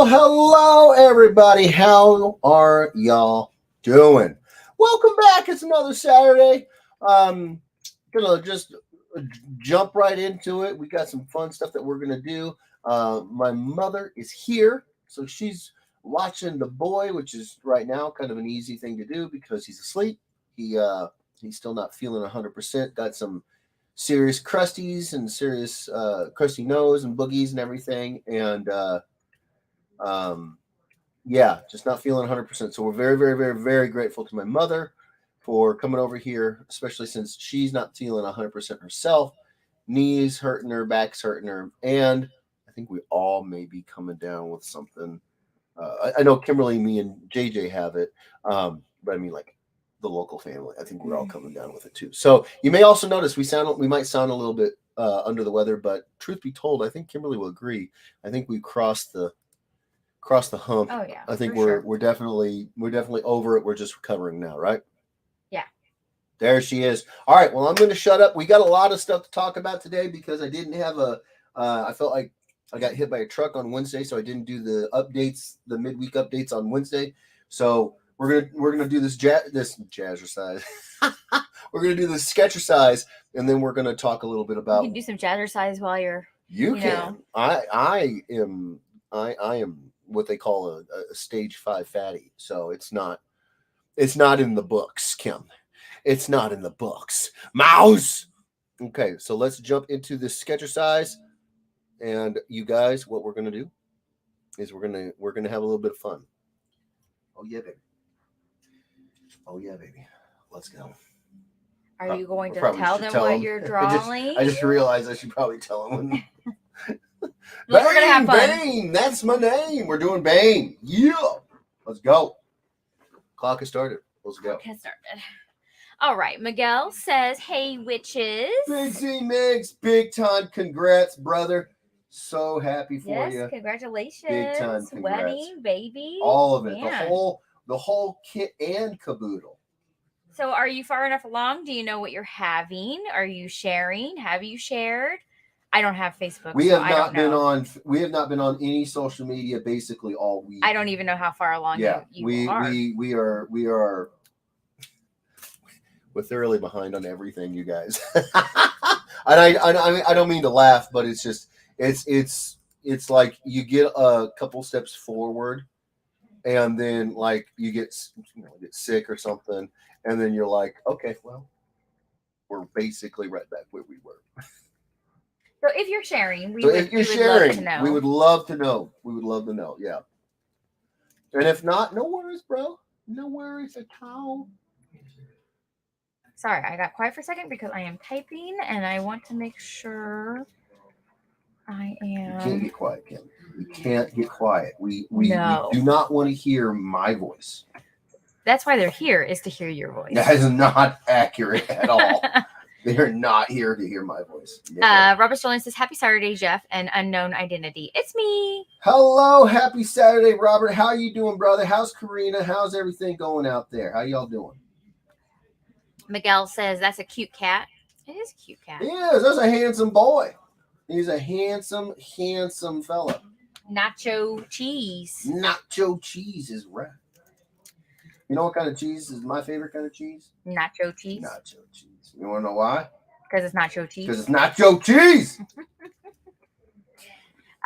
Hello, everybody. How are y'all doing? Welcome back. It's another Saturday. Gonna just jump right into it. We got some fun stuff that we're gonna do. My mother is here, so she's watching the boy, which is right now kind of an easy thing to do because he's asleep. He's still not feeling 100%. Got some serious crusties and serious crusty nose and boogies and everything, and um, yeah, just not feeling 100%. So we're very, very, very, very grateful to my mother for coming over here, especially since she's not feeling 100% herself. Knees hurting her, back's hurting her, and I think we all may be coming down with something. I know Kimberly, me, and JJ have it, but I mean like the local family. I think we're all coming down with it too. So you may also notice we might sound a little bit under the weather, but truth be told, I think Kimberly will agree. I think we crossed the hump. Oh yeah. I think for we're definitely over it. We're just recovering now, right? Yeah. There she is. All right. Well, I'm going to shut up. We got a lot of stuff to talk about today because I didn't have I felt like I got hit by a truck on Wednesday, so I didn't do the updates, the midweek updates on Wednesday. So we're gonna do this jazzercise. We're gonna do this sketchercise, and then we're gonna talk a little bit about. You can do some jazzercise while you're. You can. I am what they call a stage 5 fatty. So it's not in the books, Kim. It's not in the books. Mouse. Okay, so let's jump into this sketchercise. And you guys, what we're gonna do is we're gonna have a little bit of fun. Oh yeah, baby. Oh yeah, baby. Let's go. Are you going to tell them what you're drawing? I just realized I should probably tell them. Well, we're gonna have fun. Bane, that's my name. We're doing Bane. Yeah. Let's go. Clock has started. Let's go. Clock has started. All right. Miguel says, "Hey, witches." Big Z Migs, big time. Congrats, brother. So happy for you. Yes, congratulations. Big time. Congrats. Wedding, baby. All of it. Man. The whole kit and caboodle. So, are you far enough along? Do you know what you're having? Are you sharing? Have you shared? I don't have Facebook. We have not been on any social media basically all week. I don't even know how far along you are. We are we're thoroughly behind on everything, you guys. And I don't mean to laugh, but it's just it's like you get a couple steps forward, and then like you get sick or something, and then you're like, okay, well, we're basically right back where we were. So if you're sharing, we would love to know. We would love to know. We would love to know. Yeah. And if not, no worries, bro. No worries at all. Sorry, I got quiet for a second because I am typing and I want to make sure I am. You can't get quiet, Kim. You can't get quiet. We do not want to hear my voice. That's why they're here, is to hear your voice. That is not accurate at all. They're not here to hear my voice. Robert Stolen says, "Happy Saturday, Jeff, and unknown identity." It's me. Hello, happy Saturday, Robert. How you doing, brother? How's Karina? How's everything going out there? How y'all doing? Miguel says, "That's a cute cat." It is a cute cat. He is. That's a handsome boy. He's a handsome fella. Nacho cheese. Nacho cheese is right. You know what kind of cheese is my favorite kind of cheese? Nacho cheese. Nacho cheese. You want to know why? Because it's nacho cheese. Because it's nacho cheese.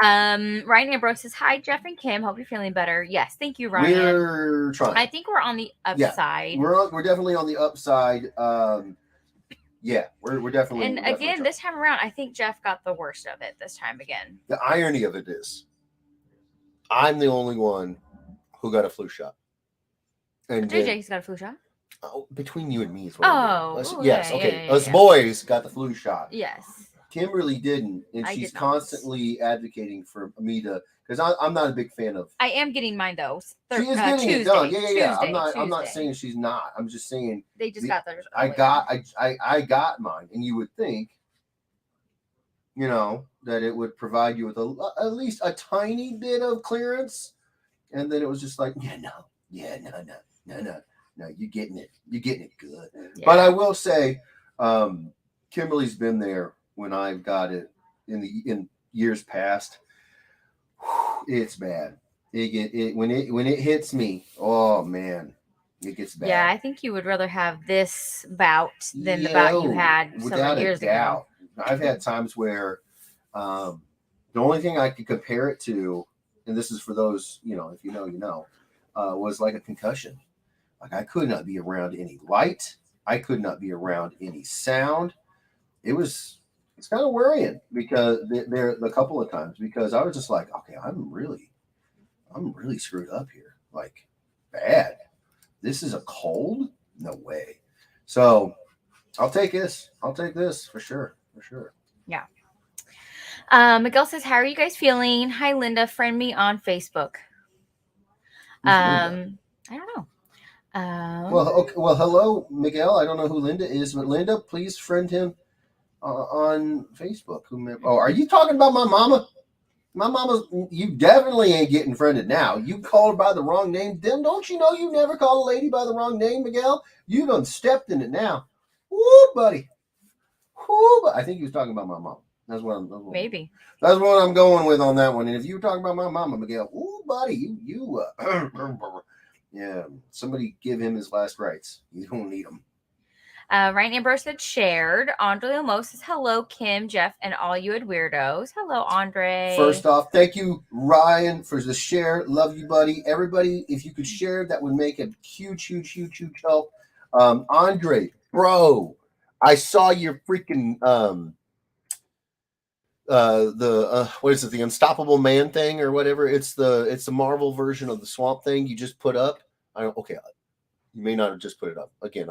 Ryan Ambrose says, "Hi, Jeff and Kim. Hope you're feeling better." Yes, thank you, Ryan. We're trying. I think we're on the upside. Yeah, we're definitely on the upside. Yeah, we're definitely. And again, this time around, I think Jeff got the worst of it this time again. The irony of it is, I'm the only one who got a flu shot. And JJ's got a flu shot. Oh, between you and me is what I mean. Yes, okay. Us boys got the flu shot. Yes. Kimberly didn't, and she's constantly advocating for me to, because I'm not a big fan of. I am getting mine though. She is getting it done. Yeah. I'm not saying she's not. I'm just saying they just got theirs. I got mine, and you would think, that it would provide you with at least a tiny bit of clearance, and then it was just like, no, you're getting it good. Yeah. But I will say, Kimberly's been there when I've got it in years past. It's bad. When it hits me, oh man, it gets Yeah, bad. I think you would rather have this bout than the bout you Yo, had several without a years ago. doubt. I've had times where um, the only thing I could compare it to, and this is for those, if you know, was like a concussion. Like I could not be around any light. I could not be around any sound. It was, it's kind of worrying because there a couple of times because I was just like, okay, I'm really screwed up here. Like bad. This is a cold? No way. So I'll take this. I'll take this for sure. For sure. Yeah. Miguel says, "How are you guys feeling?" Hi, Linda. Friend me on Facebook. Who's Linda? I don't know. Well, okay, well, hello, Miguel. I don't know who Linda is, but Linda, please friend him on Facebook. Oh, are you talking about my mama? My mama, you definitely ain't getting friended now. You called her by the wrong name. Then don't you know you never call a lady by the wrong name, Miguel? You done stepped in it now. Woo, buddy. Woo, I think he was talking about my mom. Maybe. That's what I'm going with on that one. And if you were talking about my mama, Miguel, ooh, buddy, yeah, somebody give him his last rites. You don't need them. Ryan Ambrose said shared. Andre Lemo says hello, Kim, Jeff, and all you had weirdos. Hello, Andre. First off, thank you, Ryan, for the share. Love you, buddy. Everybody, if you could share, that would make a huge, huge, huge, huge help. Andre, bro, I saw your freaking what is it, the Unstoppable Man thing or whatever. It's the Marvel version of the Swamp Thing you just put up. I don't okay. You may not have just put it up. Again,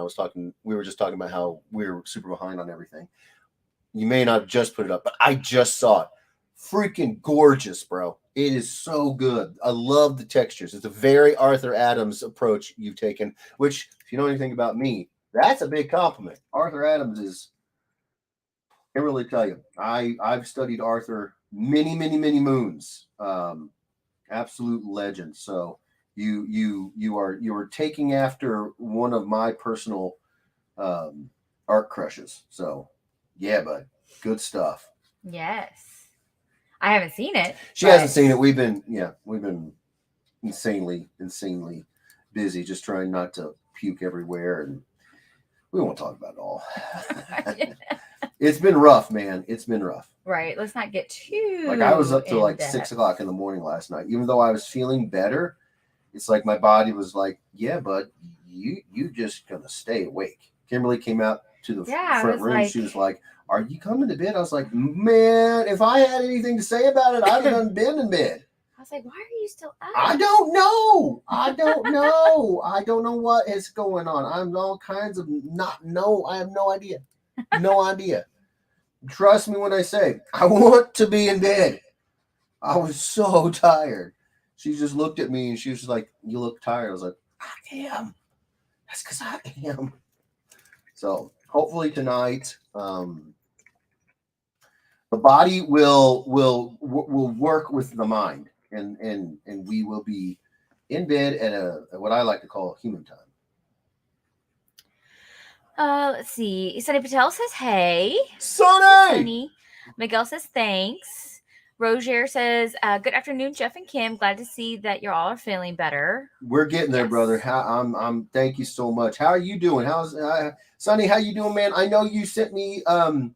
we were just talking about how we're super behind on everything. You may not have just put it up, but I just saw it. Freaking gorgeous, bro. It is so good. I love the textures. It's a very Arthur Adams approach you've taken, which, if you know anything about me, that's a big compliment. Arthur Adams is, I can't really tell you. I've studied Arthur many, many, many moons. Absolute legend. So you are taking after one of my personal art crushes. So yeah, bud, good stuff. Yes. I haven't seen it. She hasn't seen it. We've been insanely busy, just trying not to puke everywhere, and we won't talk about it all. It's been rough, man. It's been rough. Right. Let's not get too like I was up to like in-depth. 6 o'clock in the morning last night. Even though I was feeling better, it's like my body was like, "Yeah, bud, you just gonna stay awake." Kimberly came out to the front room. She was like, "Are you coming to bed?" I was like, "Man, if I had anything to say about it, I'd have done been in bed." I was like, "Why are you still up?" I don't know. I don't know. I don't know what is going on. I'm all kinds of not know. I have no idea. No idea. Trust me when I say I want to be in bed. I was so tired. She just looked at me and she was just like, "You look tired." I was like, "I am. That's because I am." So hopefully tonight, the body will work with the mind, and we will be in bed at what I like to call human time. Let's see. Sunny Patel says, "Hey, Sonny. Miguel says, "Thanks." Roger says, "Good afternoon, Jeff and Kim. Glad to see that you all are feeling better." We're getting there, brother. I'm. Thank you so much. How are you doing? How's Sonny? How you doing, man? I know you sent me a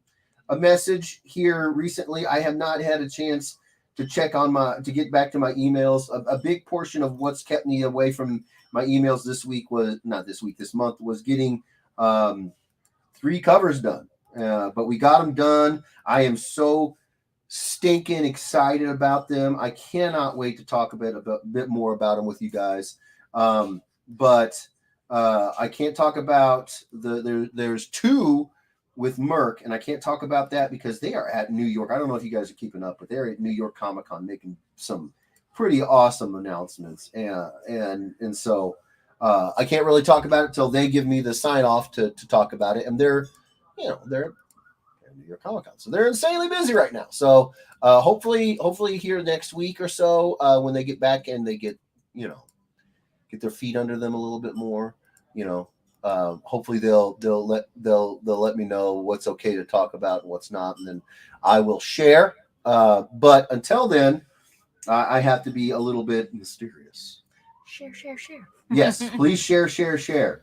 message here recently. I have not had a chance to get back to my emails. A big portion of what's kept me away from my emails this month was getting 3 covers done. But we got them done. I am so stinking excited about them. I cannot wait to talk a bit more about them with you guys. But I can't talk about there's 2 with Merck, and I can't talk about that because they are at New York. I don't know if you guys are keeping up, but they're at New York Comic Con making some pretty awesome announcements, and so I can't really talk about it until they give me the sign off to talk about it. And they're New York Comic Con, so they're insanely busy right now. So hopefully here next week or so, when they get back and they get their feet under them a little bit more, hopefully they'll let me know what's okay to talk about and what's not, and then I will share. But until then, I have to be a little bit mysterious. Share, share, share. Yes, please share, share, share.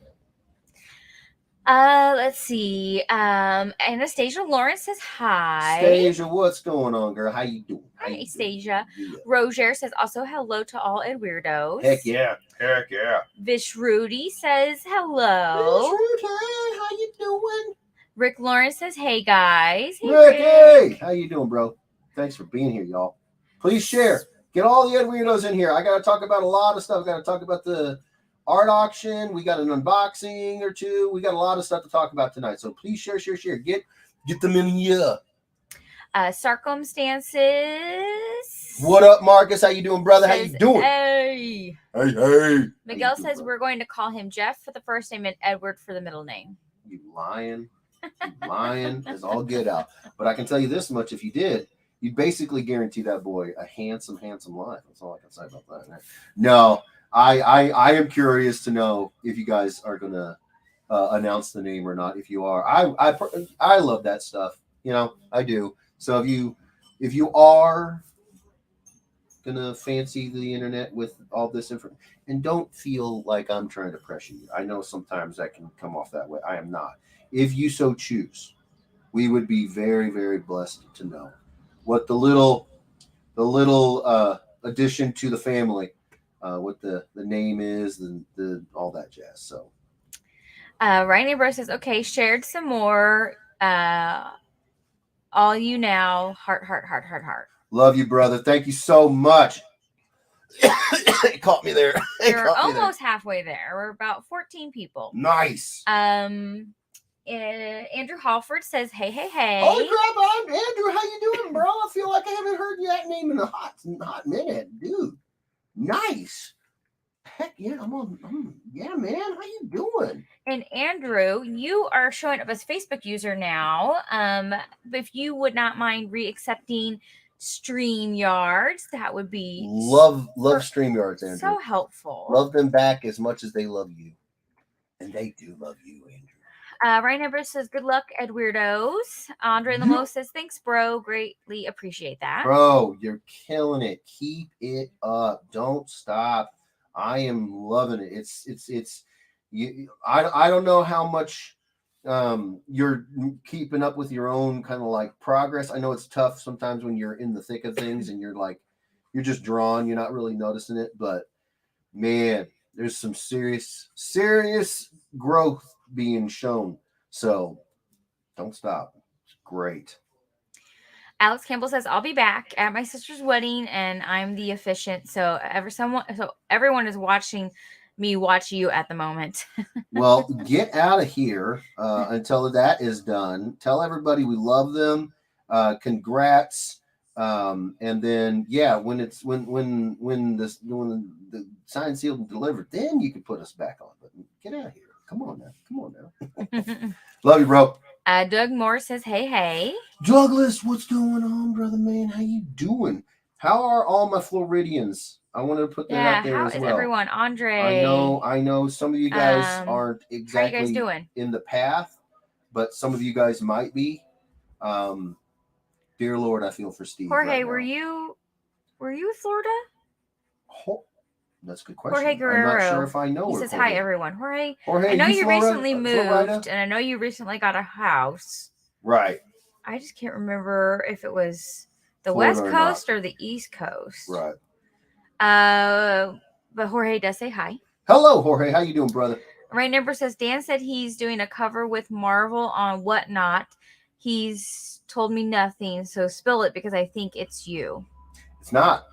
Let's see. Anastasia Lawrence says hi. Stasia, what's going on, girl? How you doing? How Hi, you Anastasia. doing? Yeah. Roger says also hello to all Ed Weirdos. Heck yeah. Heck yeah. Vish Rudy says hello. Miss Ruth, hey, how you doing? Rick Lawrence says hey guys. Hey Ricky, how you doing, bro? Thanks for being here, y'all. Please share. Get all the Ed Weirdos in here. I got to talk about a lot of stuff. I got to talk about the art auction. We got an unboxing or two. We got a lot of stuff to talk about tonight. So please share, share, share. Get them in here. Circumstances. What up, Marcus? How you doing, brother? How you doing? Hey. Hey. Miguel says we're going to call him Jeff for the first name and Edward for the middle name. You lying. Lying is all get out. But I can tell you this much: if you did, you basically guarantee that boy a handsome, handsome life. That's all I can say about that. No, I am curious to know if you guys are gonna announce the name or not. If you are, I love that stuff. You know, I do. So if you are gonna fancy the internet with all this information, and don't feel like I'm trying to pressure you. I know sometimes that can come off that way. I am not. If you so choose, we would be very, very blessed to know what the little addition to the family, what the name is, the all that jazz. So, Ryan Bro says okay. Shared some more. All you now. Heart, heart, heart, heart, heart. Love you, brother. Thank you so much. It caught me there. We're almost halfway there. We're about 14 people. Nice. Andrew Halford says, hey, hey, hey. Holy crap, I'm Andrew. How you doing, bro? I feel like I haven't heard that name in a hot minute, dude. Nice. Heck yeah, yeah, man. How you doing? And Andrew, you are showing up as Facebook user now. If you would not mind re-accepting StreamYards, that would be love StreamYards, Andrew. So helpful. Love them back as much as they love you. And they do love you, Andrew. Ryan Ember says, good luck, Ed Weirdos. Andre Lamo says, thanks, bro. Greatly appreciate that. Bro, you're killing it. Keep it up. Don't stop. I am loving it. It's you. I don't know how much you're keeping up with your own kind of like progress. I know it's tough sometimes when you're in the thick of things and you're just drawn. You're not really noticing it, but man, there's some serious growth being shown. So don't stop. It's great. Alex Campbell says, I'll be back at my sister's wedding and I'm the officiant. So everyone is watching me watch you at the moment. Well, get out of here until that is done. Tell everybody we love them. Congrats. And then when the signed, sealed, and delivered, then you can put us back on. But get out of here. Come on now. Love you, bro. Doug Moore says, hey, hey. Douglas, what's going on, brother man? How you doing? How are all my Floridians? I wanted to put that out there as well. How is everyone? Andre. I know some of you guys aren't exactly how you guys doing? In the path, but some of you guys might be. Dear Lord, I feel for Steve. Jorge, right were you in Florida? That's a good question. Jorge Guerrero. I'm not sure if I know. He says, hi, everyone. Jorge, I know you Florida, recently moved, and I know you recently got a house. Right. I just can't remember if it was the Florida West Coast or the East Coast. Right. But Jorge does say hi. Hello, Jorge. How you doing, brother? Right number says, Dan said he's doing a cover with Marvel on Whatnot. He's told me nothing, so spill it because I think it's you. It's not.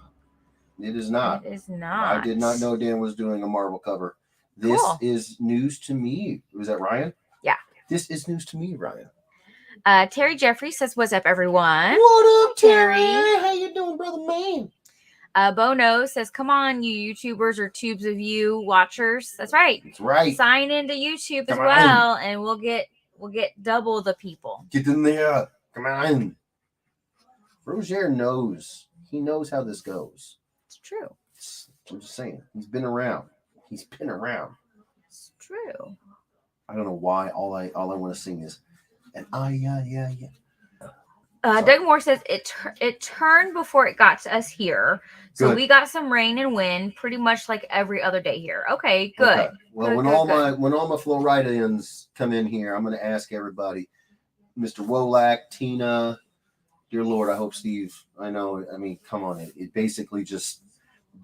It is not. It is not. I did not know Dan was doing a Marvel cover. This is news to me. Was that Ryan? Yeah. This is news to me, Ryan. Terry Jeffrey says, what's up, everyone? What up, Terry? How you doing, brother man? Bono says, come on, you YouTubers or tubes of you watchers. That's right. That's right. Sign into YouTube as well, and we'll get double the people. Get in there. Come on. Roger knows. He knows how this goes. It's true. I'm just saying. He's been around. It's true. I don't know why. All I want to sing is, and yeah. Doug Moore says it turned before it got to us here. So Good. we got some rain and wind pretty much like every other day here. Okay, good. Okay. Well, good, when all my Floridians come in here, I'm going to ask everybody, Mr. Wolak, Tina, dear Lord, I hope Steve. I know. I mean, come on, it basically just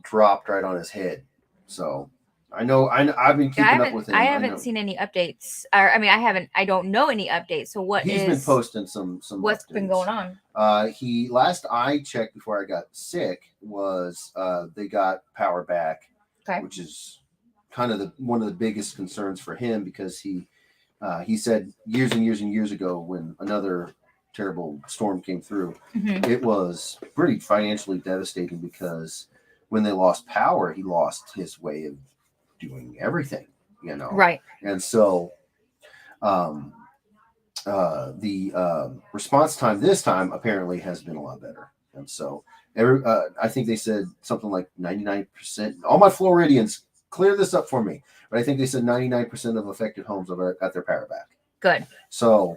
dropped right on his head. So I know. I've been keeping up with him. I haven't seen any updates. Or I mean, I don't know any updates. So He's been posting some. What's updates. been going on? He last I checked before I got sick was they got power back, which is kind of one of the biggest concerns for him because he said years and years and years ago when another terrible storm came through, it was pretty financially devastating because when they lost power, he lost his way of doing everything, Right. And so the response time this time apparently has been a lot better. And so I think they said something like 99%. All my Floridians, clear this up for me. But I think they said 99% of affected homes got their power back. Good. So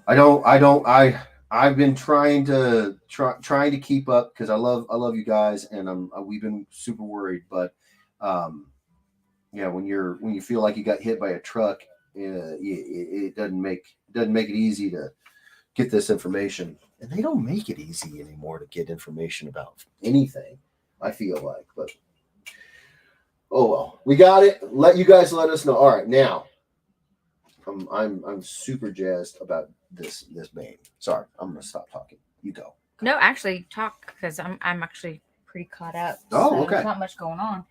I've been trying to keep up because I love you guys and we've been super worried. But when you feel like you got hit by a truck, it doesn't make it easy to get this information, and they don't make it easy anymore to get information about anything. I feel like, but oh well, we got it. Let us know. All right, now I'm super jazzed about this Bane. Sorry, I'm gonna stop talking. You go. No, actually, talk because I'm actually pretty caught up. Oh, okay. There's not much going on.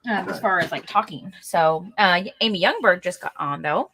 As far as like talking. So Amy Youngberg just got on though.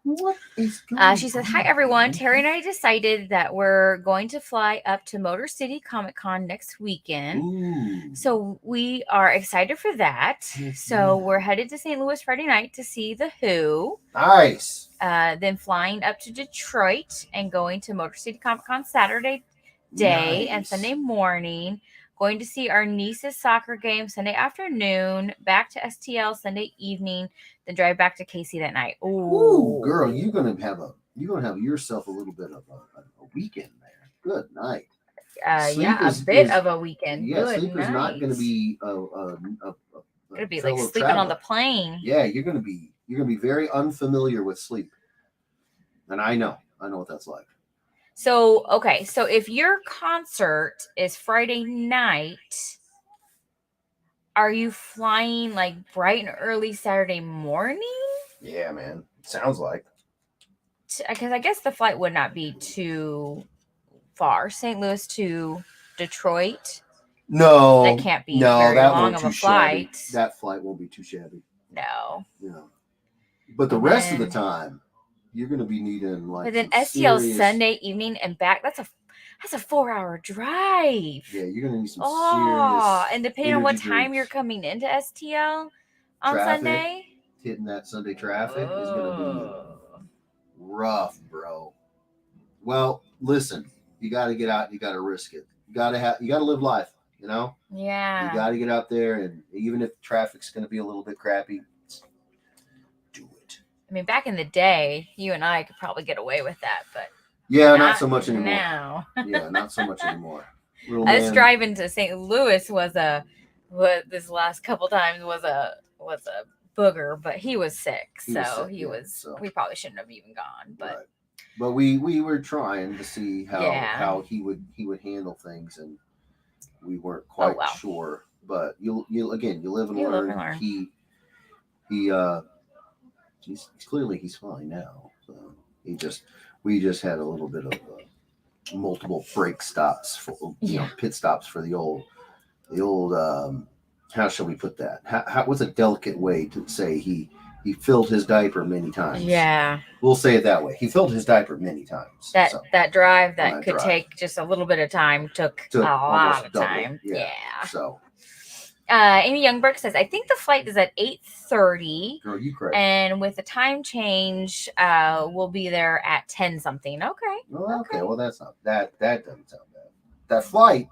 What is going on? She says, "Hi everyone. Terry and I decided that we're going to fly up to Motor City Comic Con next weekend. Ooh. So we are excited for that. So we're headed to St. Louis Friday night to see the Who. Nice. Then flying up to Detroit and going to Motor City Comic Con Saturday day and Sunday morning. Going to see our niece's soccer game Sunday afternoon, back to STL Sunday evening, then drive back to KC that night." Ooh, girl, you're gonna have yourself a little bit of a weekend there. Good night. A bit of a weekend. Yeah, Good sleep night. is not gonna be It'd be like sleeping on the plane. Yeah, you're gonna be very unfamiliar with sleep, and I know what that's like. So, okay. So if your concert is Friday night, are you flying like bright and early Saturday morning? Yeah, man. Sounds like. Because I guess the flight would not be too far. St. Louis to Detroit. No. That can't be very long of a flight. Shabby. That flight won't be too shabby. No. But the rest of the time, you're going to be needing like. But then STL Sunday evening and back. That's a 4-hour drive. Yeah, you're going to need some serious. And depending on what time you're coming into STL on Sunday, hitting that Sunday traffic is going to be rough, bro. Well, listen, you got to get out. You got to risk it. You got to live life. Yeah. You got to get out there, and even if traffic's going to be a little bit crappy, do it. I mean, back in the day, you and I could probably get away with that, but yeah, not so much anymore. Now, yeah, not so much anymore. Us driving to St. Louis this last couple times was a booger, but he was sick, so we probably shouldn't have even gone, but. Right. But we were trying to see how he would handle things, and we weren't quite sure. But you live and learn. He's clearly fine now. So we just had a little bit of multiple brake stops for pit stops for the old how shall we put that? What's a delicate way to say he filled his diaper many times? Yeah. We'll say it that way. He filled his diaper many times. That drive that could take just a little bit of time took a lot of time. Yeah. So. Amy Youngberg says, "I think the flight is at 8:30. Girl, you correct. And with the time change, we'll be there at 10 something. Okay. Well, okay. Well, that's not that doesn't sound bad. That flight,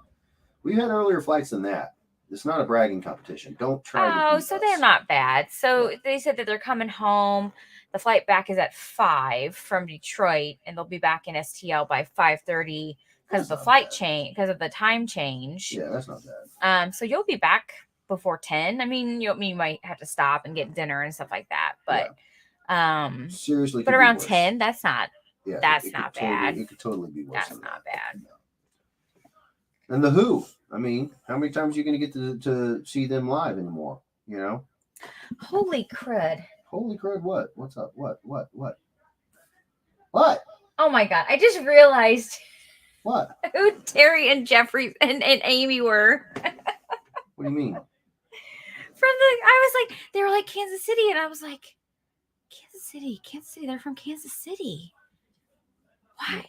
we've had earlier flights than that. It's not a bragging competition. Don't try. So they're not bad. So they said that they're coming home. the flight back is at 5 from Detroit, and they'll be back in STL by 5:30 because of the flight change, because of the time change. Yeah, that's not bad. So you'll be back before 10. I mean, you might have to stop and get dinner and stuff like that, but seriously, but around 10, that's not bad. It could totally be worse. That's not bad. No. And the Who? I mean, how many times are you going to get to see them live anymore? You know? Holy crud! Holy crud! What? What's up? What? Oh my god! I just realized what who Terry and Jeffrey and Amy were. What do you mean? I was like, they were like Kansas City, and I was like, Kansas City. They're from Kansas City. Why?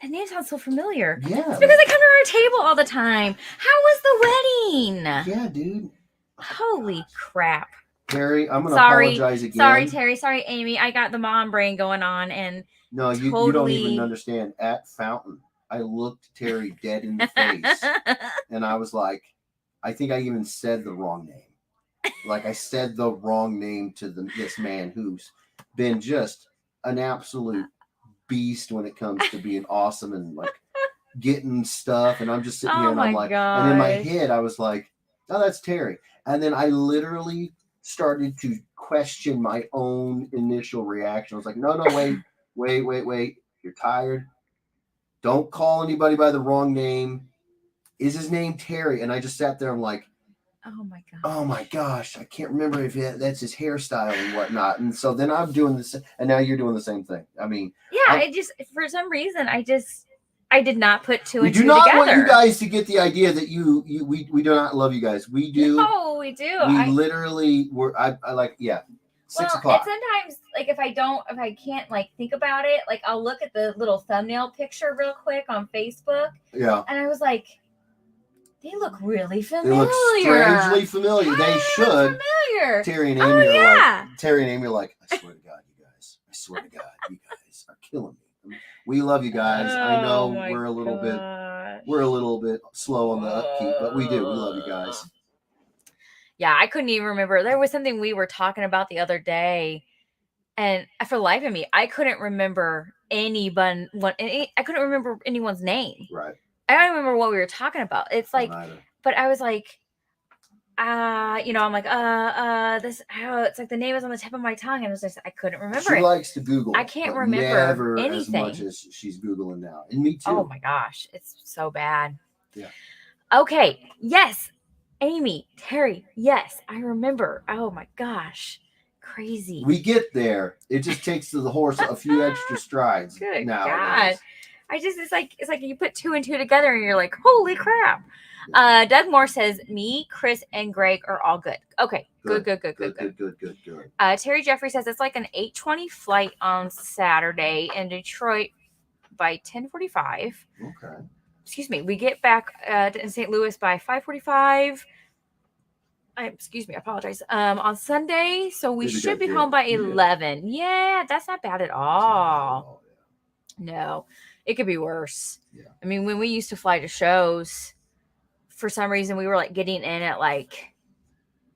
That name sounds so familiar. Yeah. It's because they come to our table all the time. How was the wedding? Yeah, dude. Holy crap. Terry, I'm going to apologize again. Sorry, Terry. Sorry, Amy. I got the mom brain going on, and no, you don't even understand. At Fountain, I looked Terry dead in the face, and I was like, I think I even said the wrong name. Like, I said the wrong name to this man who's been just an absolute beast when it comes to being awesome and like getting stuff. And I'm just sitting here and I'm like, and in my head, I was like, oh, that's Terry. And then I literally started to question my own initial reaction. I was like, no, wait. You're tired. Don't call anybody by the wrong name. Is his name Terry? And I just sat there and like, oh my gosh, I can't remember if that's his hairstyle and whatnot. And so then I'm doing this, and now you're doing the same thing. I mean, yeah, I just, for some reason, I did not put two and two together. We do not want you guys to get the idea that we do not love you guys. We do. No, we do. We literally were. I like 6 o'clock. And sometimes, like, if I can't like think about it, like I'll look at the little thumbnail picture real quick on Facebook. Yeah. And I was like, they look really familiar. They look strangely familiar. They should. Familiar. Terry and Amy are like, I swear to God, you guys. I swear to God, you guys are killing me. We love you guys. I know we're a little bit slow on the upkeep, but we do. We love you guys. Yeah, I couldn't even remember. There was something we were talking about the other day, and for the life of me, I couldn't remember I couldn't remember anyone's name. Right. I don't remember what we were talking about. It's like, but I was like, I'm like, it's like the name is on the tip of my tongue, and it was just, I couldn't remember. She likes to Google. I can't remember anything. As much as she's Googling now, and me too. Oh my gosh, it's so bad. Yeah. Okay. Yes, Amy, Terry. Yes, I remember. Oh my gosh, crazy. We get there. It just takes the horse a few extra strides. Good God. It's like you put two and two together and you're like, holy crap. Doug Moore says, me, Chris, and Greg are all good. Okay. Good. Terry Jeffrey says it's like an 8:20 flight on Saturday in Detroit by 10:45. Okay. Excuse me. We get back in St. Louis by 5:45. I apologize. On Sunday, so we should be home by 11. Yeah, that's not bad at all. No. It could be worse. Yeah. I mean, when we used to fly to shows, for some reason we were like getting in at like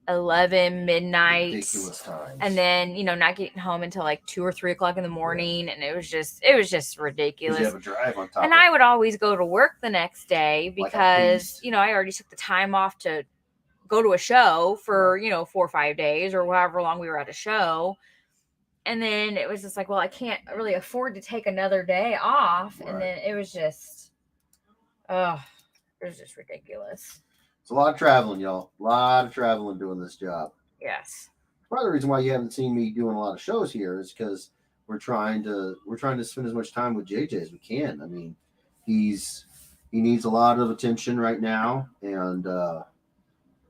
11 midnight. Ridiculous times. And then, not getting home until like 2 or 3 o'clock in the morning. Yeah. And it was just ridiculous. You have a drive on top and I would always go to work the next day because, I already took the time off to go to a show for, 4 or 5 days or however long we were at a show. And then it was just like, well, I can't really afford to take another day off. Right. And then it was just, it was just ridiculous. It's a lot of traveling, y'all. A lot of traveling doing this job. Yes. Part of the reason why you haven't seen me doing a lot of shows here is because we're trying to spend as much time with JJ as we can. I mean, he needs a lot of attention right now, and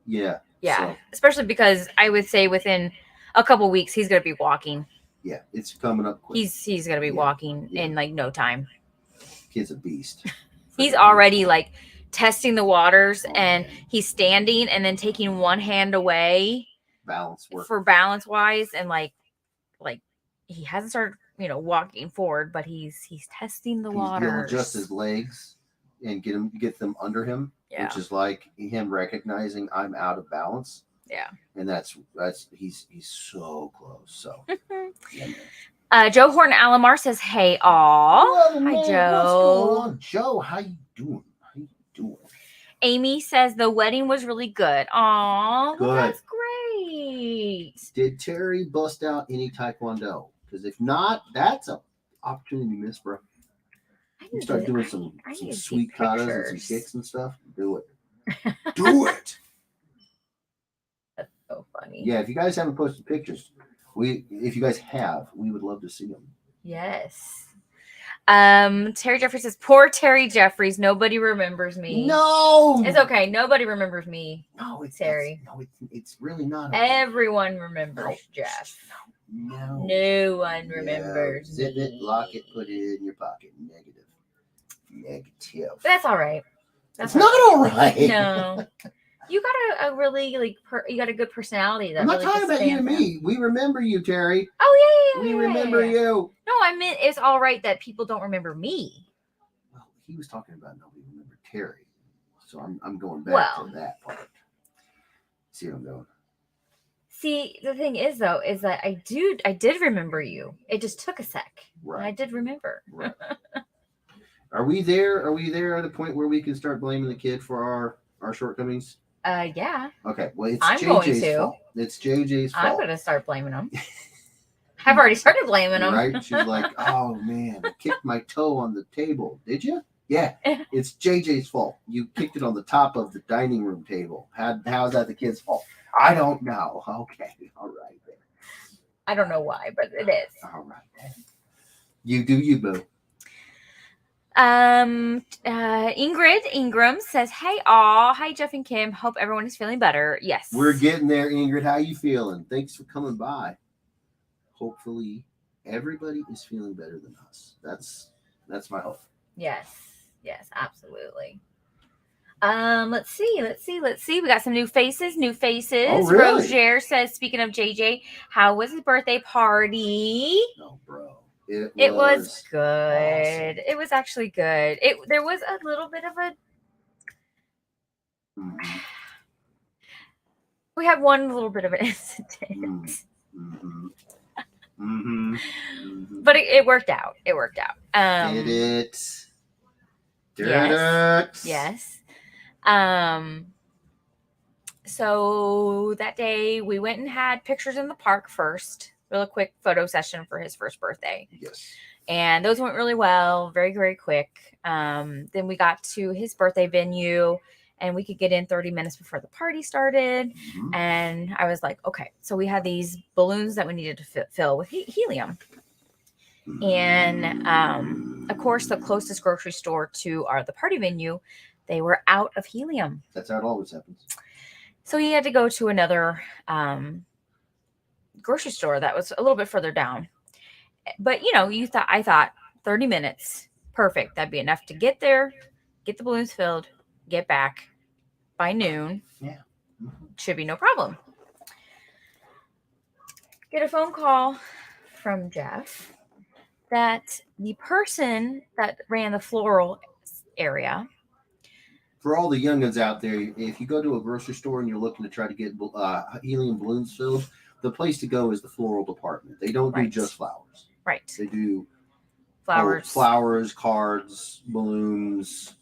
yeah. So. Especially because I would say within a couple weeks he's going to be walking. Yeah, it's coming up quick. He's going to be walking in like no time. Kid's a beast. He's already like testing the waters, and he's standing and then taking one hand away balance wise, and like he hasn't started walking forward, but he's testing the waters. He'll adjust his legs and get them under him, which is like him recognizing I'm out of balance. Yeah. And that's he's so close. So yeah, man. Joe Horton Alamar says, "Hey, all. Well, Hi, man, Joe. what's going on, Joe? How you doing? How you doing?" Amy says the wedding was really good. Aw, Good. well, that's great. Did Terry bust out any taekwondo? Because if not, that's a opportunity miss, bro. You start doing some sweet katas and some kicks and stuff. Do it. Do it. That's so funny. Yeah, if you guys haven't posted pictures, if you guys have, we would love to see them. Yes. Terry Jeffries says, "Poor Terry Jeffries. Nobody remembers me." No, it's okay. Nobody remembers me. No, it's Terry. It's really not. Okay. Everyone remembers Jeff. No one remembers me. Zip it, lock it, put it in your pocket. Negative. But that's all right. That's not all right. No. You got a really you got a good personality. That I'm not really talking about you and me. out. We remember you, Terry. Oh yeah. We remember you. No, I meant it's all right that people don't remember me. Well, he was talking about nobody remembered Terry, so I'm going back to that part. See what I'm doing? See, the thing is though, is that I did remember you. It just took a sec. Right. I did remember. Right. Are we there? Are we there at a point where we can start blaming the kid for our shortcomings? Yeah. Okay. Well, it's I'm JJ's going to. fault. It's JJ's fault. I'm going to start blaming him. I've already started blaming him. Right? She's like, "Oh man, I kicked my toe on the table. Did you?" Yeah. It's JJ's fault. You kicked it on the top of the dining room table. How's that the kid's fault? I don't know. Okay. All right. Then. I don't know why, but it is. All right. Then. You do you, boo. Ingrid Ingram says, "Hey all, hi Jeff and Kim. Hope everyone is feeling better." Yes, we're getting there, Ingrid. How you feeling? Thanks for coming by. Hopefully, everybody is feeling better than us. That's my hope. Yes, absolutely. Let's see. We got some new faces. Oh, really? Roger says, "Speaking of JJ, how was his birthday party?" Oh, bro. It was good. Awesome. It was actually good. There was a little bit of a. Mm-hmm. We had one little bit of an incident. Mm-hmm. Mm-hmm. Mm-hmm. But it worked out. Did it? Yes. So that day we went and had pictures in the park first. Real quick photo session for his first birthday. Yes. And those went really well, very, very quick. Then we got to his birthday venue and we could get in 30 minutes before the party started. Mm-hmm. And I was like, okay, so we had these balloons that we needed to fill with helium. And of course, the closest grocery store to the party venue, they were out of helium. That's how it always happens. So he had to go to another grocery store that was a little bit further down. But I thought 30 minutes, perfect. That'd be enough to get there, get the balloons filled, get back by noon. Yeah. Should be no problem. Get a phone call from Jeff that the person that ran the floral area. For all the youngins out there, if you go to a grocery store and you're looking to try to get helium balloons filled, the place to go is the floral department. They don't do just flowers. Right. They do flowers, cards, balloons,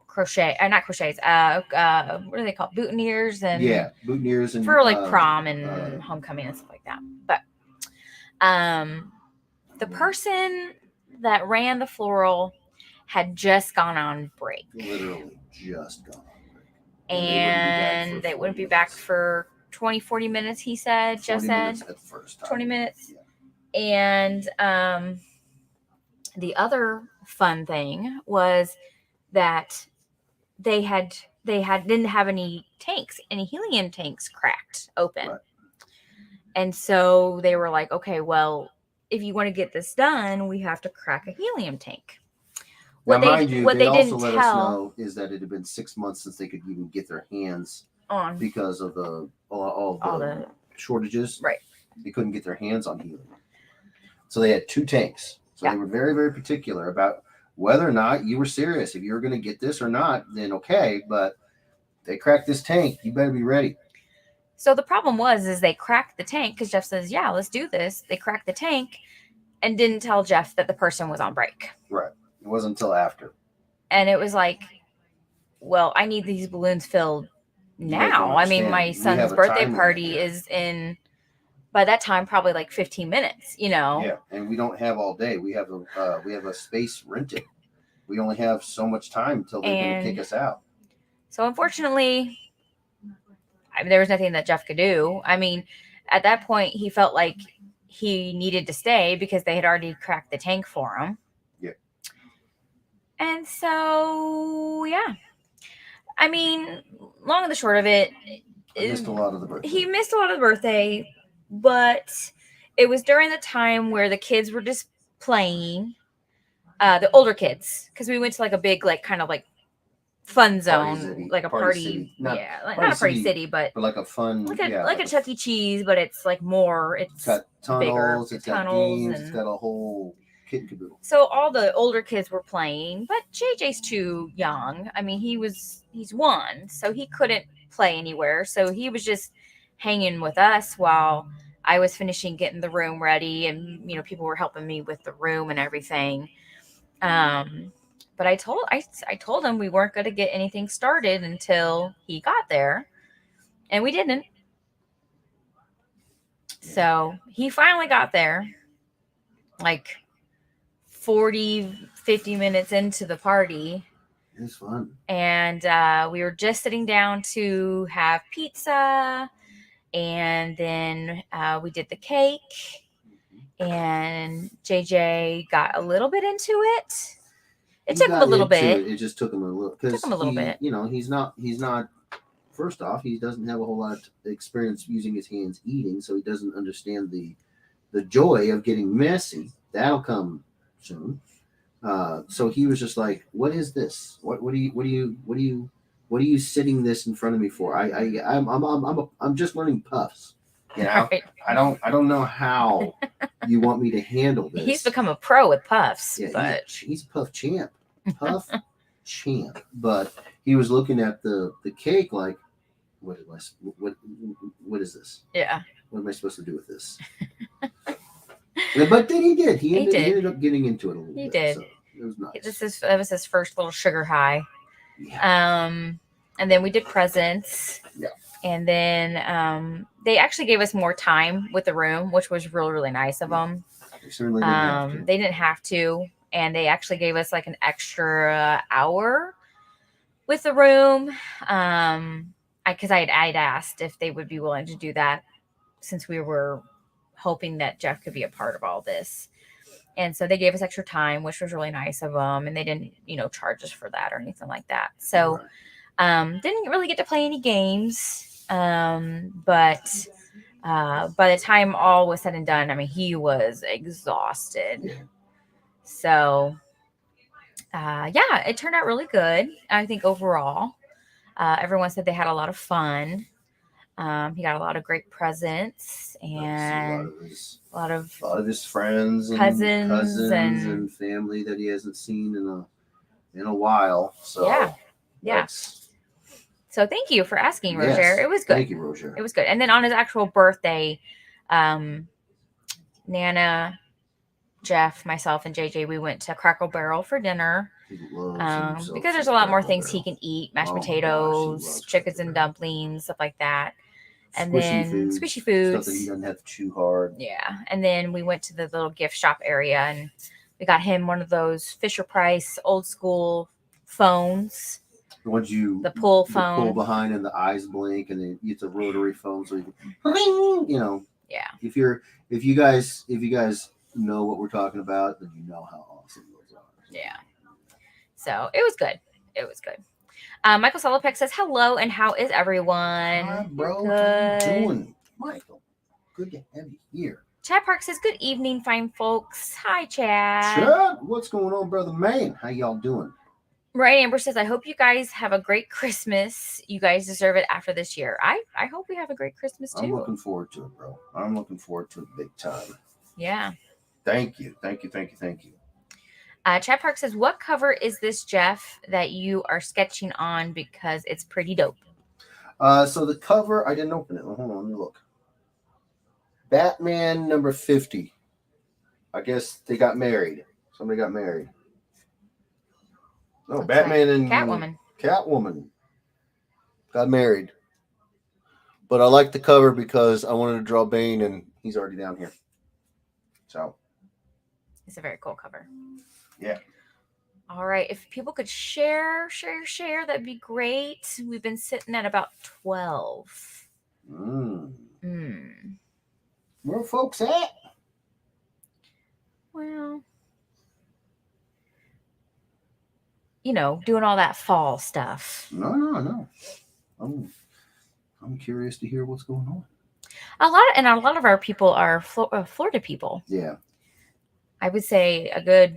crochet. Not crochets. What are they called? Boutonnieres and boutonnieres and for like prom and homecoming and stuff like that. But the person that ran the floral had just gone on break. Literally just gone on break. And they wouldn't be back for 20, 40 minutes, he said. Jeff said. At the first time. 20 minutes. Yeah. And the other fun thing was that they didn't have any helium tanks cracked open. Right. And so they were like, okay, well, if you want to get this done, we have to crack a helium tank. What they also let us tell know is that it had been 6 months since they could even get their hands on because of all the shortages. Right. They couldn't get their hands on helium. So they had 2 tanks. So they were very, very particular about whether or not you were serious. If you were going to get this or not, then okay. But they cracked this tank. You better be ready. So the problem is they cracked the tank because Jeff says, "Yeah, let's do this." They cracked the tank and didn't tell Jeff that the person was on break. Right. It wasn't until after. And it was like, well, I need these balloons filled You guys don't now. I mean, understand. my We son's have a birthday time limit party here. is in, by that time, probably like 15 minutes, you know? Yeah, and we don't have all day. We have a space rented. We only have so much time until they're going to And kick us out. so unfortunately, I mean, there was nothing that Jeff could do. I mean, at that point, he felt like he needed to stay because they had already cracked the tank for him. Yeah. And so, yeah. I mean, long and the short of it, I missed a lot of the birthday. he missed a lot of the birthday, but it was during the time where the kids were just playing, the older kids, because we went to like a big, like kind of like fun zone, city. like a Party party, city. Not yeah, like, Party not a party City, city, but like a fun, like a yeah, like a Chuck E. Cheese, but it's like more. It's got tunnels. bigger, It's got tunnels games. and- It's got a whole kit and caboodle. So all the older kids were playing, but JJ's too young. I mean, he's 1, so he couldn't play anywhere. So he was just hanging with us while I was finishing getting the room ready, and people were helping me with the room and everything. But I told him we weren't going to get anything started until he got there, and we didn't. So he finally got there, like 40-50 minutes into the party. It was fun. And we were just sitting down to have pizza, and then we did the cake, and JJ got a little bit into it. It took him a little bit. It just took him a little. Took him a little bit. He's not. First off, he doesn't have a whole lot of experience using his hands eating, so he doesn't understand the joy of getting messy. That'll come soon. So he was just like, "What is this? What are you sitting this in front of me for? I'm just learning puffs. You know, Right. I don't know how you want me to handle this." He's become a pro with puffs, Yeah, but he's puff champ, puff champ. But he was looking at the cake like, what is this? yeah, What am I supposed to do with this? But then he did. He ended up getting into it a little bit. He did. So it was nice. That was his first little sugar high. Yeah. And then we did presents. Yeah. And then they actually gave us more time with the room, which was really, really nice of them. They certainly didn't have to. They didn't have to, and they actually gave us like an extra hour with the room. Because I'd asked if they would be willing to do that, since we were hoping that Jeff could be a part of all this. And so they gave us extra time, which was really nice of them, and they didn't, charge us for that or anything like that. So, didn't really get to play any games. But by the time all was said and done, I mean, he was exhausted. Yeah. So, yeah, it turned out really good. I think overall, everyone said they had a lot of fun. He got a lot of great presents, and a lot of his friends, cousins and family that he hasn't seen in a while. So yeah. So thank you for asking, Roger. Yes, it was good. Thank you, Roger. It was good. And then on his actual birthday, Nana, Jeff, myself, and JJ, we went to Crackle Barrel for dinner. Because there's a lot more things he can eat: mashed potatoes, chickens and dumplings, stuff like that. And squishy foods. Stuff that he doesn't have to chew hard. Yeah. And then we went to the little gift shop area, and we got him one of those Fisher Price old school phones. The ones the pull phone, pull behind, and the eyes blink, and then it's a rotary phone, so you can, Yeah. If you guys know what we're talking about, then you know how awesome those are. Yeah. So it was good. It was good. Michael Solopek says hello, and how is everyone? Hi, bro. Good. How you doing, Michael? Good to have you here. Chad Park says good evening, fine folks. Hi, Chad. Chad, what's going on, brother man? How y'all doing? Right, Amber says, I hope you guys have a great Christmas. You guys deserve it after this year. I hope we have a great Christmas, too. I'm looking forward to it, bro. I'm looking forward to it big time. Yeah. Thank you. Chad Park says, what cover is this, Jeff, that you are sketching on, because it's pretty dope? So the cover, I didn't open it. Hold on, let me look. Batman number 50. I guess they got married. Somebody got married. No, Looks Batman like and Catwoman got married. But I like the cover because I wanted to draw Bane, and he's already down here. So It's a very cool cover. yeah. All right. If people could share, that'd be great. We've been sitting at about 12. Where are folks at? Well, doing all that fall stuff. No. I'm curious to hear what's going on. A lot of our people are Florida people. Yeah. I would say a good,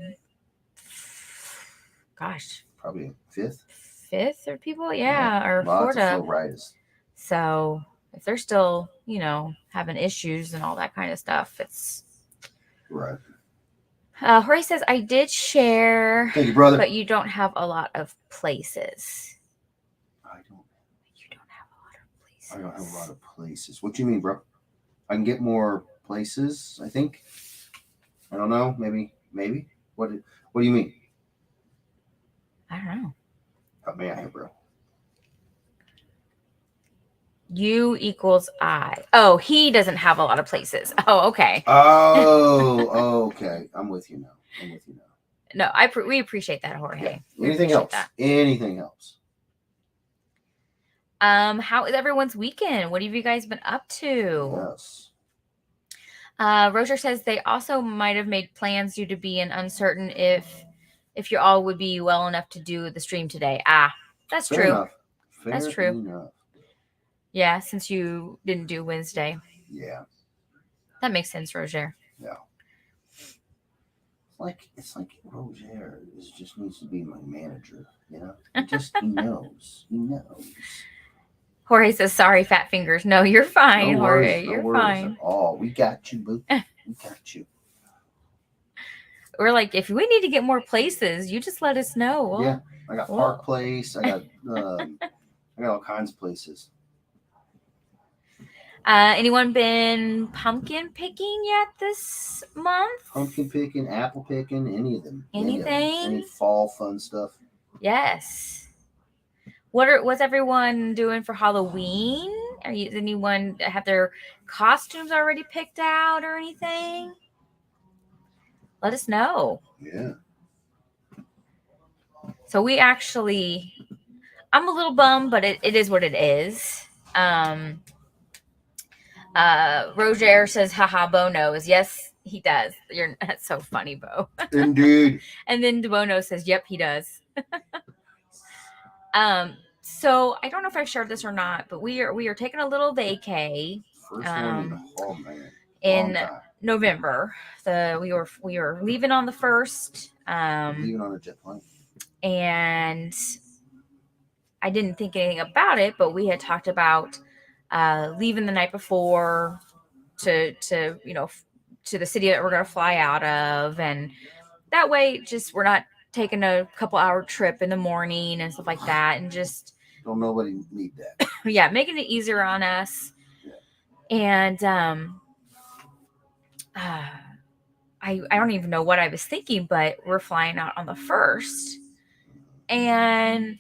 probably fifth or people, or lots Florida. of Floridas. So if they're still, having issues and all that kind of stuff, it's right. Jorge says, I did share. Thank you, brother. But you don't have a lot of places. You don't have a lot of places. I don't have a lot of places. What do you mean, bro? I can get more places, I think. I don't know. Maybe. What do you mean? I don't know. Help me out here, bro. U equals I. Oh, he doesn't have a lot of places. Oh, okay. Oh, okay. I'm with you now. No, we appreciate that, Jorge. Yeah. Anything else? Anything else? How is everyone's weekend? What have you guys been up to? Yes. Roger says they also might have made plans due to being uncertain if you all would be well enough to do the stream today. That's Fair true. Enough. That's true. Enough. Yeah, since you didn't do Wednesday. Yeah. That makes sense, Roger. Yeah. It's like Roger just needs to be my manager, He knows. He knows. Jorge says, sorry, fat fingers. No, you're fine, no Jorge. No you're worries fine. At all. We got you, boo. We got you. We're like, if we need to get more places, you just let us know. Yeah. I got Park Place. I got all kinds of places. Anyone been pumpkin picking yet this month? Pumpkin picking, apple picking, any of them. Anything? Any fall fun stuff. Yes. What's everyone doing for Halloween? Anyone have their costumes already picked out or anything? Let us know. Yeah. So I'm a little bummed, but it is what it is. Roger says, haha, Bo knows. Yes, he does. That's so funny, Bo. Indeed. And then Bono says, yep, he does. So I don't know if I've shared this or not, but we are taking a little vacay. First one in November. We were leaving on the 1st. Leaving on a jet plane. And I didn't think anything about it, but we had talked about leaving the night before to the city that we're going to fly out of, and that way just we're not taking a couple hour trip in the morning and stuff like that, and just don't nobody need that. Yeah, making it easier on us. Yeah. And I don't even know what I was thinking, but we're flying out on the 1st, and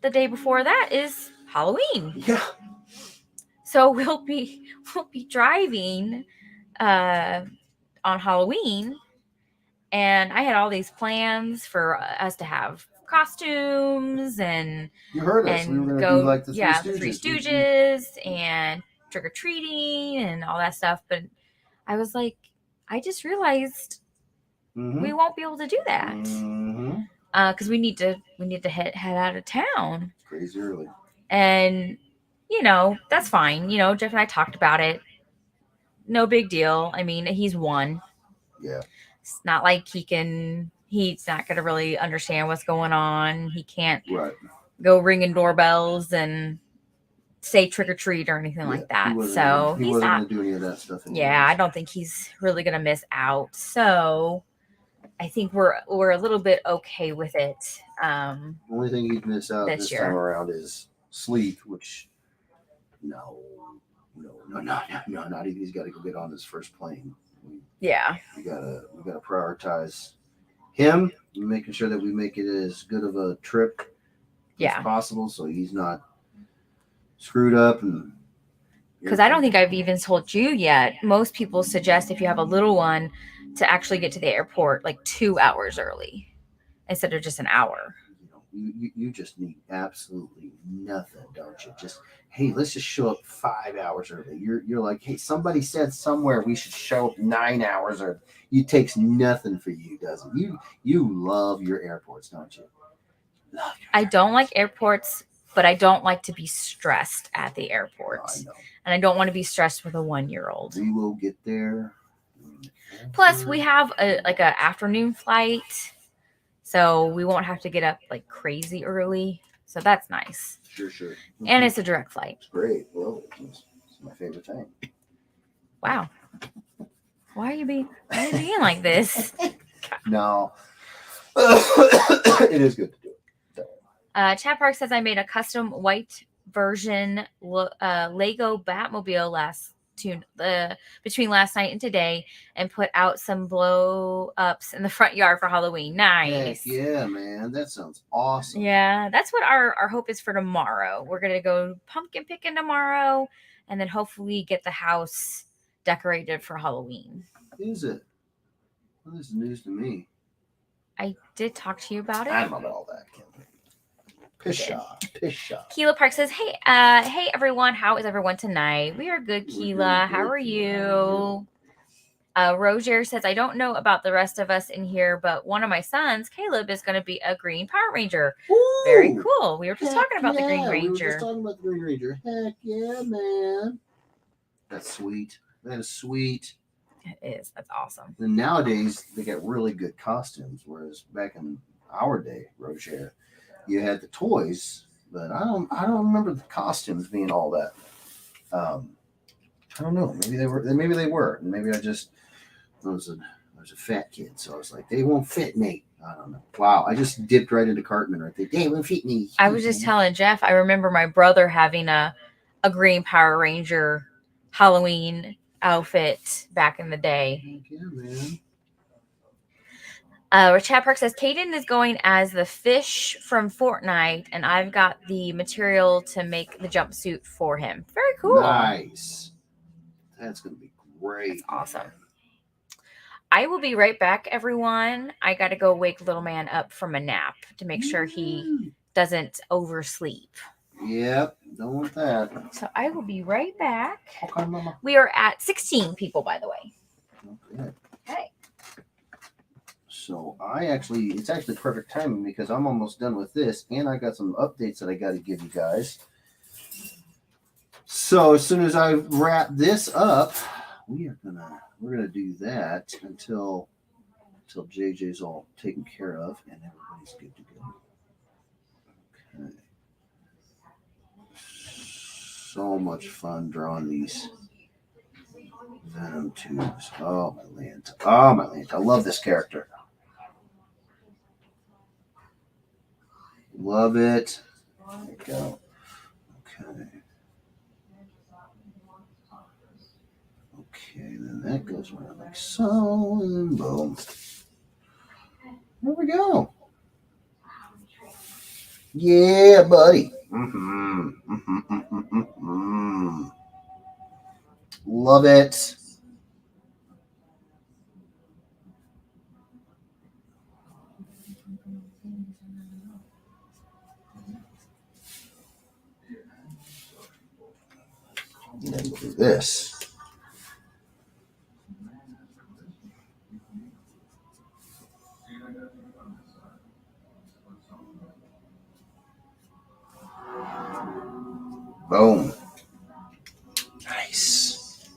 the day before that is Halloween. Yeah. So we'll be driving on Halloween, and I had all these plans for us to have costumes and you heard us. And we were go do like the Three Stooges and trick or treating and all that stuff. But I was like, I just realized we won't be able to do that because we need to head out of town. It's crazy early, and that's fine. Jeff and I talked about it. No big deal. I mean, he's one. Yeah. It's not like he's not going to really understand what's going on. He can't go ringing doorbells and say trick or treat or anything like that. So he wasn't going to do any of that stuff. Yeah, I don't think he's really going to miss out. So I think we're a little bit okay with it. The only thing he'd miss out this time around is sleep, which No, not even. He's got to go get on his first plane. Yeah. We gotta prioritize him, making sure that we make it as good of a trip as Yeah. possible, so he's not screwed up. And Because I don't think I've even told you yet. Most people suggest if you have a little one to actually get to the airport like 2 hours early instead of just an hour. You just need absolutely nothing, don't you? Just, hey, let's just show up 5 hours early. You're like, hey, somebody said somewhere we should show up 9 hours early. It takes nothing for you, does it? You love your airports, don't you? I don't like airports, but I don't like to be stressed at the airport. I know. And I don't want to be stressed with a 1-year-old. We will get there. Plus, we have a afternoon flight, so we won't have to get up like crazy early. So that's nice. Sure. And it's a direct flight. It's great. Well, it's my favorite thing. Wow. Why are you being like this? No. It is good to do it. Chad Park says I made a custom white version Lego Batmobile between last night and today, and put out some blow ups in the front yard for Halloween. Nice. Heck yeah, man. That sounds awesome. Yeah, that's what our hope is for tomorrow. We're gonna go pumpkin picking tomorrow, and then hopefully get the house decorated for Halloween. Is it? Well, this is news to me. I did talk to you about it. I don't know about all that. Pish off. Keela Park says, hey everyone, how is everyone tonight? We are good, Keela. How are you? Roger says, I don't know about the rest of us in here, but one of my sons, Caleb, is going to be a Green Power Ranger. Ooh, very cool. We were just talking about the Green Ranger. We were just talking about the Green Ranger. Heck yeah, man. That's sweet. That is sweet. It is. That's awesome. And nowadays, they get really good costumes, whereas back in our day, Roger, you had the toys, but I don't remember the costumes being all that. I don't know. Maybe they were, and maybe I was a fat kid, so I was like, they won't fit me. I don't know. Wow, I just dipped right into Cartman right there. They won't fit me. I was just telling Jeff, I remember my brother having a Green Power Ranger Halloween outfit back in the day. Heck yeah, man. Chad Park says, Caden is going as the fish from Fortnite, and I've got the material to make the jumpsuit for him. Very cool. Nice. That's going to be great. That's awesome. I will be right back, everyone. I got to go wake little man up from a nap to make sure he doesn't oversleep. Yep, don't want that. So I will be right back. Okay, Mama. We are at 16 people, by the way. Okay. Okay. So it's actually perfect timing because I'm almost done with this, and I got some updates that I got to give you guys. So as soon as I wrap this up, we're gonna do that until JJ's all taken care of and everybody's good to go. Okay. So much fun drawing these Venom tubes. Oh my land! I love this character. Love it. There we go. Okay. Okay, then that goes around like so, and boom. There we go. Yeah, buddy. Love it. And then we'll do this. Boom. Nice.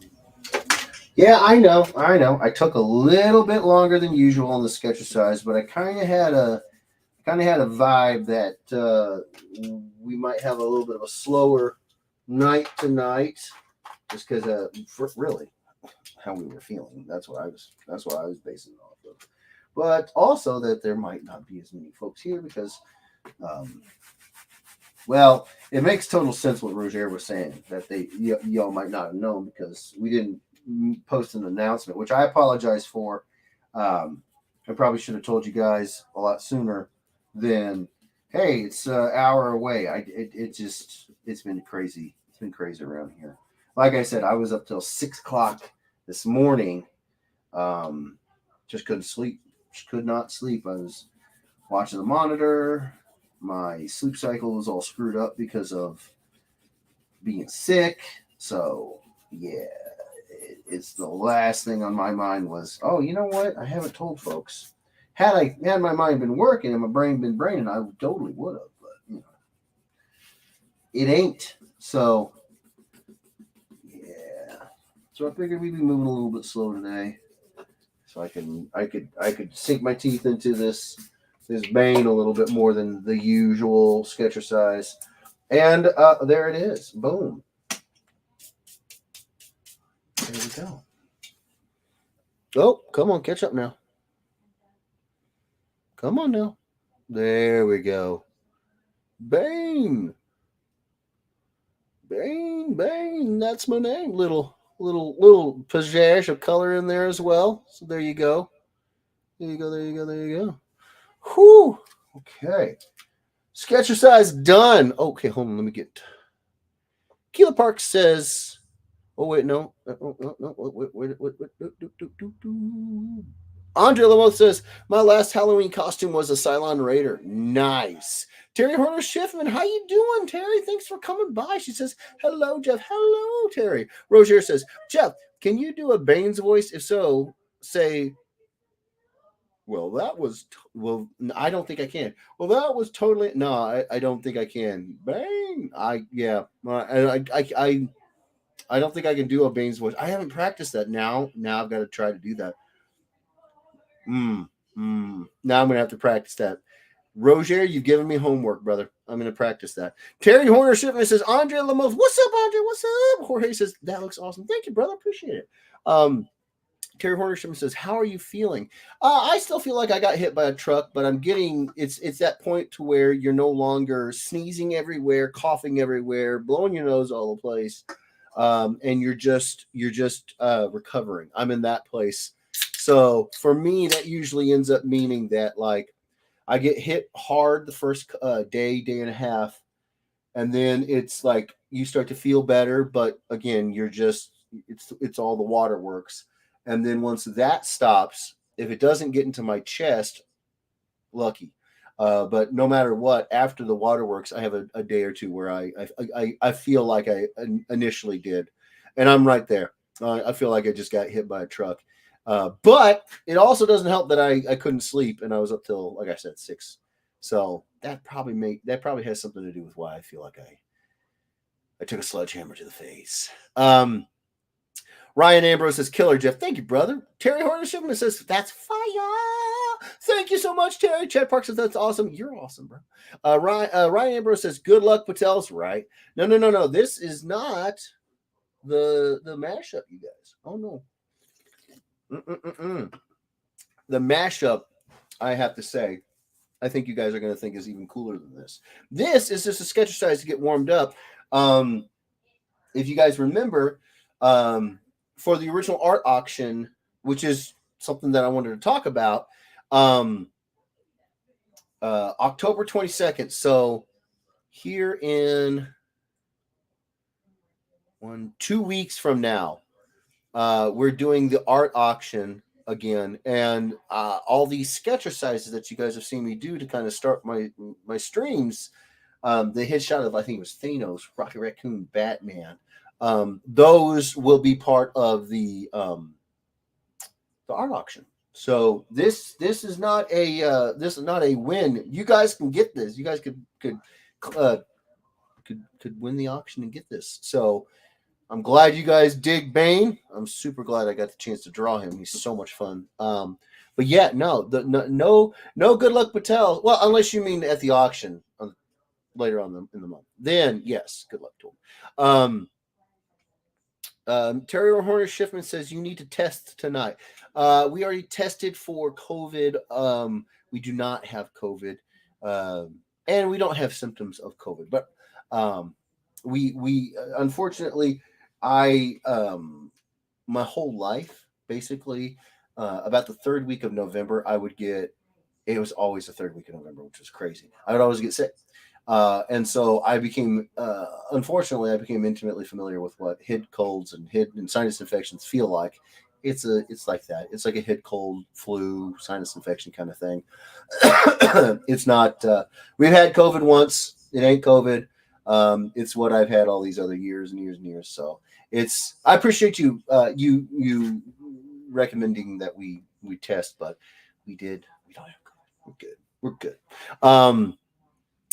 Yeah, I know. I took a little bit longer than usual on the Sketchercise, but I kind of had a vibe that we might have a little bit of a slower night tonight, just because really how we were feeling. That's what I was basing it off of. But also that there might not be as many folks here because Well, it makes total sense what Roger was saying that y'all might not have known because we didn't post an announcement, which I apologize for. I probably should have told you guys a lot sooner than, hey, it's an hour away. It just it's been crazy. It's been crazy around here. Like I said, I was up till 6 o'clock this morning. Um, just couldn't sleep. Just could not sleep. I was watching the monitor. My sleep cycle was all screwed up because of being sick. So yeah, it's the last thing on my mind was, oh, you know what? I haven't told folks. Had my mind been working and my brain been braining, I totally would have. But it ain't. So yeah. So I figured we'd be moving a little bit slow today, so I could sink my teeth into this Bane a little bit more than the usual Sketcher size. And there it is. Boom. There we go. Oh, come on, catch up now. Come on now. There we go. Bane. Bane, Bane. That's my name. Little pizzazz of color in there as well. So there you go. There you go. There you go. There you go. Whew. Okay. Sketcher size done. Okay, hold on. Let me get. Keela Park says. Oh wait, no. No. Wait. Andre Lamoth says, my last Halloween costume was a Cylon Raider. Nice. Terry Horner Schiffman, how you doing, Terry? Thanks for coming by. She says, hello, Jeff. Hello, Terry. Roger says, Jeff, can you do a Bane's voice? If so, say, well, that was, well, I don't think I can. Well, that was totally, no, I don't think I can. Bane. I don't think I can do a Bane's voice. I haven't practiced that. Now I've got to try to do that. Now I'm gonna have to practice that. Roger, you've given me homework, brother. I'm gonna practice that. Terry Horner Shipman says, Andre Lamos, what's up, Andre? What's up? Jorge says, that looks awesome. Thank you, brother. Appreciate it. Terry Horner Shipman says, how are you feeling? I still feel like I got hit by a truck, but I'm getting it's that point to where you're no longer sneezing everywhere, coughing everywhere, blowing your nose all the place. And you're just recovering. I'm in that place. So for me, that usually ends up meaning that like I get hit hard the first day and a half, and then it's like you start to feel better, but again, it's all the waterworks, and then once that stops, if it doesn't get into my chest, lucky. But no matter what, after the waterworks, I have a day or two where I feel like I initially did, and I'm right there. I feel like I just got hit by a truck. But it also doesn't help that I couldn't sleep and I was up till, like I said, 6. So that probably has something to do with why I feel like I took a sledgehammer to the face. Ryan Ambrose says, Killer Jeff. Thank you, brother. Terry Horner Shipman says, that's fire. Thank you so much, Terry. Chad Park says, that's awesome. You're awesome, bro. Ryan Ambrose says, good luck, Patel's right. No. This is not the mashup, you guys. Oh, no. The mashup, I have to say, I think you guys are going to think is even cooler than this. This is just a sketch size to get warmed up. If you guys remember, for the original art auction, which is something that I wanted to talk about, October 22nd. So here in 2 weeks from now, we're doing the art auction again, and all these sketcher sizes that you guys have seen me do to kind of start my streams. The headshot of, I think it was Thanos, Rocket Raccoon, Batman. Those will be part of the art auction. So this is not a win. You guys can get this. You guys could win the auction and get this. So I'm glad you guys dig Bane. I'm super glad I got the chance to draw him. He's so much fun. But yeah, no good luck Patel. Well, unless you mean at the auction later on in the month. Then yes, good luck to him. Terry Horner Schiffman says you need to test tonight. We already tested for COVID. We do not have COVID, and we don't have symptoms of COVID. But We unfortunately, I my whole life basically, about the third week of November, I would get. It was always the third week of November, which was crazy. I would always get sick. And so I became, unfortunately, I became intimately familiar with what head colds and head and sinus infections feel like. It's like that. It's like a head cold, flu, sinus infection kind of thing. It's not. We've had COVID once. It ain't COVID. It's what I've had all these other years and years and years. So it's. I appreciate you. You recommending that we test, but we did. We don't have COVID. We're good. We're good.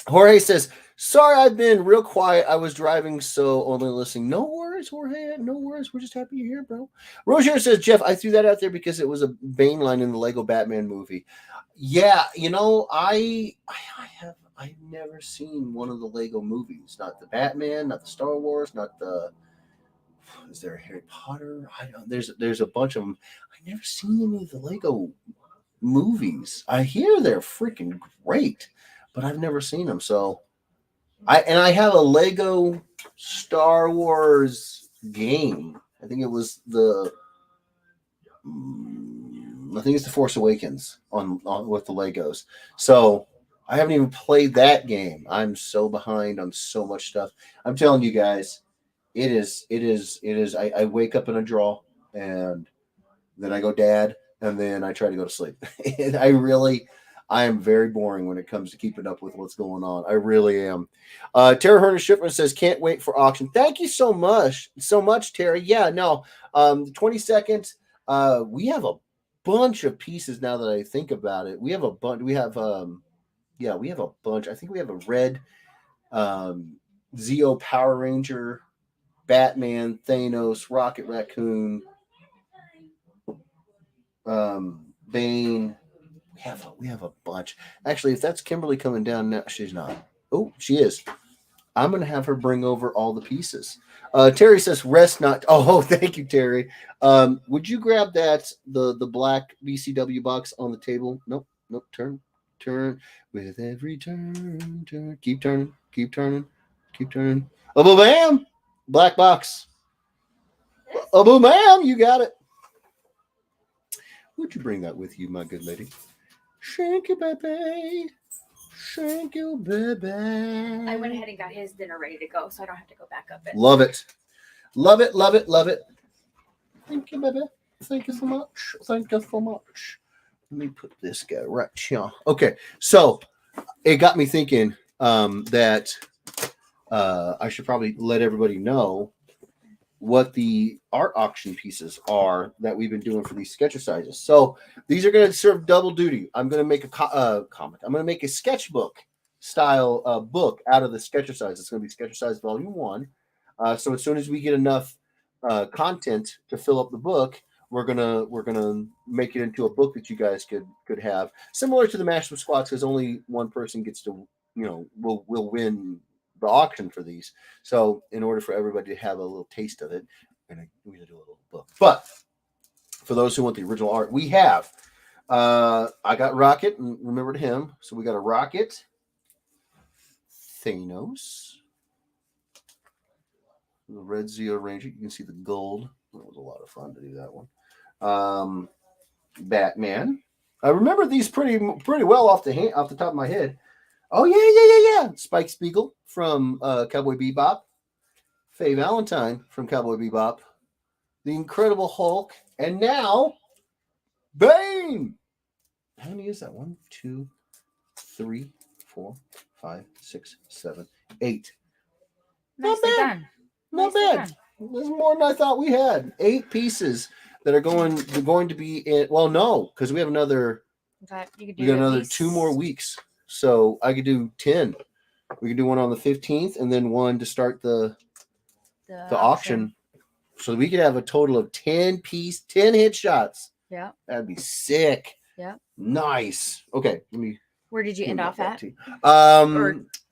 Jorge says, "Sorry, I've been real quiet. I was driving, so only listening." No worries, Jorge. No worries. We're just happy you're here, bro. Roger says, "Jeff, I threw that out there because it was a Bane line in the Lego Batman movie." Yeah, I've never seen one of the Lego movies. Not the Batman, not the Star Wars, not the. Is there a Harry Potter? I don't. There's a bunch of them. I've never seen any of the Lego movies. I hear they're freaking great, but I've never seen them. So I have a Lego Star Wars game. I think it was I think it's the Force Awakens on with the Legos. So I haven't even played that game. I'm so behind on so much stuff. I'm telling you guys, it is. I wake up in a draw, and then I go dad, and then I try to go to sleep. And I am very boring when it comes to keeping up with what's going on. I really am. Tara Herner Shipman says, "Can't wait for auction." Thank you so much, Terry. Yeah, no, the 22nd. We have a bunch of pieces now that I think about it. We have a bunch. We have a bunch. I think we have a red Zeo Power Ranger, Batman, Thanos, Rocket Raccoon, Bane. We have a bunch. Actually, if that's Kimberly coming down now, she's not. Oh, she is. I'm gonna have her bring over all the pieces. Terry says, "Rest not." Oh, thank you, Terry. Would you grab the black BCW box on the table? Nope, nope. Turn with every turn. Keep turning. Oh, boom, bam! Black box. Oh, boom, bam! You got it. Would you bring that with you, my good lady? Thank you, baby. Thank you, baby. I went ahead and got his dinner ready to go, so I don't have to go back up it. Love it. Love it, love it, love it. Thank you, baby. Thank you so much. Thank you so much. Let me put this guy right here. Okay, so it got me thinking that I should probably let everybody know what the art auction pieces are that we've been doing for these sketch exercises. So these are going to serve double duty. I'm going to make a comic. I'm going to make a sketchbook style book out of the sketch exercise. It's going to be sketch exercise volume 1. So as soon as we get enough content to fill up the book, we're gonna make it into a book that you guys could have, similar to the Mash with Squats, because only one person gets to will win the auction for these. So in order for everybody to have a little taste of it, we're gonna do a little book. But for those who want the original art, we have I got Rocket, and remembered him. So we got a Rocket, Thanos, the red Zeo Ranger. You can see the gold. That was a lot of fun to do that one. Batman. I remember these pretty well off the top of my head. Oh yeah. Spike Spiegel from Cowboy Bebop. Faye Valentine from Cowboy Bebop. The Incredible Hulk, and now Bane. How many is that? 1, 2, 3, 4, 5, 6, 7, 8. Nicely done. Not bad. There's more than I thought we had. 8 pieces that are going to be in. Well, no, because we have another. We got another 2 more weeks, so I could do 10. We could do one on the 15th, and then one to start the auction. So we could have a total of 10 headshots. Yeah, that'd be sick. Yeah, nice. Okay, let me. Where did you end off at?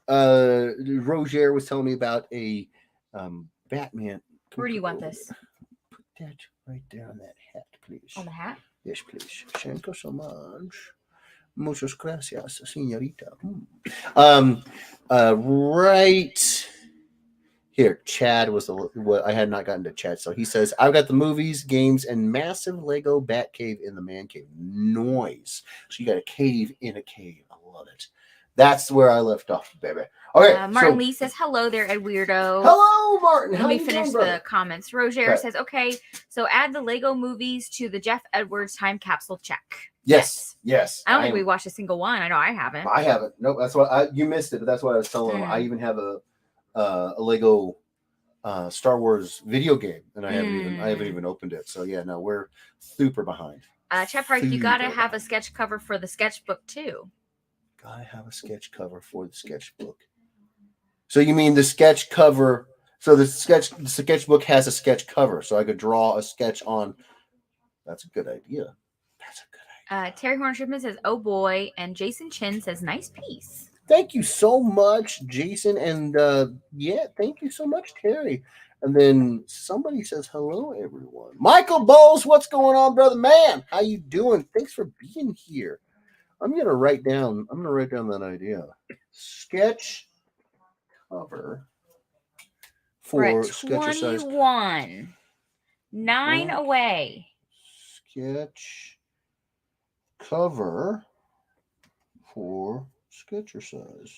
Roger was telling me about a Batman. Where do you want this? Put that right there on that hat, please. On the hat? Yes, please. Thank you so much. Muchas gracias, señorita. Right Here, Chad was what I had not gotten to Chad. So he says, I've got the movies, games, and massive Lego bat cave in the man cave. Noise. So you got a cave in a cave. I love it. That's where I left off, baby. Okay. Martin Lee says, hello there, Ed Weirdo. Hello, Martin. Let me finish the comments. Roger says, okay, so add the Lego movies to the Jeff Edwards time capsule check. Yes. I don't think we watched a single one. I know I haven't. I haven't. Nope. That's what you missed it, but that's what I was telling him. I even have a Lego Star Wars video game, and I haven't even opened it. So yeah, no, we're super behind. Chad Park, you gotta have a sketch cover for the sketchbook too. Gotta have a sketch cover for the sketchbook. So you mean the sketch cover? So the sketchbook has a sketch cover, so I could draw a sketch on. That's a good idea. Terry Hornshipman says, "Oh boy," and Jason Chin says, "Nice piece." Thank you so much, Jason, and thank you so much, Terry. And then somebody says, "Hello, everyone." Michael Bowles, what's going on, brother man? How you doing? Thanks for being here. I'm gonna write down that idea. Sketch cover for Sketcher-size. 21. 9 away. Sketch cover for Sketcher-size.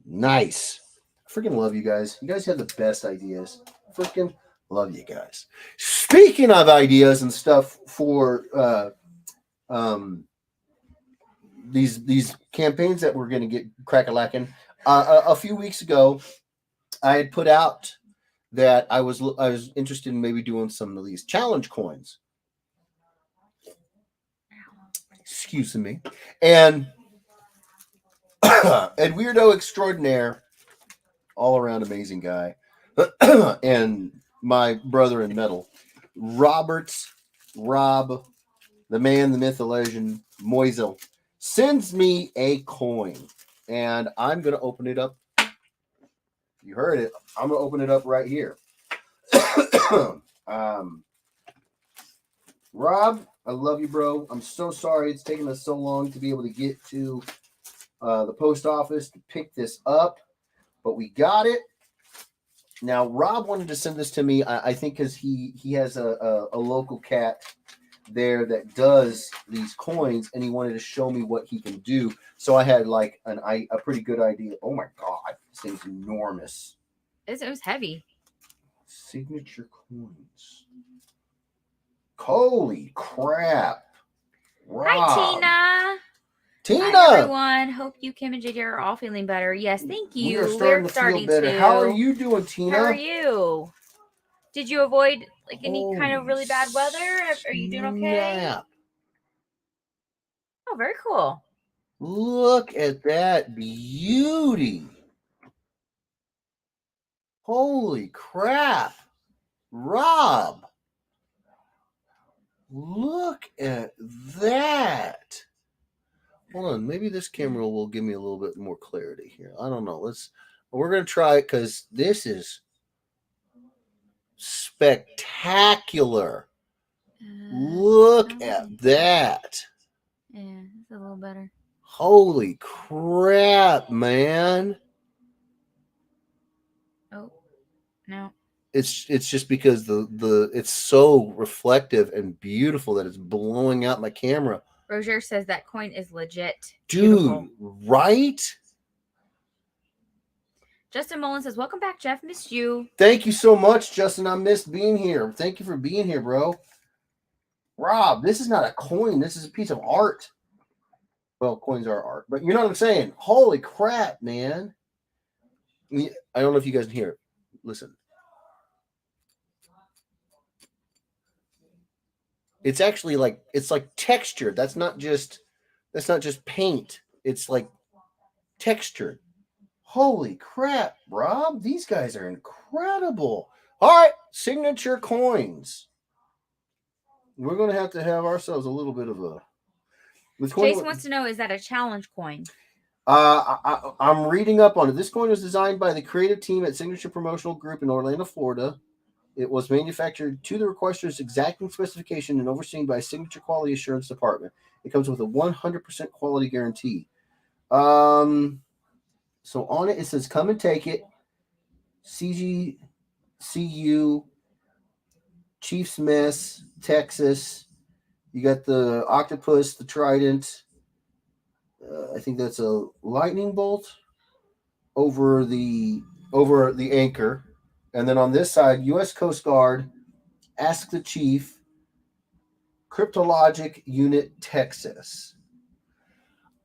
Nice. I freaking love you guys. You guys have the best ideas. Freaking love you guys. Speaking of ideas and stuff for these campaigns that we're going to get crack-a-lacking, a few weeks ago, I had put out that I was interested in maybe doing some of these challenge coins. Excuse me. And Ed Weirdo Extraordinaire, all around amazing guy, and my brother in metal, Rob, the man, the myth, the legend, Moisel, sends me a coin, and I'm going to open it up. You heard it. I'm going to open it up right here. Rob, I love you, bro. I'm so sorry it's taken us so long to be able to get to the post office to pick this up, but we got it. Now, Rob wanted to send this to me, I think, because he has a local cat there that does these coins, and he wanted to show me what he can do. So I had like a pretty good idea. Oh my God, this thing's enormous. It was heavy. Signature coins. Holy crap. Rob. Hi, Tina. Hi, everyone. Hope you, Kim, and JJ are all feeling better. Yes, thank you. We're starting to feel better. How are you doing, Tina? How are you? Did you avoid any kind of really bad weather? Are you doing okay? Yeah. Oh, very cool. Look at that beauty. Holy crap. Rob. Look at that. Hold on. Maybe this camera will give me a little bit more clarity here. I don't know. We're going to try it because this is spectacular. Look at that. Yeah, it's a little better. Holy crap, man. Oh, no. It's just because the it's so reflective and beautiful that it's blowing out my camera. Roger says that coin is legit. Dude, beautiful. Right? Justin Mullen says, welcome back, Jeff. Missed you. Thank you so much, Justin. I missed being here. Thank you for being here, bro. Rob, this is not a coin. This is a piece of art. Well, coins are art, but you know what I'm saying? Holy crap, man. I don't know if you guys can hear it. Listen. It's actually it's like textured. That's not just paint. It's like textured. Holy crap, Rob. These guys are incredible. All right, signature coins. We're going to have ourselves a little bit of a... Jason wants to know, is that a challenge coin? I'm reading up on it. This coin was designed by the creative team at Signature Promotional Group in Orlando, Florida. It was manufactured to the requester's exacting specification and overseen by Signature Quality Assurance Department. It comes with a 100% quality guarantee. So on it says come and take it. CGCU Chiefs Mess, Texas. You got the octopus, the trident. I think that's a lightning bolt over the anchor, and then on this side, U.S. Coast Guard. Ask the Chief. Cryptologic Unit, Texas.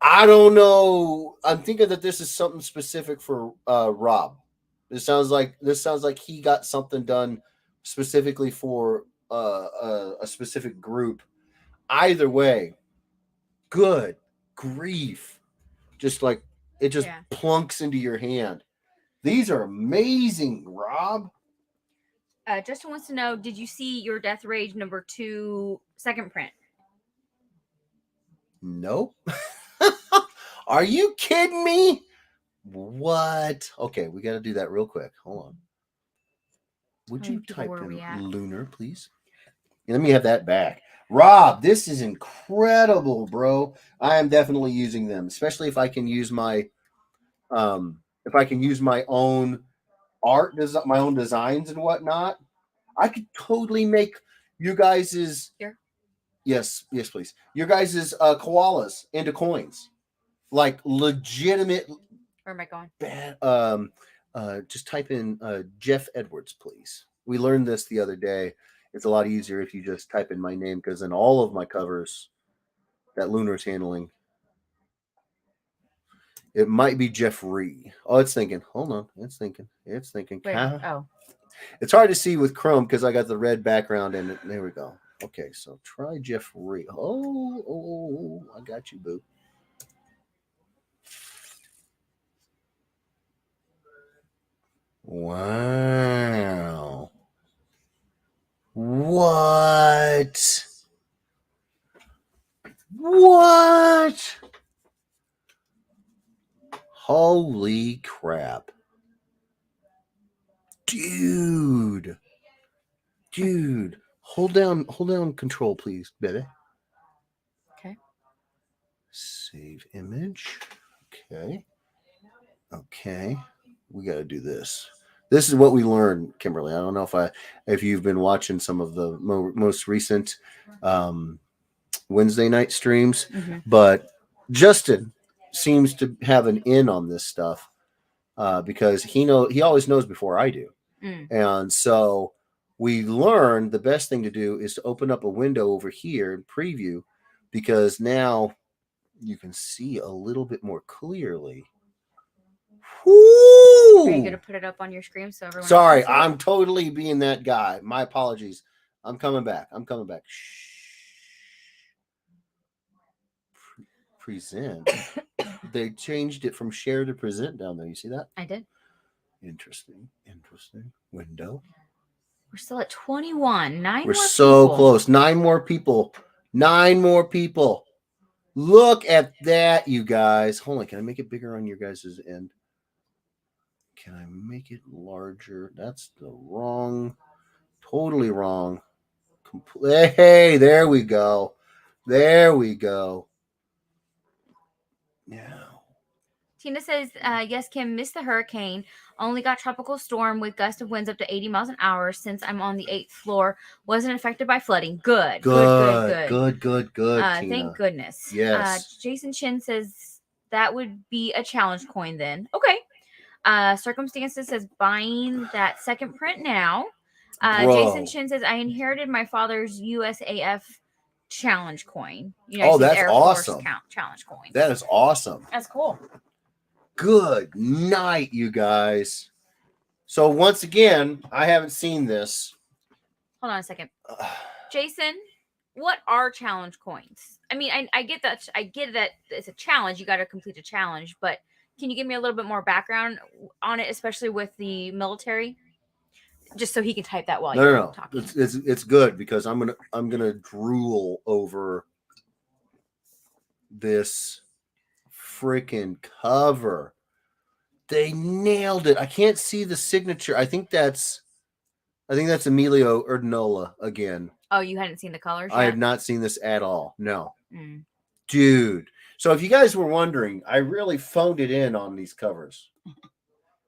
I don't know. I'm thinking that this is something specific for Rob. This sounds like he got something done specifically for a specific group. Either way, good grief. Just like it just Yeah. plunks into your hand. These are amazing, Rob. Justin wants to know, did you see your Death Rage #2 second print? Nope. Are you kidding me? What? Okay, we got to do that real quick. Hold on. Would you type where are we in at? lunar, please? Let me have that back. Rob, this is incredible, bro. I am definitely using them, especially if I can use my own my own designs and whatnot. I could totally make you guys's Here. yes, yes, please. Your guys's koalas into coins, like legitimate. Where am I going? Bad. Just type in Jeff Edwards, please. We learned this the other day. It's a lot easier if you just type in my name because in all of my covers that Lunar's handling, it might be Jeffrey. Oh, it's thinking. Hold on, it's thinking. It's thinking. Wait. Oh. It's hard to see with Chrome because I got the red background in it. There we go. Okay, so try Jeffrey. Oh, I got you, boo. Wow. What? What? Holy crap. Dude. Dude. Hold down control, please, baby. Okay. Save image. Okay. Okay. We got to do this. This is what we learned, Kimberly. I don't know if you've been watching some of the most recent Wednesday night streams, but Justin seems to have an in on this stuff because he always knows before I do, and so we learned the best thing to do is to open up a window over here and preview because now you can see a little bit more clearly. Are you gonna put it up on your screen so everyone? Sorry, I'm totally being that guy. My apologies. I'm coming back. Shh. Present. They changed it from share to present down there. You see that? I did. Interesting. Window. We're still at 21. We're so close. 9 more people. Look at that, you guys. Hold on. Can I make it bigger on your guys' end? Can I make it larger? That's totally wrong. Hey, there we go. Now. Tina says, yes, Kim, missed the hurricane. Only got tropical storm with gust of winds up to 80 miles an hour since I'm on the 8th floor. Wasn't affected by flooding. Good. Good, Tina. Thank goodness. Yes. Jason Chin says that would be a challenge coin then. Okay. Circumstances says buying that second print now. Jason Chin says I inherited my father's USAF challenge coin. United States Air awesome. Force challenge coin. That is awesome. That's cool. Good night, you guys. So once again, I haven't seen this. Hold on a second. Jason, what are challenge coins? I mean, I get that. I get that it's a challenge. You got to complete a challenge, but can you give me a little bit more background on it, especially with the military? Just so he can type that while you're talking. It's good because I'm gonna drool over this freaking cover. They nailed it. I can't see the signature. I think that's Emilio Erdnola again. Oh, you hadn't seen the colors yet? I have not seen this at all. No. Dude. So if you guys were wondering, I really phoned it in on these covers.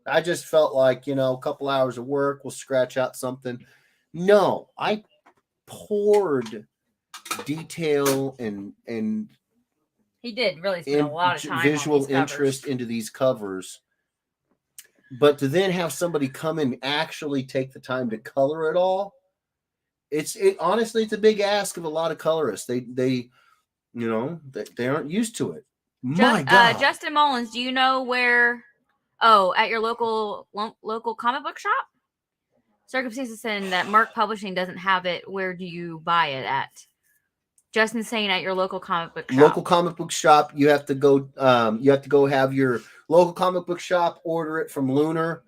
I just felt like, a couple hours of work, we'll scratch out something. No, I poured detail and He did really spend a lot of time on visual these interest covers. into these covers. But to then have somebody come and actually take the time to color it all, honestly, it's a big ask of a lot of colorists. They aren't used to it. My God. Justin Mullins, do you know where? Oh, at your local comic book shop. Circumstances saying that Merc Publishing doesn't have it. Where do you buy it at? Justin's saying at your local comic book shop. Local comic book shop. You have to go. You have to go have your local comic book shop order it from Lunar.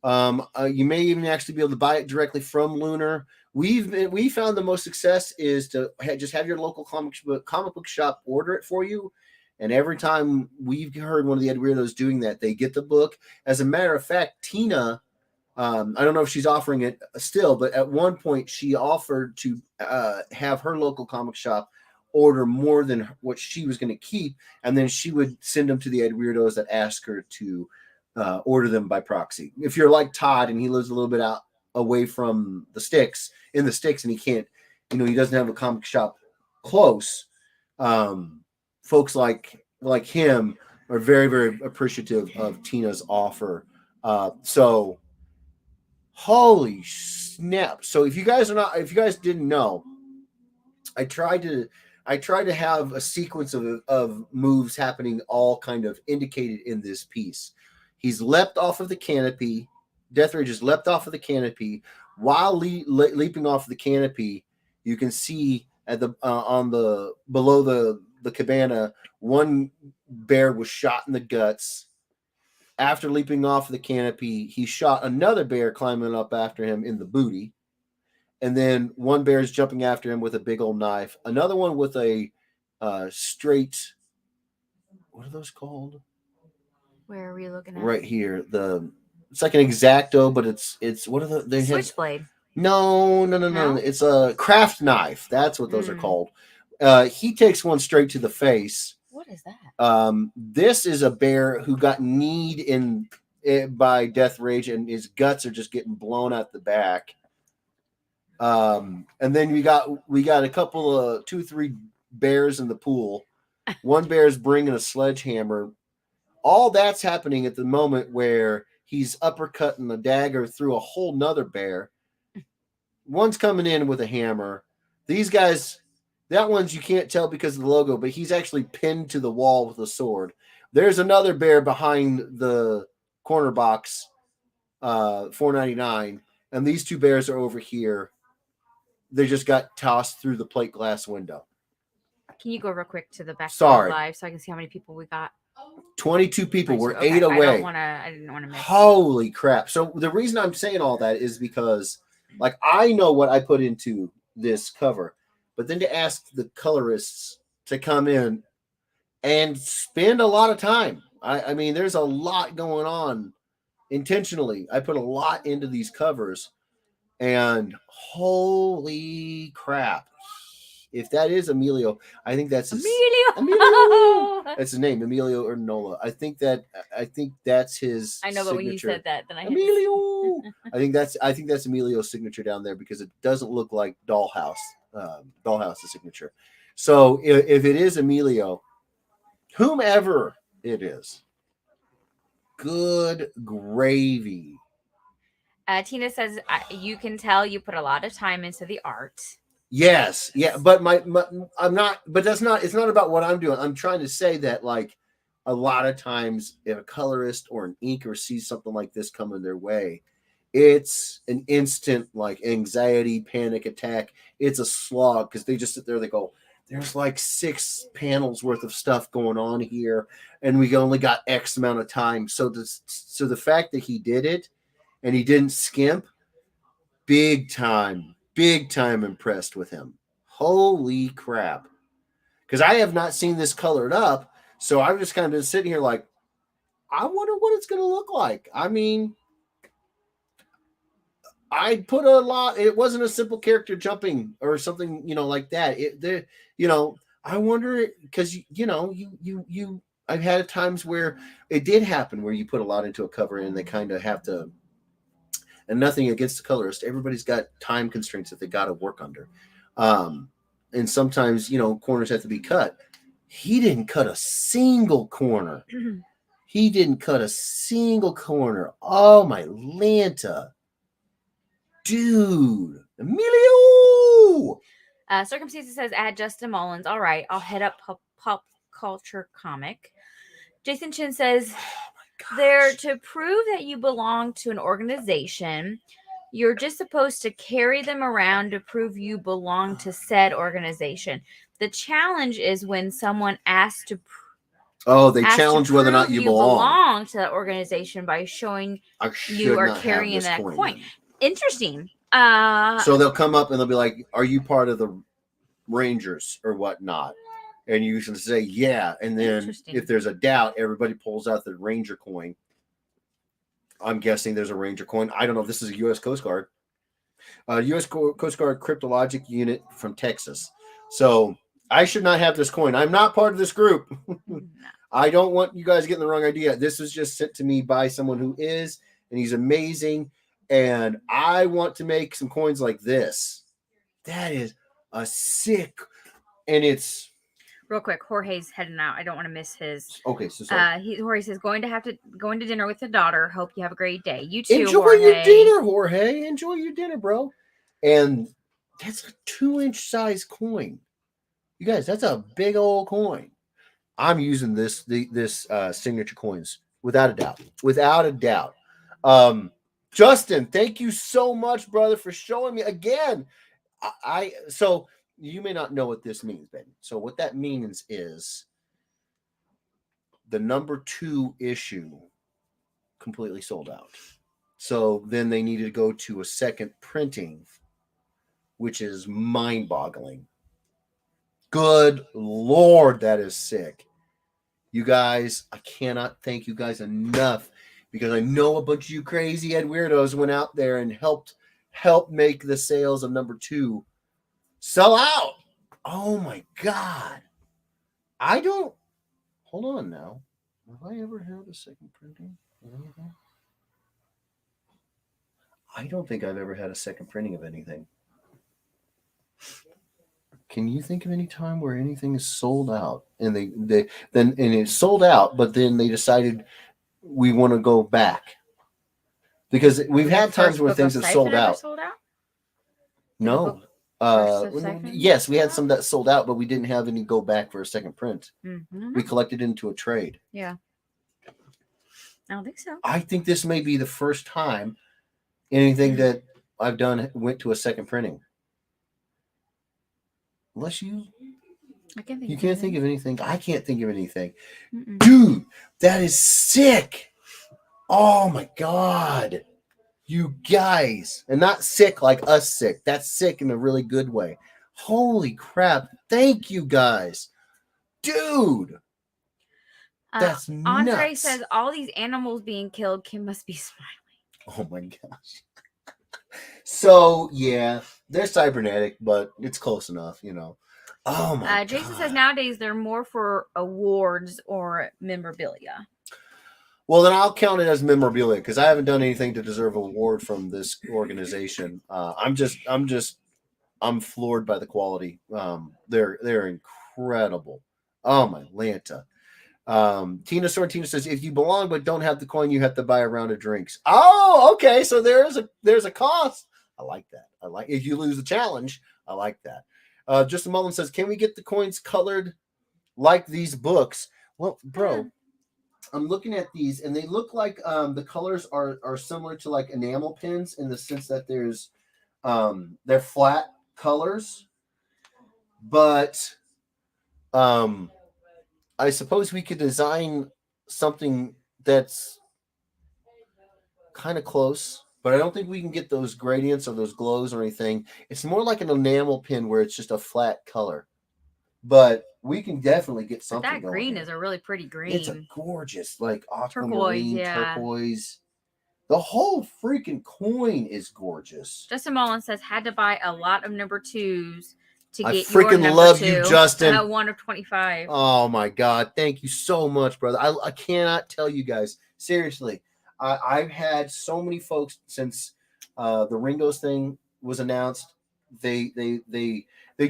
You may even actually be able to buy it directly from Lunar. We found the most success is to just have your local comic book shop order it for you. And every time we've heard one of the Ed Weirdos doing that, they get the book. As a matter of fact, Tina, I don't know if she's offering it still, but at one point she offered to have her local comic shop order more than what she was going to keep, and then she would send them to the Ed Weirdos that ask her to order them by proxy. If you're like Todd and he lives a little bit out away from the sticks, and he can't, he doesn't have a comic shop close. Folks like him are very, very appreciative of Tina's offer. So holy snap. So if you guys didn't know, I tried to have a sequence of moves happening, all kind of indicated in this piece. He's leapt off of the canopy. Death Rage has leapt off of the canopy. While leaping off the canopy, you can see at the on the below the cabana, one bear was shot in the guts. After leaping off the canopy, he shot another bear climbing up after him in the booty. And then one bear is jumping after him with a big old knife. Another one with a straight. What are those called? Where are we looking at? Right here. It's like an X-Acto, but it's what are they switchblade? No. It's a craft knife. That's what those are called. He takes one straight to the face. What is that? This is a bear who got kneed in by Death Rage, and his guts are just getting blown out the back. And then we got a couple of 2-3 bears in the pool. One bear is bringing a sledgehammer. All that's happening at the moment where he's uppercutting a dagger through a whole nother bear. One's coming in with a hammer. These guys, that one's you can't tell because of the logo, but he's actually pinned to the wall with a sword. There's another bear behind the corner box, $4.99, and these two bears are over here. They just got tossed through the plate glass window. Can you go real quick to the back live so I can see how many people we got? 22 people. We're 8 away. I didn't want to miss. Holy crap. So the reason I'm saying all that is because, like, I know what I put into this cover, but then to ask the colorists to come in and spend a lot of time. I mean, there's a lot going on intentionally. I put a lot into these covers, and holy crap. If that is Emilio, I think that's Emilio. That's his name, Emilio Urnola. I think that's his. I know, but when you said that, then Emilio. I think that's Emilio's signature down there because it doesn't look like Dollhouse's signature. So if it is Emilio, whomever it is, good gravy. Tina says you can tell you put a lot of time into the art. Yes, yeah, but I'm not. But that's not. It's not about what I'm doing. I'm trying to say that, like, a lot of times, if a colorist or an inker sees something like this coming their way, it's an instant like anxiety, panic attack. It's a slog because they just sit there. They go, "There's like 6 panels worth of stuff going on here, and we only got X amount of time." So the fact that he did it, and he didn't skimp, big time impressed with him. Holy crap. Because I have not seen this colored up, so I've just kind of been sitting here like, I wonder what it's going to look like. I mean, I put a lot. It wasn't a simple character jumping or something, like that. I wonder because I've had times where it did happen where you put a lot into a cover and they kind of have to. And nothing against the colorist, everybody's got time constraints that they got to work under, um, and sometimes corners have to be cut. He didn't cut a single corner. He didn't cut a single corner. Oh my Lanta, dude, Emilio. Circumstances says add Justin Mullins. All right, I'll head up pop culture comic. Jason Chin says they're to prove that you belong to an organization. You're just supposed to carry them around to prove you belong to said organization. The challenge is when someone asks to they challenge whether or not you belong to that organization by showing I you are not carrying that coin. then. Interesting. So they'll come up and they'll be like, "Are you part of the Rangers or whatnot?" And you can say, "Yeah." And then if there's a doubt, everybody pulls out the Ranger coin. I'm guessing there's a Ranger coin. I don't know if this is a U.S. Coast Guard. U.S. Coast Guard cryptologic unit from Texas. So I should not have this coin. I'm not part of this group. No. I don't want you guys getting the wrong idea. This was just sent to me by someone who is, and he's amazing. And I want to make some coins like this. That is a sick, and it's real quick. Jorge's heading out. I don't want to miss his. Okay, so sorry. Jorge says going to dinner with the daughter. Hope you have a great day. You too. Enjoy Jorge. your dinner, Jorge. Enjoy your dinner, bro. And that's a 2-inch size coin. You guys, that's a big old coin. I'm using this signature coins without a doubt. Without a doubt. Justin, thank you so much, brother, for showing me again. So you may not know what this means, Ben. So what that means is the number 2 issue completely sold out. So then they needed to go to a second printing, which is mind-boggling. Good Lord, that is sick. You guys, I cannot thank you guys enough because I know a bunch of you crazy head weirdos went out there and helped make the sales of number 2 sell out. Oh my God. Hold on now. Have I ever had a second printing? I don't think I've ever had a second printing of anything. Can you think of any time where anything is sold out and then it's sold out, but then they decided we want to go back? Because we've had times where things have sold out. No. Yes, we had some that sold out, but we didn't have any go back for a second print. Mm-hmm. We collected into a trade. Yeah. I don't think so. I think this may be the first time anything that I've done went to a second printing. Unless you can't think of anything. I can't think of anything. Mm-mm. Dude, that is sick. Oh my God. You guys. And not sick like us sick. That's sick in a really good way. Holy crap. Thank you guys. Dude. That's nuts. Andre says all these animals being killed, Kim must be smiling. Oh my gosh. So yeah, they're cybernetic, but it's close enough, Oh my Jason God. says nowadays they're more for awards or memorabilia. Well, then I'll count it as memorabilia because I haven't done anything to deserve an award from this organization. I'm floored by the quality. They're incredible. Oh my Lanta. Tina Sortina says if you belong but don't have the coin, you have to buy a round of drinks. Oh, okay. So there's a cost. I like that. If you lose the challenge, I like that. Justin Mullen says, can we get the coins colored like these books? Well, bro, I'm looking at these and they look like the colors are similar to like enamel pins in the sense that there's they're flat colors, but I suppose we could design something that's kind of close, but I don't think we can get those gradients or those glows or anything. It's more like an enamel pin where it's just a flat color, but we can definitely get something. But that green is a really pretty green. It's a gorgeous, like aquamarine, turquoise. The whole freaking coin is gorgeous. Justin Mullins says had to buy a lot of number 2s to I get your freaking number love 2. you, Justin. 1 of 25. Oh my God. Thank you so much, brother. I cannot tell you guys. Seriously. I've had so many folks since the Ringo's thing was announced. They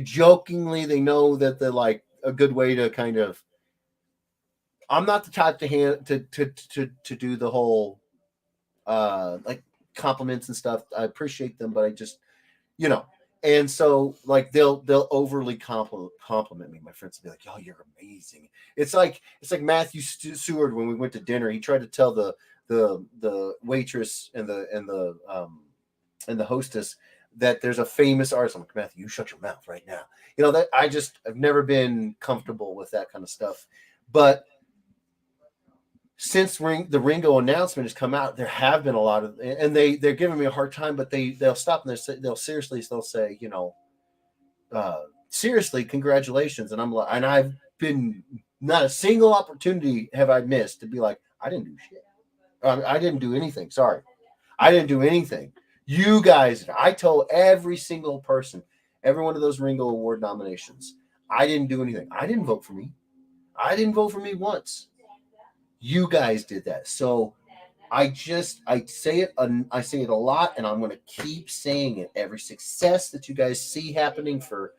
jokingly, they know that they're like a good way to kind of, I'm not the type to do the whole like compliments and stuff. I appreciate them, but I just, you know, and so like they'll overly compliment me. My friends will be like, "Oh, you're amazing." It's like Matthew Seward when we went to dinner. He tried to tell the waitress and the hostess that there's a famous artist. I'm like, Matthew, you shut your mouth right now. You know that I've never been comfortable with that kind of stuff, but since the Ringo announcement has come out, there have been a lot of, and they're giving me a hard time, but they'll stop and they'll say, you know, seriously, congratulations. And I'm like, and I've been, not a single opportunity have I missed to be like, I didn't do shit. I didn't do anything. Sorry. I didn't do anything. You guys, I told every single person, every one of those Ringo Award nominations, I didn't do anything. I didn't vote for me. I didn't vote for me once. You guys did that. So I say it a lot, and I'm going to keep saying it. Every success that you guys see happening for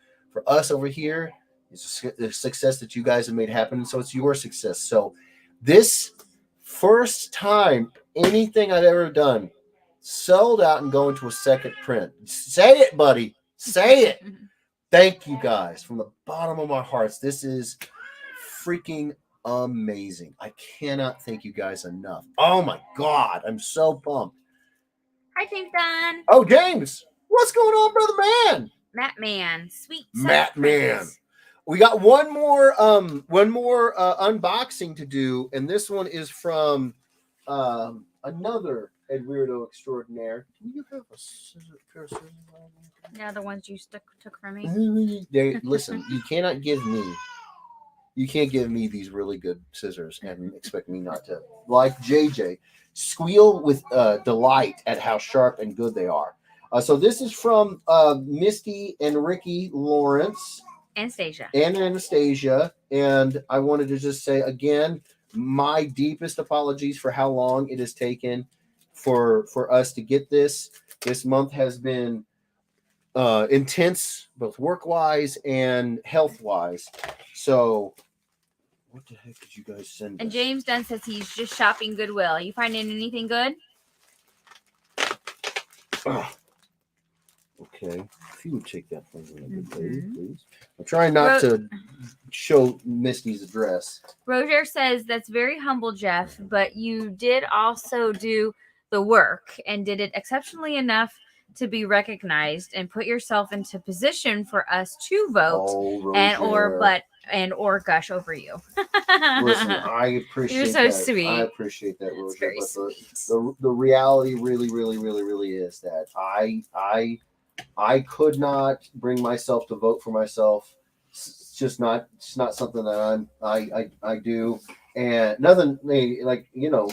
us over here is the success that you guys have made happen. So it's your success. So this first time anything I've ever done sold out and go into a second print. Say it, buddy. Say it. Thank you guys from the bottom of my hearts. This is freaking amazing. I cannot thank you guys enough. Oh my God. I'm so pumped. Hi, Pink Don. Oh, James. What's going on, brother man? Matt Man. Sweet. Matt Man. We got one more unboxing to do, and this one is from another Ed Weirdo extraordinaire. Can you have a pair of scissors? Yeah, the ones you took from me. Listen, you can't give me these really good scissors and expect me not to, like JJ, squeal with delight at how sharp and good they are. So this is from Misty and Ricky Lawrence. Anastasia. And I wanted to just say again, my deepest apologies for how long it has taken for us to get this. This month has been intense, both work-wise and health-wise. So what the heck did you guys send And us? James Dunn says he's just shopping Goodwill. You finding anything good? Okay. If you would take that from me, good lady, please. I'm trying not to show Misty's address. Roger says that's very humble, Jeff, but you did also do the work and did it exceptionally enough to be recognized and put yourself into position for us to vote or gush over you. Listen, I appreciate You're so that. sweet. I appreciate that, Roger. Very but sweet. The reality really is that I could not bring myself to vote for myself. It's just not something that I do. And nothing like, you know,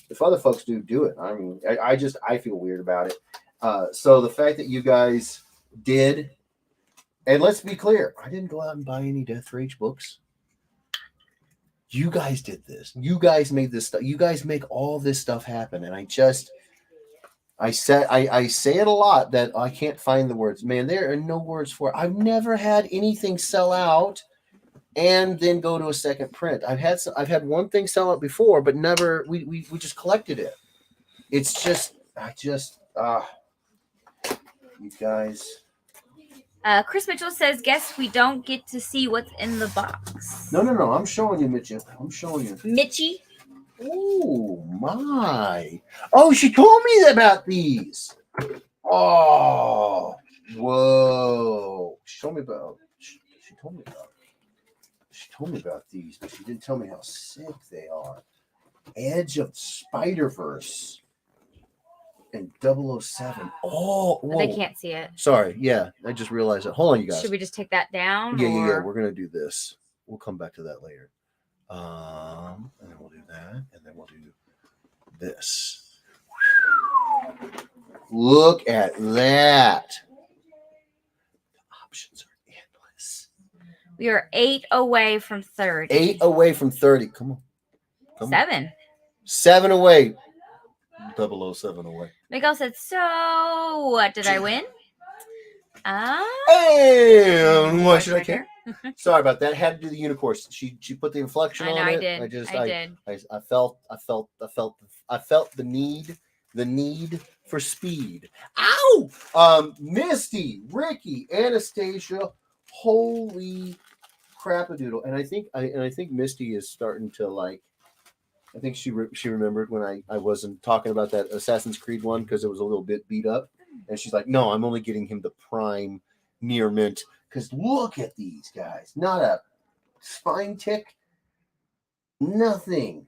if other folks do it. I mean, I feel weird about it. So the fact that you guys did, and let's be clear, I didn't go out and buy any Death Rage books. You guys did this. You guys made this stuff. You guys make all this stuff happen. And I say it a lot that I can't find the words. Man, there are no words for it. I've never had anything sell out and then go to a second print. I've had one thing sell out before, but never. We just collected it. It's just you guys. Chris Mitchell says, guess we don't get to see what's in the box. No. I'm showing you, Mitchell. I'm showing you. Mitchie. Oh my! Oh, she told me about these. Oh, whoa! She told me about these, but she didn't tell me how sick they are. Edge of Spider-Verse and 007. Oh, whoa. They can't see it. Sorry. Yeah, I just realized it. Hold on, you guys. Should we just take that down? Yeah. We're gonna do this. We'll come back to that later. And then we'll do that, and then we'll do this. Look at that. The options are We are 8 away from 30. 8 away from 30. Come on. Come on. 7. 7 away. 007 away. Miguel said, so what did I win? And why should I care? Sorry about that. Had to do the unicorn. She put the inflection on it. I did. I felt the need for speed. Ow! Misty, Ricky, Anastasia, holy crapadoodle. And I think Misty is starting to like. I think she remembered when I wasn't talking about that Assassin's Creed one because it was a little bit beat up, and she's like, "No, I'm only getting him the prime near mint because look at these guys, not a spine tick, nothing.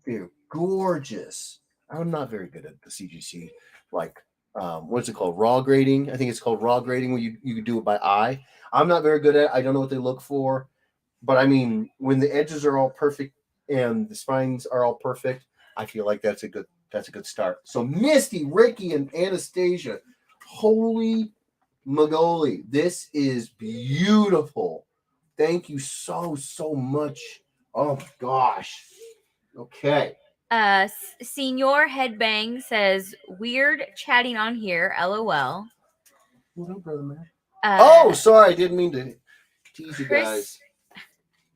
They're gorgeous. I'm not very good at the CGC, like what's it called, raw grading? I think it's called raw grading where you do it by eye. I'm not very good at it. I don't know what they look for, but I mean when the edges are all perfect and the spines are all perfect, I feel like that's a good start. So Misty, Ricky, and Anastasia, holy Magoli, this is beautiful. Thank you so much. Oh my gosh. Okay. Senior Headbang says, weird chatting on here, LOL. What up, brother, man? Sorry, I didn't mean to tease you guys.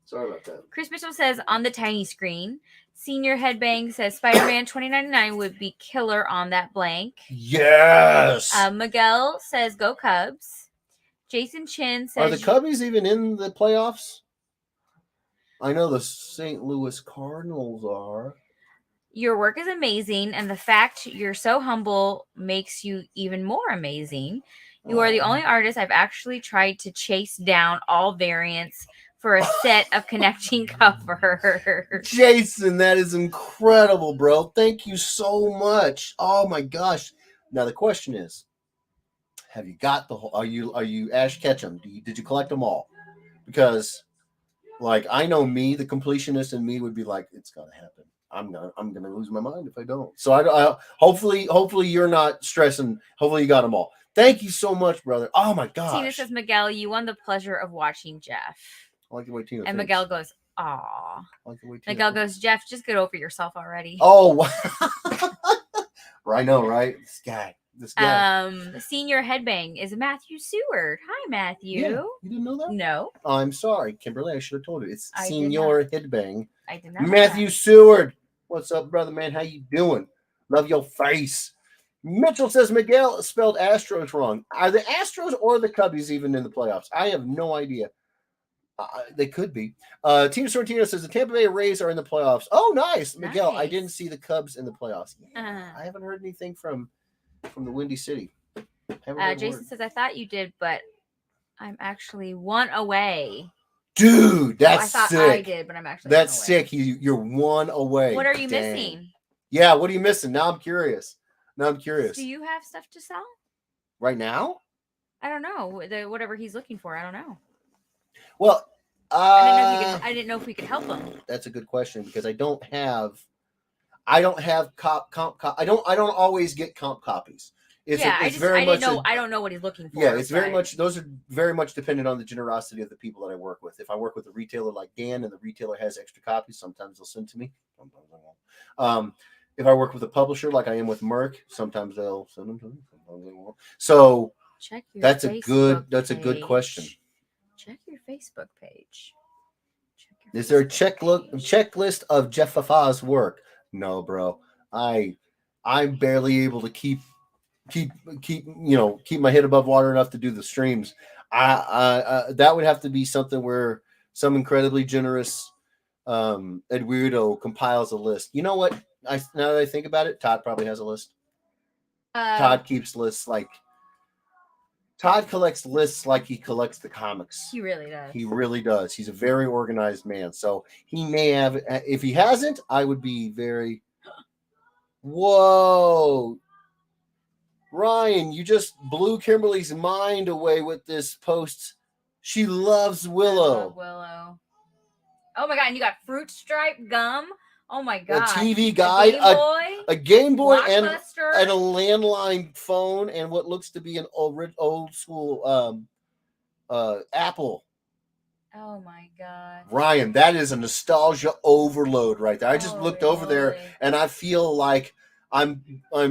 Sorry about that. Chris Mitchell says, on the tiny screen. Senior Headbang says, Spider-Man 2099 would be killer on that blank. Yes! Miguel says, go Cubs. Jason Chin says... Are the Cubbies even in the playoffs? I know the St. Louis Cardinals are. Your work is amazing, and the fact you're so humble makes you even more amazing. You are the only artist I've actually tried to chase down all variants for a set of connecting covers. Jason, that is incredible, bro. Thank you so much. Oh my gosh. Now the question is, have you got the whole? Are you Ash Ketchum? Did you collect them all? Because, like, I know me, the completionist in me would be like, it's gonna happen. I'm gonna lose my mind if I don't. So I hopefully you're not stressing. Hopefully you got them all. Thank you so much, brother. Oh my gosh. Tina says, Miguel, you won the pleasure of watching Jeff. I like the way Tina and thinks. Miguel goes, aw. I like the way Tina Miguel thinks. goes, Jeff, just get over yourself already. Oh, I know, right? This guy. Senior Headbang is Matthew Seward. Hi, Matthew. Yeah, you didn't know that? No. I'm sorry, Kimberly. I should have told you. It's Senior Headbang. I did not. Matthew Seward. What's up, brother, man? How you doing? Love your face. Mitchell says Miguel spelled Astros wrong. Are the Astros or the Cubbies even in the playoffs? I have no idea. They could be. Tina Sorrentino says the Tampa Bay Rays are in the playoffs. Oh, nice. Miguel, I didn't see the Cubs in the playoffs. I haven't heard anything from the Windy City. Jason says, I thought you did, but I'm actually 1 away. Dude, that's I thought sick. I did, but I'm actually that's 1 away. Sick. You're 1 away. What are you missing? Yeah, what are you missing? Now I'm curious. Do you have stuff to sell? Right now? I don't know. Whatever he's looking for, I don't know. Well, I didn't know if we could help him. That's a good question because I don't have comp. I don't always get comp copies. I don't know what he's looking for. Yeah, it's very much. Those are very much dependent on the generosity of the people that I work with. If I work with a retailer like Dan and the retailer has extra copies, sometimes they'll send to me. Sometimes they won't. If I work with a publisher like I am with Merck, sometimes they'll send them to me. Sometimes they won't. So that's a good question. Check your Facebook page. Is there a checklist of Jeff Fafa's work? No, bro. I'm barely able to keep my head above water enough to do the streams. That would have to be something where some incredibly generous Eduardo compiles a list. You know what? Now that I think about it, Todd probably has a list. Todd keeps lists like Todd collects lists like he collects the comics. He really does. He really does. He's a very organized man. So he may have. If he hasn't, I would be very. Whoa. Ryan, you just blew Kimberly's mind away with this post. She loves Willow. I love Willow. Oh my God, and you got Fruit Stripe gum. Oh my God. A TV guide, a Game Boy and a landline phone, and what looks to be an old school Apple. Oh my god. Ryan, that is a nostalgia overload right there. I just Holy looked over there moly. and I feel like I'm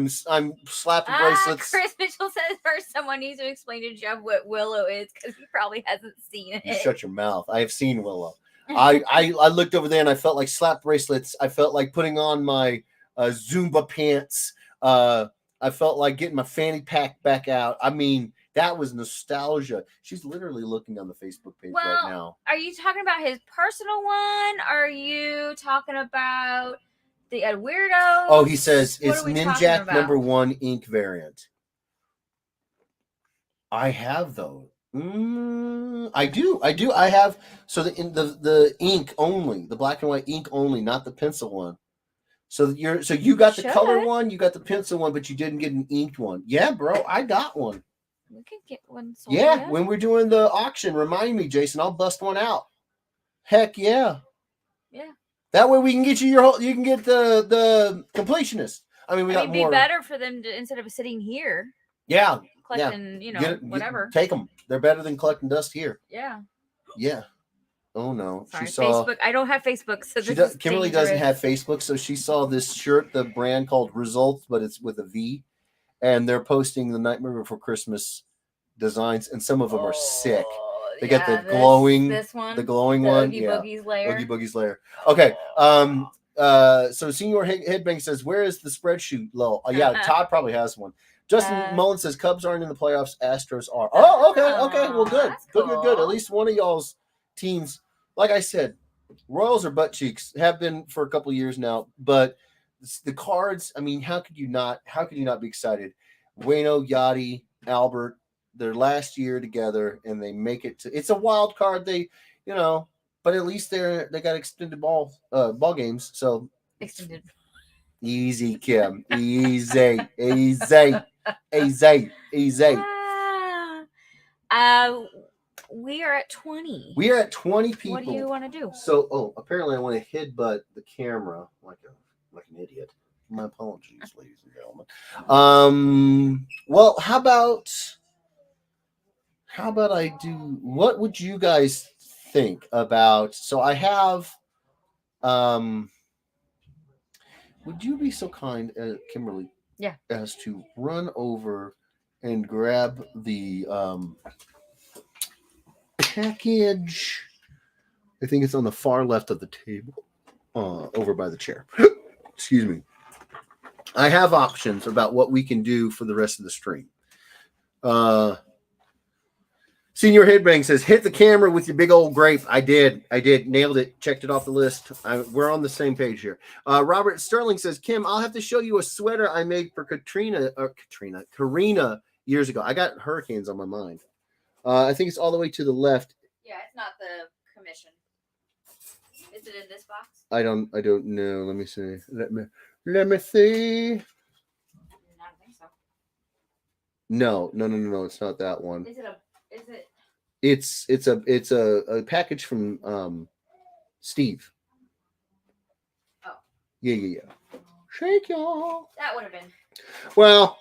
slapping bracelets. Chris Mitchell says first someone needs to explain to Jeff what Willow is because he probably hasn't seen it. You shut your mouth. I have seen Willow. I looked over there and I felt like slap bracelets. I felt like putting on my Zumba pants. I felt like getting my fanny pack back out. I mean, that was nostalgia. She's literally looking on the Facebook page right now. Are you talking about his personal one? Are you talking about the Ed Weirdo? Oh, he says What it's are we talking Ninjak about? number 1 ink variant. I have those. I do. I have the ink only, the black and white ink only, not the pencil one. So you got the color one, you got the pencil one, but you didn't get an inked one. Yeah, bro, I got one. We could get one sold. Yeah, when we're doing the auction, remind me, Jason. I'll bust one out. Heck yeah. Yeah. That way we can get you you can get the completionist. I mean, it'd be better for them to, instead of sitting here. Yeah. Collecting, whatever. Take them. They're better than collecting dust here. Yeah. Yeah. Oh no. Sorry, she saw Facebook. I don't have Facebook, so Kimberly doesn't have Facebook, so she saw this shirt, the brand called Results, but it's with a V, and they're posting the Nightmare Before Christmas designs, and some of them are sick. They got the glowing, the glowing one, Oogie Boogie's lair. Oogie Boogie's lair. Okay. So Senior Headbang says, "Where is the spreadsheet?" Low. Yeah, Todd probably has one. Justin Mullen says, "Cubs aren't in the playoffs. Astros are." Oh, okay. Well, good. Good. At least one of y'all's teams. Like I said, Royals are butt cheeks. Have been for a couple of years now. But the Cards. I mean, how could you not be excited? Waino, Yachty, Albert. Their last year together, and they make it to. It's a wild card. They, but at least they got extended ball games. So extended. Easy, Kim. Easy. We are at 20. We are at 20 people. What do you want to do? So, apparently I want to headbutt the camera like an idiot. My apologies, ladies and gentlemen. Well, how about I do? What would you guys think about? So I have. Would you be so kind, Kimberly? Yeah. As to run over and grab the package. I think it's on the far left of the table, over by the chair. Excuse me. I have options about what we can do for the rest of the stream. Senior Headbang says, "Hit the camera with your big old grape." I did. Nailed it. Checked it off the list. We're on the same page here. Robert Sterling says, "Kim, I'll have to show you a sweater I made for Karina years ago." I got hurricanes on my mind. I think it's all the way to the left. Yeah, it's not the commission. Is it in this box? I don't know. Let me see. Let me see. I don't think so. No. It's not that one. Is it? It's a package from Steve. Oh. Yeah. Shake y'all. That would have been. Well,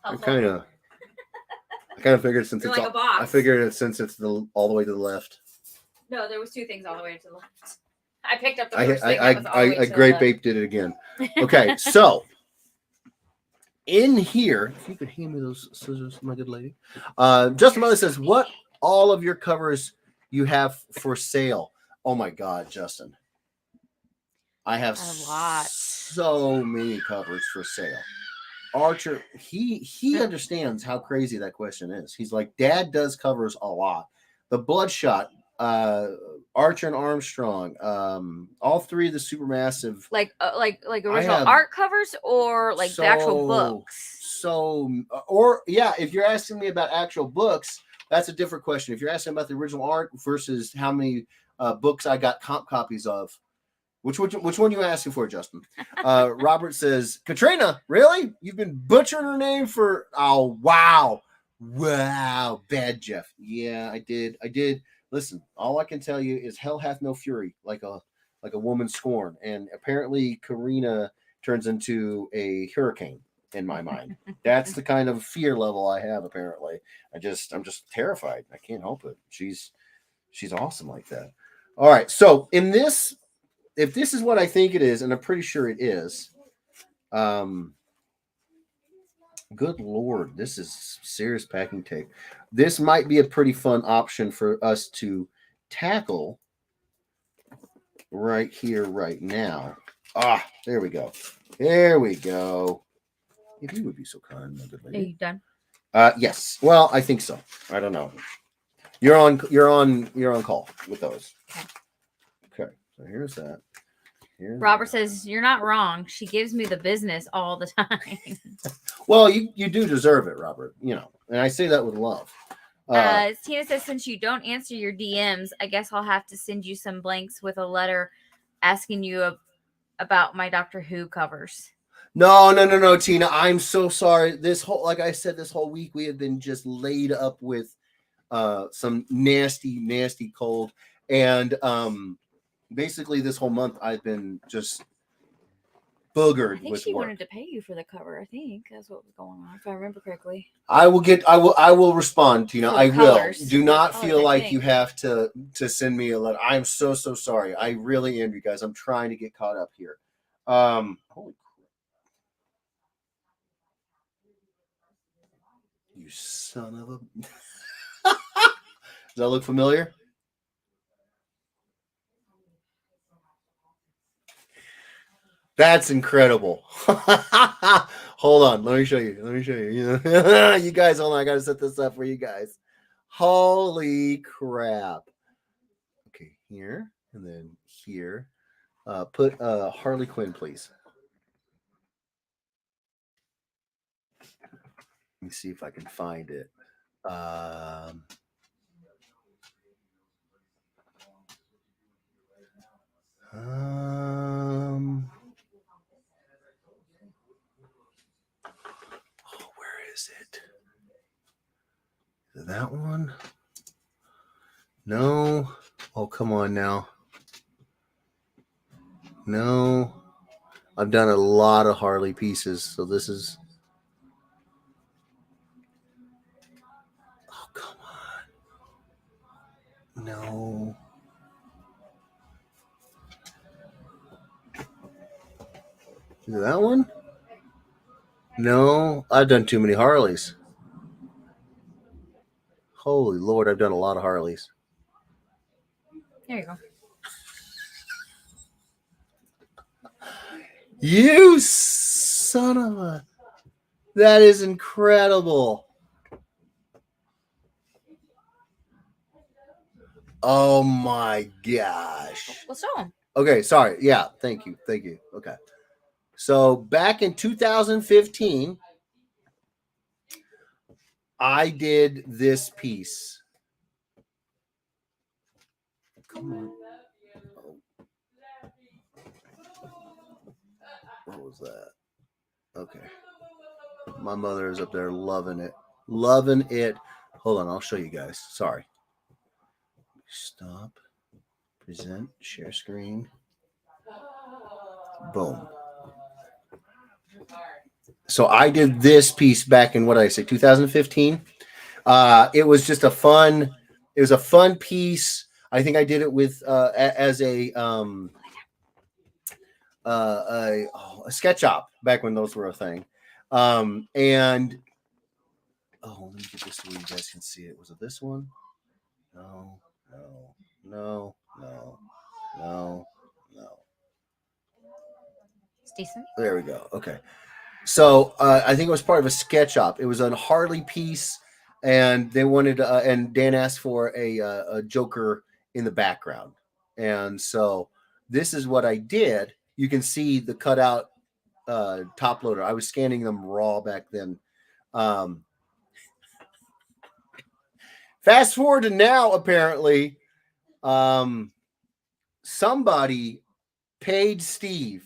helpful. I kind of figured since You're it's like a box. I figured it since it's all the way to the left. No, there was two things all the way to the left. I picked up the first thing. I grape ape did it again. Okay, so in here, if you could hand me those scissors, my good lady. Justin Mother says, "What all of your covers you have for sale?" Oh my God, Justin. I have a lot. So many covers for sale. Archer, he understands how crazy that question is. He's like, "Dad does covers a lot." The Bloodshot, Archer and Armstrong, all three of the Supermassive, like original art covers, or like the actual books. If you're asking me about actual books, that's a different question. If you're asking about the original art versus how many books I got comp copies of, which one are you asking for, Justin? Robert says, "Katrina, really? You've been butchering her name for..." Oh, wow, bad Jeff. Yeah, I did. Listen, all I can tell you is hell hath no fury like a woman scorned, and apparently Karina turns into a hurricane in my mind. That's the kind of fear level I have. Apparently, I'm just terrified. I can't help it. She's She's awesome like that. All right. So in this, if this is what I think it is, and I'm pretty sure it is, good Lord, this is serious packing tape. This might be a pretty fun option for us to tackle right here, right now. Ah, there we go. There we go. If you would be so kind, my good Are lady. you done? Yes. Well, I think so. I don't know. You're on call with those. Okay. So here's that. Robert says you're not wrong. She gives me the business all the time. Well, you do deserve it, Robert. You know, and I say that with love. Tina says since you don't answer your DMs, I guess I'll have to send you some blanks with a letter asking you about my Doctor Who covers. No, Tina. I'm so sorry. Like I said, this whole week we have been just laid up with some nasty cold, and basically this whole month I've been just boogered. I think with she work. wanted to pay you for the cover. I think that's what was going on, if I remember correctly. I will respond, Tina. I colors. will. Do not Colors, feel I like think. you have to send me a letter. I'm so sorry. I really am, you guys. I'm trying to get caught up here. Holy crap. You son of a Does that look familiar? That's incredible. Hold on. Let me show you. You guys, hold on. I got to set this up for you guys. Holy crap. Okay, here and then here. Put Harley Quinn, please. Let me see if I can find it. Where is it? Is it that one? No. Oh, come on now. No. I've done a lot of Harley pieces, so this is. Oh, come on. No. Is it that one? No. I've done too many Harleys. Holy Lord, I've done a lot of Harleys. There you go. You son of a. That is incredible. Oh my gosh. Let's show them. Okay, sorry. Yeah, thank you. Okay. So back in 2015, I did this piece. Come on. What was that? Okay. My mother is up there loving it. Loving it. Hold on, I'll show you guys. Sorry. Stop. Present. Share screen. Boom. So I did this piece back in, what did I say, 2015. It was just a fun piece. I think I did it with as a sketch op back when those were a thing. And let me get this so you guys can see it. Was it this one? No. It's decent. There we go. Okay. So I think it was part of a sketch op. It was a Harley piece, and they wanted and Dan asked for a Joker in the background, and so this is what I did. You can see the cutout top loader. I was scanning them raw back then. Fast forward to now, apparently, somebody paid Steve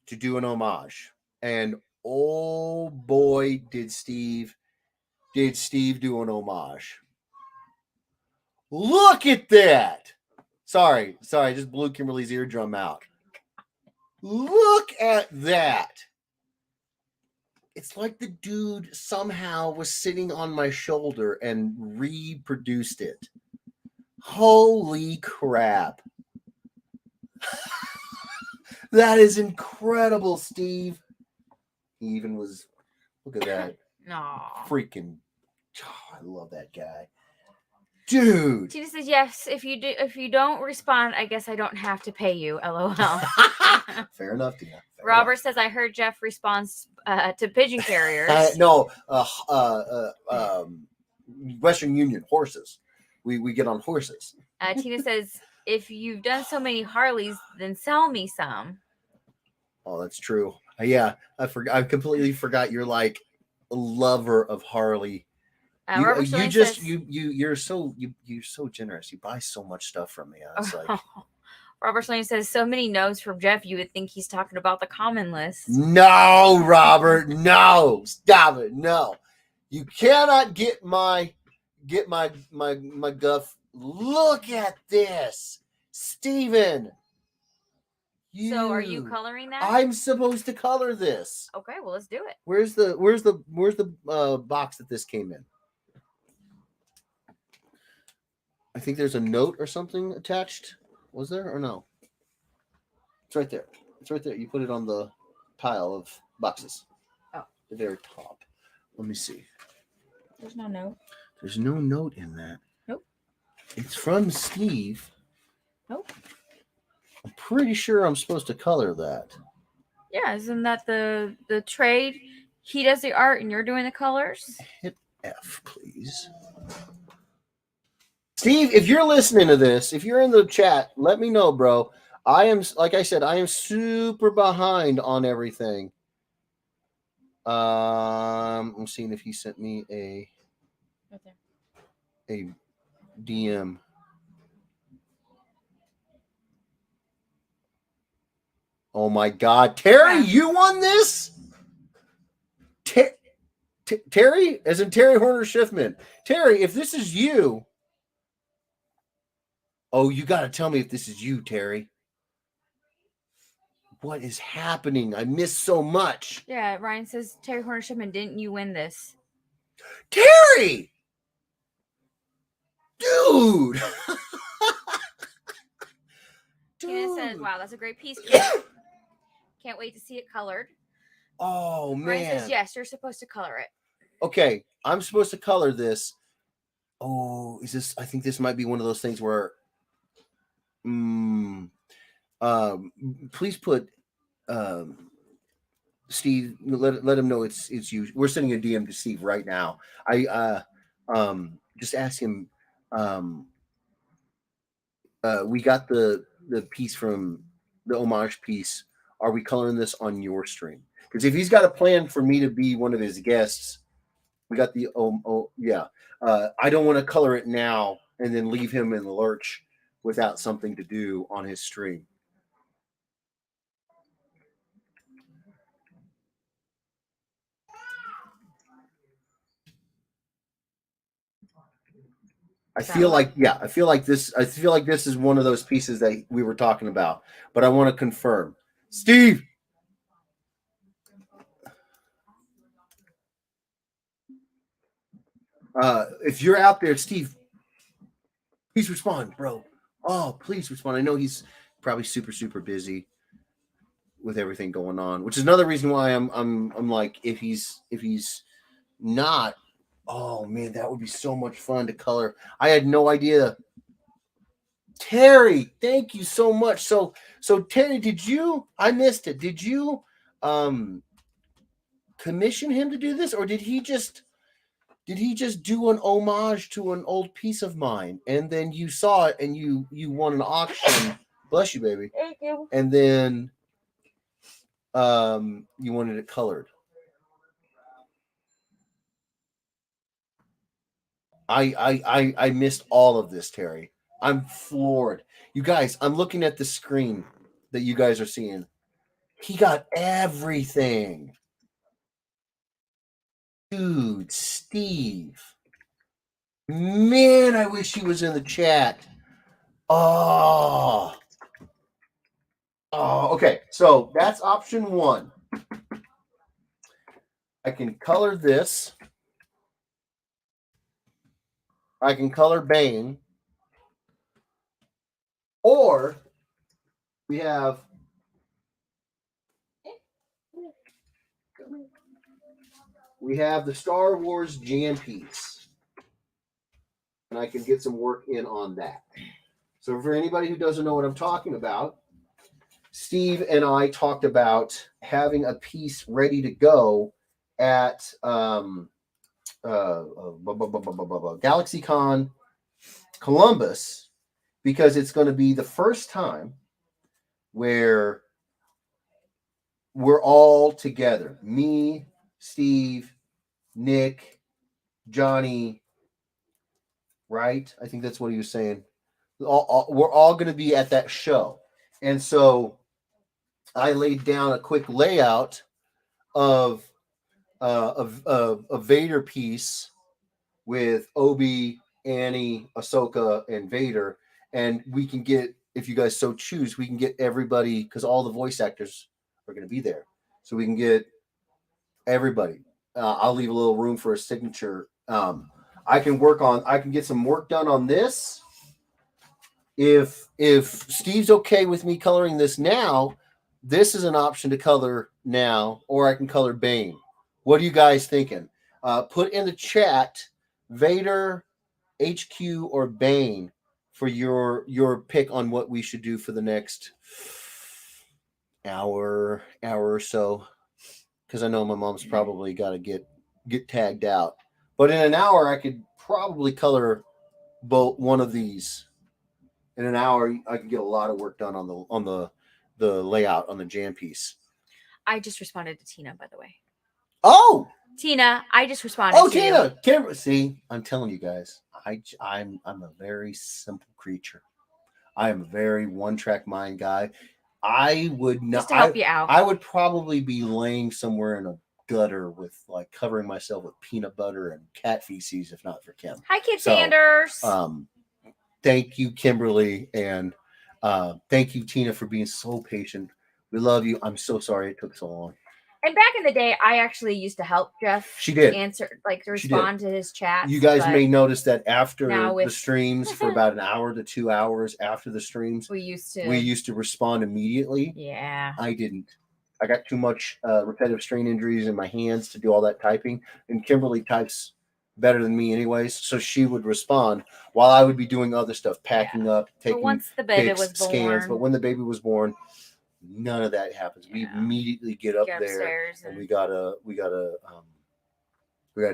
to do an homage, and oh boy, did Steve do an homage. Look at that. Sorry, I just blew Kimberly's eardrum out. Look at that. It's like the dude somehow was sitting on my shoulder and reproduced it. Holy crap. That is incredible, Steve. He even was, look at that. Aw. Freaking, oh, I love that guy. Dude. Tina says yes. If you don't respond, I guess I don't have to pay you. LOL. Fair enough, Tina. Fair Robert enough. says I heard Jeff responds to pigeon carriers. No, Western Union horses. We get on horses. Tina says if you've done so many Harleys, then sell me some. Oh, that's true. Yeah, I completely forgot you're like a lover of Harley. Robert You Sterling just says, you're so generous. You buy so much stuff from me. It's like Robert Sterling says so many no's from Jeff. You would think he's talking about the common list. no, Robert, no, stop it, no. You cannot get my guff. Look at this, Steven. So are you coloring that? I'm supposed to color this. Okay, well let's do it. Where's the box that this came in? I think there's a note or something attached. Was there or no? It's right there. It's right there. You put it on the pile of boxes. Oh. The very top. Let me see. There's no note. There's no note in that. Nope. It's from Steve. Nope. I'm pretty sure I'm supposed to color that. Yeah, isn't that the trade? He does the art and you're doing the colors? Hit F, please. Steve, if you're listening to this, if you're in the chat, let me know, bro. I am, like I said, I am super behind on everything. I'm seeing if he sent me a DM. Oh my God, Terry, you won this? Terry, as in Terry Horner Schiffman. Terry, if this is you, oh, you got to tell me if this is you, Terry. What is happening? I missed so much. Yeah, Ryan says, Terry Horner Shipman, didn't you win this? Terry! Dude! Tina says, wow, that's a great piece. Can't wait to see it colored. Oh, man. Ryan says, yes, you're supposed to color it. Okay, I'm supposed to color this. Oh, is this? I think this might be one of those things where please put Steve, let him know it's you. We're sending a DM to Steve right now. I just ask him. We got the piece from the homage piece. Are we coloring this on your stream? Because if he's got a plan for me to be one of his guests, we got the yeah. I don't want to color it now and then leave him in the lurch without something to do on his stream. I feel like this is one of those pieces that we were talking about, but I want to confirm. Steve, if you're out there, Steve, please respond, bro. Oh, please respond. I know he's probably super busy with everything going on, which is another reason why I'm like, if he's not, oh man, that would be so much fun to color. I had no idea. Terry, thank you so much. So Terry, I missed it. Did you commission him to do this, or did he just do an homage to an old piece of mine, and then you saw it and you won an auction? Bless you, baby. Thank you. And then you wanted it colored. I missed all of this, Terry. I'm floored. You guys, I'm looking at the screen that you guys are seeing. He got everything. Dude, Steve. Man, I wish he was in the chat. Oh, okay. So that's option one. I can color this. I can color Bane. Or we have the Star Wars jam piece, and I can get some work in on that. So for anybody who doesn't know what I'm talking about, Steve and I talked about having a piece ready to go at GalaxyCon Columbus, because it's going to be the first time where we're all together. Me, Steve, Nick, Johnny, right? I think that's what he was saying. We're all going to be at that show. And so I laid down a quick layout of a Vader piece with Obi, Annie, Ahsoka, and Vader. And we can get, if you guys so choose, we can get everybody, because all the voice actors are going to be there. So we can get everybody. I'll leave a little room for a signature. I can get some work done on this. If Steve's okay with me coloring this now, this is an option to color now, or I can color Bane. What are you guys thinking? Put in the chat Vader, HQ, or Bane for your pick on what we should do for the next hour or so. Because I know my mom's probably got to get tagged out. But in an hour, I could probably color both one of these. In an hour, I can get a lot of work done on the layout on the jam piece. I just responded to Tina, by the way. Oh, Tina, I just responded. Oh, Tina, Kim, see, I'm telling you guys, I'm a very simple creature. I am a very one-track mind guy. I would not just to help you out. I would probably be laying somewhere in a gutter with like covering myself with peanut butter and cat feces if not for Kim. Hi, Kid Sanders. Thank you, Kimberly, and thank you, Tina, for being so patient. We love you. I'm so sorry it took so long. And back in the day, I actually used to help Jeff. She did. Answer, like, to respond to his chats. You guys may notice that after the streams, for about an hour to 2 hours after the streams, we used to respond immediately. Yeah. I didn't. I got too much repetitive strain injuries in my hands to do all that typing. And Kimberly types better than me anyways, so she would respond while I would be doing other stuff, packing up, taking once the baby pics, was born, scans. But when the baby was born, none of that happens. We immediately get up there and we gotta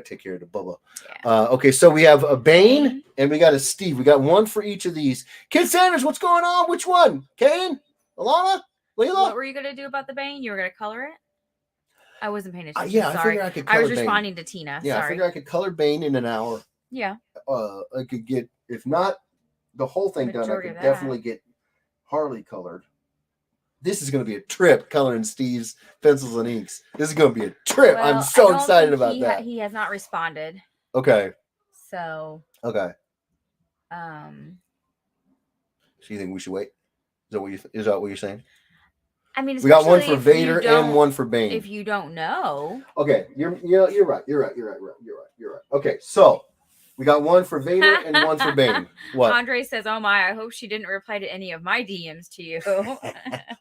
take care of the Bubba. Yeah. Okay, so we have a Bane and we got a Steve. We got one for each of these. Kid Sanders, what's going on? Which one? Kane? Alana? Leela? What were you gonna do about the Bane? You were gonna color it? I wasn't paying attention. Yeah, sorry. I figured I was responding to Tina. Yeah, sorry. I figured I could color Bane in an hour. Yeah. I could get, if not the whole thing done, I could definitely get Harley colored. This is going to be a trip coloring Steve's pencils and inks. This is going to be a trip. Well, I'm so excited about that. He has not responded. Okay. So. Okay. So you think we should wait? Is that what you're saying? I mean, we got one for Vader and one for Bane. If you don't know. Okay, you're right. You're right. Okay, so we got one for Vader and one for Bane. What? Andre says, "Oh my, I hope she didn't reply to any of my DMs to you."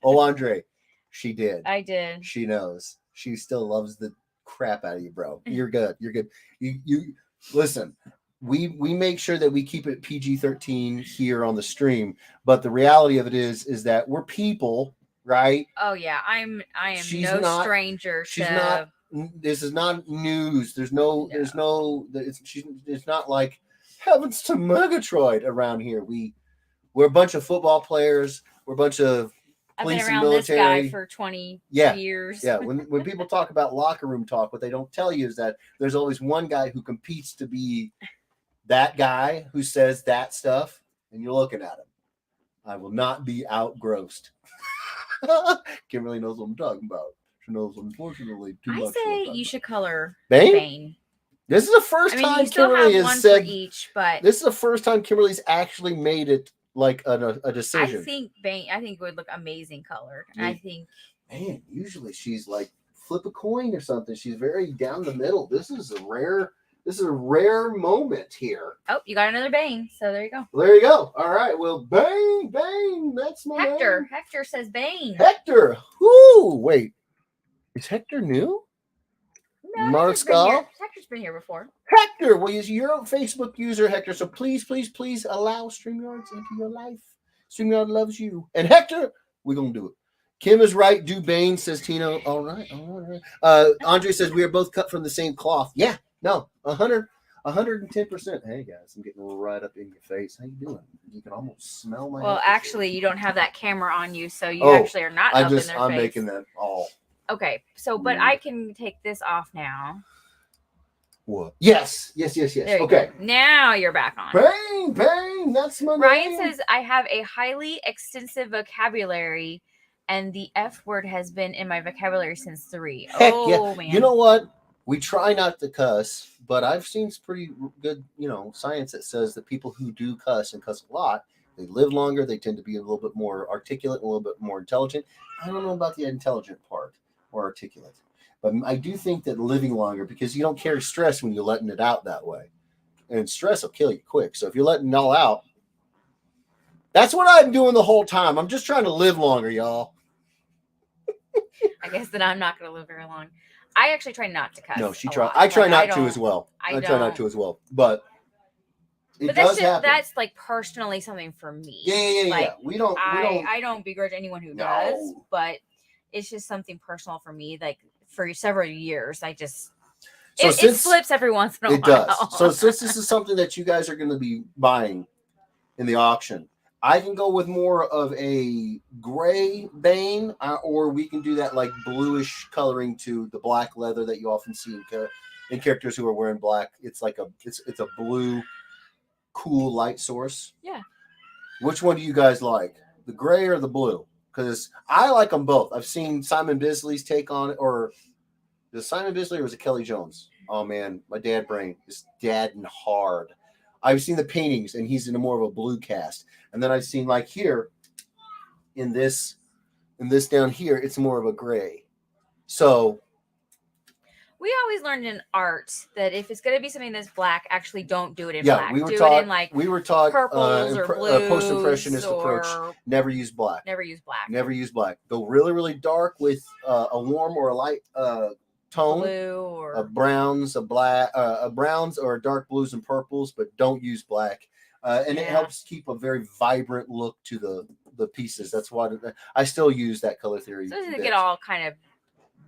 Oh, Andre, she did. I did. She knows. She still loves the crap out of you, bro. You're good. You're good. You listen. We make sure that we keep it PG-13 here on the stream, but the reality of it is that we're people. Right? Oh yeah, I am no stranger. She's not. This is not news. There's no. It's not like heavens to Murgatroyd around here. We're a bunch of football players. We're a bunch of police I've been around and military. This guy for 20 years. Yeah. When people talk about locker room talk, what they don't tell you is that there's always one guy who competes to be that guy who says that stuff, and you're looking at him. I will not be outgrossed. Kimberly knows what I'm talking about. She knows, unfortunately, too much. I say you should color Bane. This is the first time Kimberly has said each, but this is the first time Kimberly's actually made it like a decision. I think Bane. I think would look amazing colored. Yeah. I think. Man, usually she's like flip a coin or something. She's very down the middle. This is a rare This is a rare moment here. Oh, you got another Bane. So there you go. Well, there you go. All right. Well, Bane. That's my Hector. name. Hector says Bane. Hector. Whoo. Wait. Is Hector new? No, Marscal? Hector's been here before. Hector. Well, you're a Facebook user, Hector. So please allow StreamYards into your life. StreamYard loves you. And Hector, we're going to do it. Kim is right. Do Bane, says Tino. All right. Andre says we are both cut from the same cloth. Yeah. No. 110%. Hey, guys. I'm getting right up in your face. How you doing? You can almost smell my... Well, actually, you don't have that camera on you, so you actually are not up in their face. I'm making that all... Okay. So, but I can take this off now. What? Yes. Okay. Now you're back on. Bang. That's my Ryan name. says, I have a highly extensive vocabulary, and the F word has been in my vocabulary since 3. Man. You know what? We try not to cuss, but I've seen pretty good, science that says that people who do cuss and cuss a lot, they live longer. They tend to be a little bit more articulate, a little bit more intelligent. I don't know about the intelligent part or articulate. But I do think that living longer, because you don't carry stress when you're letting it out that way. And stress will kill you quick. So if you're letting it all out, that's what I'm doing the whole time. I'm just trying to live longer, y'all. I guess that I'm not going to live very long. I actually try not to cuss. No, she tries. I try not to as well. I try not to as well. But it does happen. That's like personally something for me. Yeah. I don't begrudge anyone who does, but it's just something personal for me. Like for several years, it slips every once in a while. It does. So since this is something that you guys are going to be buying in the auction, I can go with more of a gray Bane, or we can do that like bluish coloring to the black leather that you often see in characters who are wearing black. It's like it's a blue, cool light source. Yeah. Which one do you guys like, the gray or the blue? Because I like them both. I've seen Simon Bisley's take on it, or was it Simon Bisley or was it Kelly Jones? Oh man, my dad brain is dead and hard. I've seen the paintings, and he's in more of a blue cast. And then I've seen like here, in this down here, it's more of a gray. So we always learned in art that if it's going to be something that's black, actually don't do it in black. We were taught purples or blues, post-impressionist approach. Never use black. Never use black. Go really, really dark with a warm or a light tone, blue or browns, browns or dark blues and purples, but don't use black. It helps keep a very vibrant look to the pieces. That's why I still use that color theory. So it doesn't get all kind of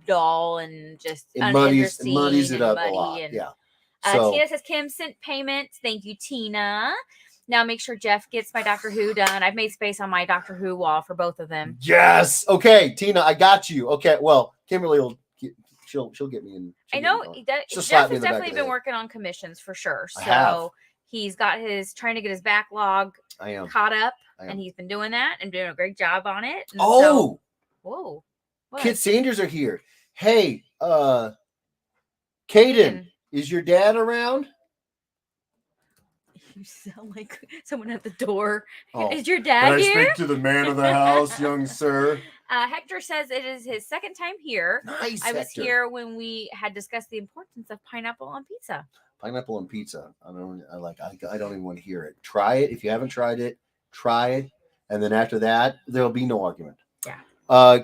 dull and just muddies it up a lot. So, Tina says, Kim sent payments. Thank you, Tina. Now make sure Jeff gets my Doctor Who done. I've made space on my Doctor Who wall for both of them. Yes. Okay, Tina, I got you. Okay, well, Kimberly will. She'll get me in. I know Jeff has definitely been working on commissions for sure. So he's got trying to get his backlog caught up, and he's been doing that and doing a great job on it. And whoa! What? Kit Sanders are here. Hey, Caden, is your dad around? You sound like someone at the door. Is your dad here? Can I speak to the man of the house, young sir? Hector says it is his second time here. Nice. I was here when we had discussed the importance of pineapple on pizza. Pineapple on pizza. I don't even want to hear it. Try it. If you haven't tried it, try it. And then after that, there'll be no argument. Yeah.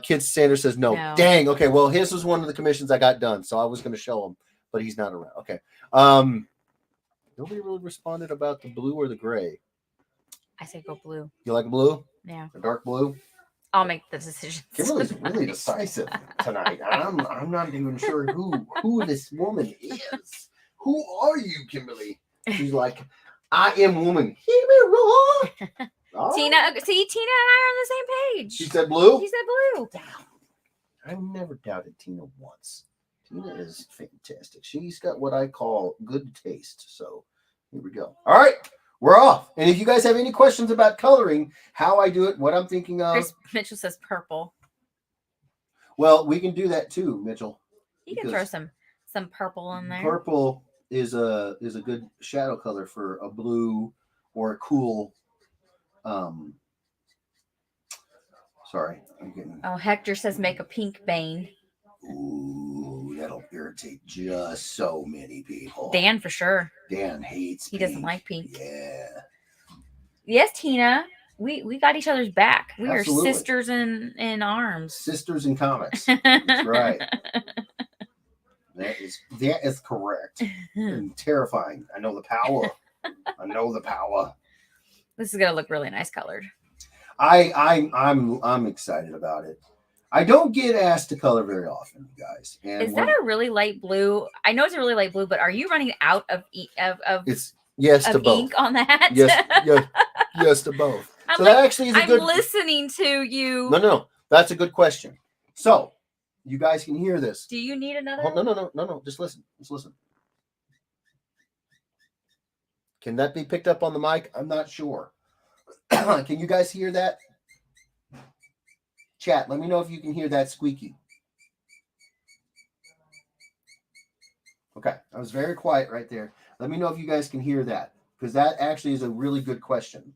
Kid Sanders says no. Dang. Okay. Well, his was one of the commissions I got done, so I was going to show him, but he's not around. Okay. Nobody really responded about the blue or the gray. I say go blue. You like blue? Yeah. A dark blue? I'll make the decisions. Kimberly's really decisive tonight. I'm not even sure who this woman is. Who are you, Kimberly? She's like, I am woman. Hear me roar. Tina and I are on the same page. She said blue? She said blue. I've never doubted Tina once. Tina is fantastic. She's got what I call good taste. So here we go. All right. We're off. And if you guys have any questions about coloring, how I do it, what I'm thinking of. Chris Mitchell says purple. Well, we can do that too, Mitchell. You can throw some purple in there. Purple is a good shadow color for a blue or a cool sorry, I'm getting. Oh, Hector says make a pink Bane. Ooh, irritate just so many people. Dan for sure. Dan hates He pink. doesn't like pink. Yeah. Yes, Tina. We got each other's back. We Absolutely. are sisters in arms. Sisters in comics. That's right. That is correct. And terrifying. I know the power. I know the power. This is gonna look really nice colored. I'm excited about it. I don't get asked to color very often, you guys. And is that a really light blue? I know it's a really light blue, but are you running out of it's yes to both. ink on that? Yes to both. I'm that actually is a good. I'm listening to you. No, that's a good question. So you guys can hear this. Do you need another? Oh, no. Just listen. Can that be picked up on the mic? I'm not sure. Can you guys hear that? Chat, let me know if you can hear that squeaky. Okay, I was very quiet right there. Let me know if you guys can hear that, because that actually is a really good question.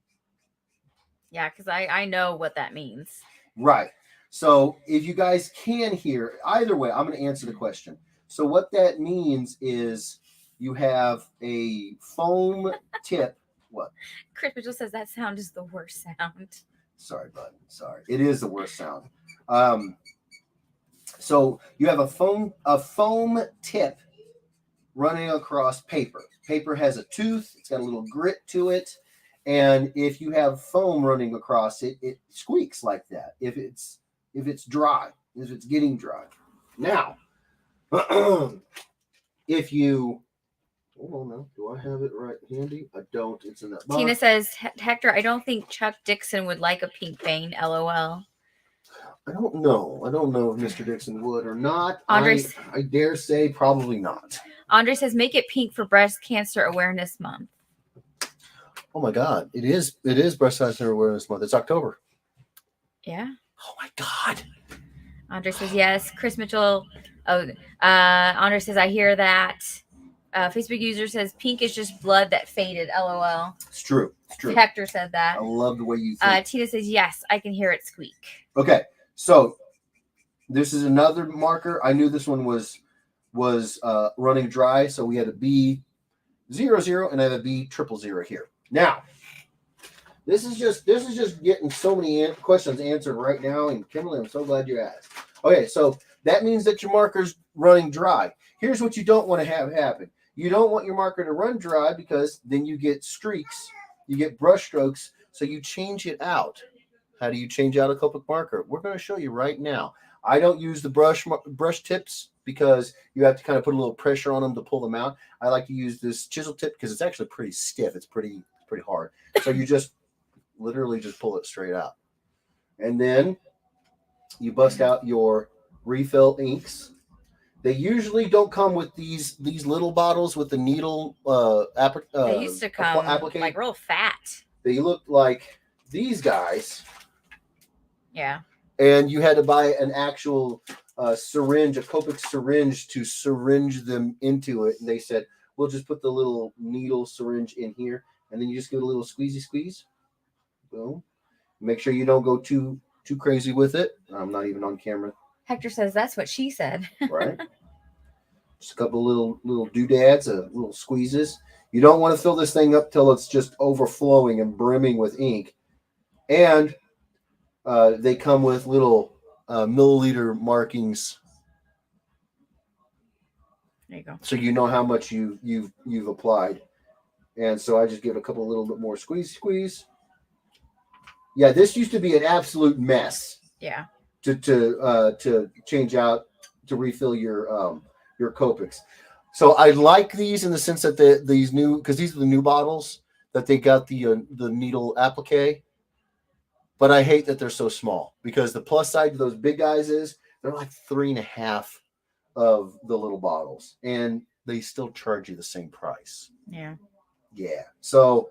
Yeah, because I know what that means. Right. So if you guys can hear, either way, I'm going to answer the question. So what that means is you have a foam tip. What? Chris Mitchell says that sound is the worst sound. Sorry, bud. Sorry. It is the worst sound. So you have a foam tip running across paper. Paper has a tooth. It's got a little grit to it. And if you have foam running across it, it squeaks like that. If it's dry, if it's getting dry. Now, if you hold on now, do I have it right handy? I don't. It's in that box. Tina says, Hector, I don't think Chuck Dixon would like a pink vein. LOL. I don't know. I don't know if Mr. Dixon would or not. Andre, I dare say probably not. Andre says, make it pink for Breast Cancer Awareness Month. Oh my God! It is Breast Cancer Awareness Month. It's October. Yeah. Oh my God! Andre says yes. Chris Mitchell. Andre says I hear that. Facebook user says pink is just blood that faded. LOL. It's true. It's true. Hector said that. I love the way you think. Tina says yes. I can hear it squeak. Okay, so this is another marker. I knew this one was running dry, so we had a B00 and I have a B000 here. Now, this is just getting so many questions answered right now, and Kimberly, I'm so glad you asked. Okay, so that means that your marker's running dry. Here's what you don't want to have happen. You don't want your marker to run dry because then you get streaks, you get brush strokes, so you change it out. How do you change out a Copic marker? We're going to show you right now. I don't use the brush tips because you have to kind of put a little pressure on them to pull them out. I like to use this chisel tip because it's actually pretty stiff. It's pretty hard. So you just literally just pull it straight out. And then you bust out your refill inks. They usually don't come with these little bottles with the needle they used to come like real fat. They look like these guys. Yeah. And you had to buy an actual syringe, a Copic syringe, to syringe them into it. And they said, we'll just put the little needle syringe in here. And then you just give it a little squeeze. Boom. Make sure you don't go too crazy with it. I'm not even on camera. Hector says that's what she said. Right. Just a couple little doodads, little squeezes. You don't want to fill this thing up till it's just overflowing and brimming with ink. And they come with little milliliter markings. There you go. So you know how much you've applied. And so I just give it a little bit more squeeze. Yeah, this used to be an absolute mess. Yeah. To change out, to refill your Copics. So I like these in the sense that these new, because these are the new bottles that they got the needle applique. But I hate that they're so small, because the plus side to those big guys is they're like 3.5 of the little bottles, and they still charge you the same price. Yeah. Yeah. So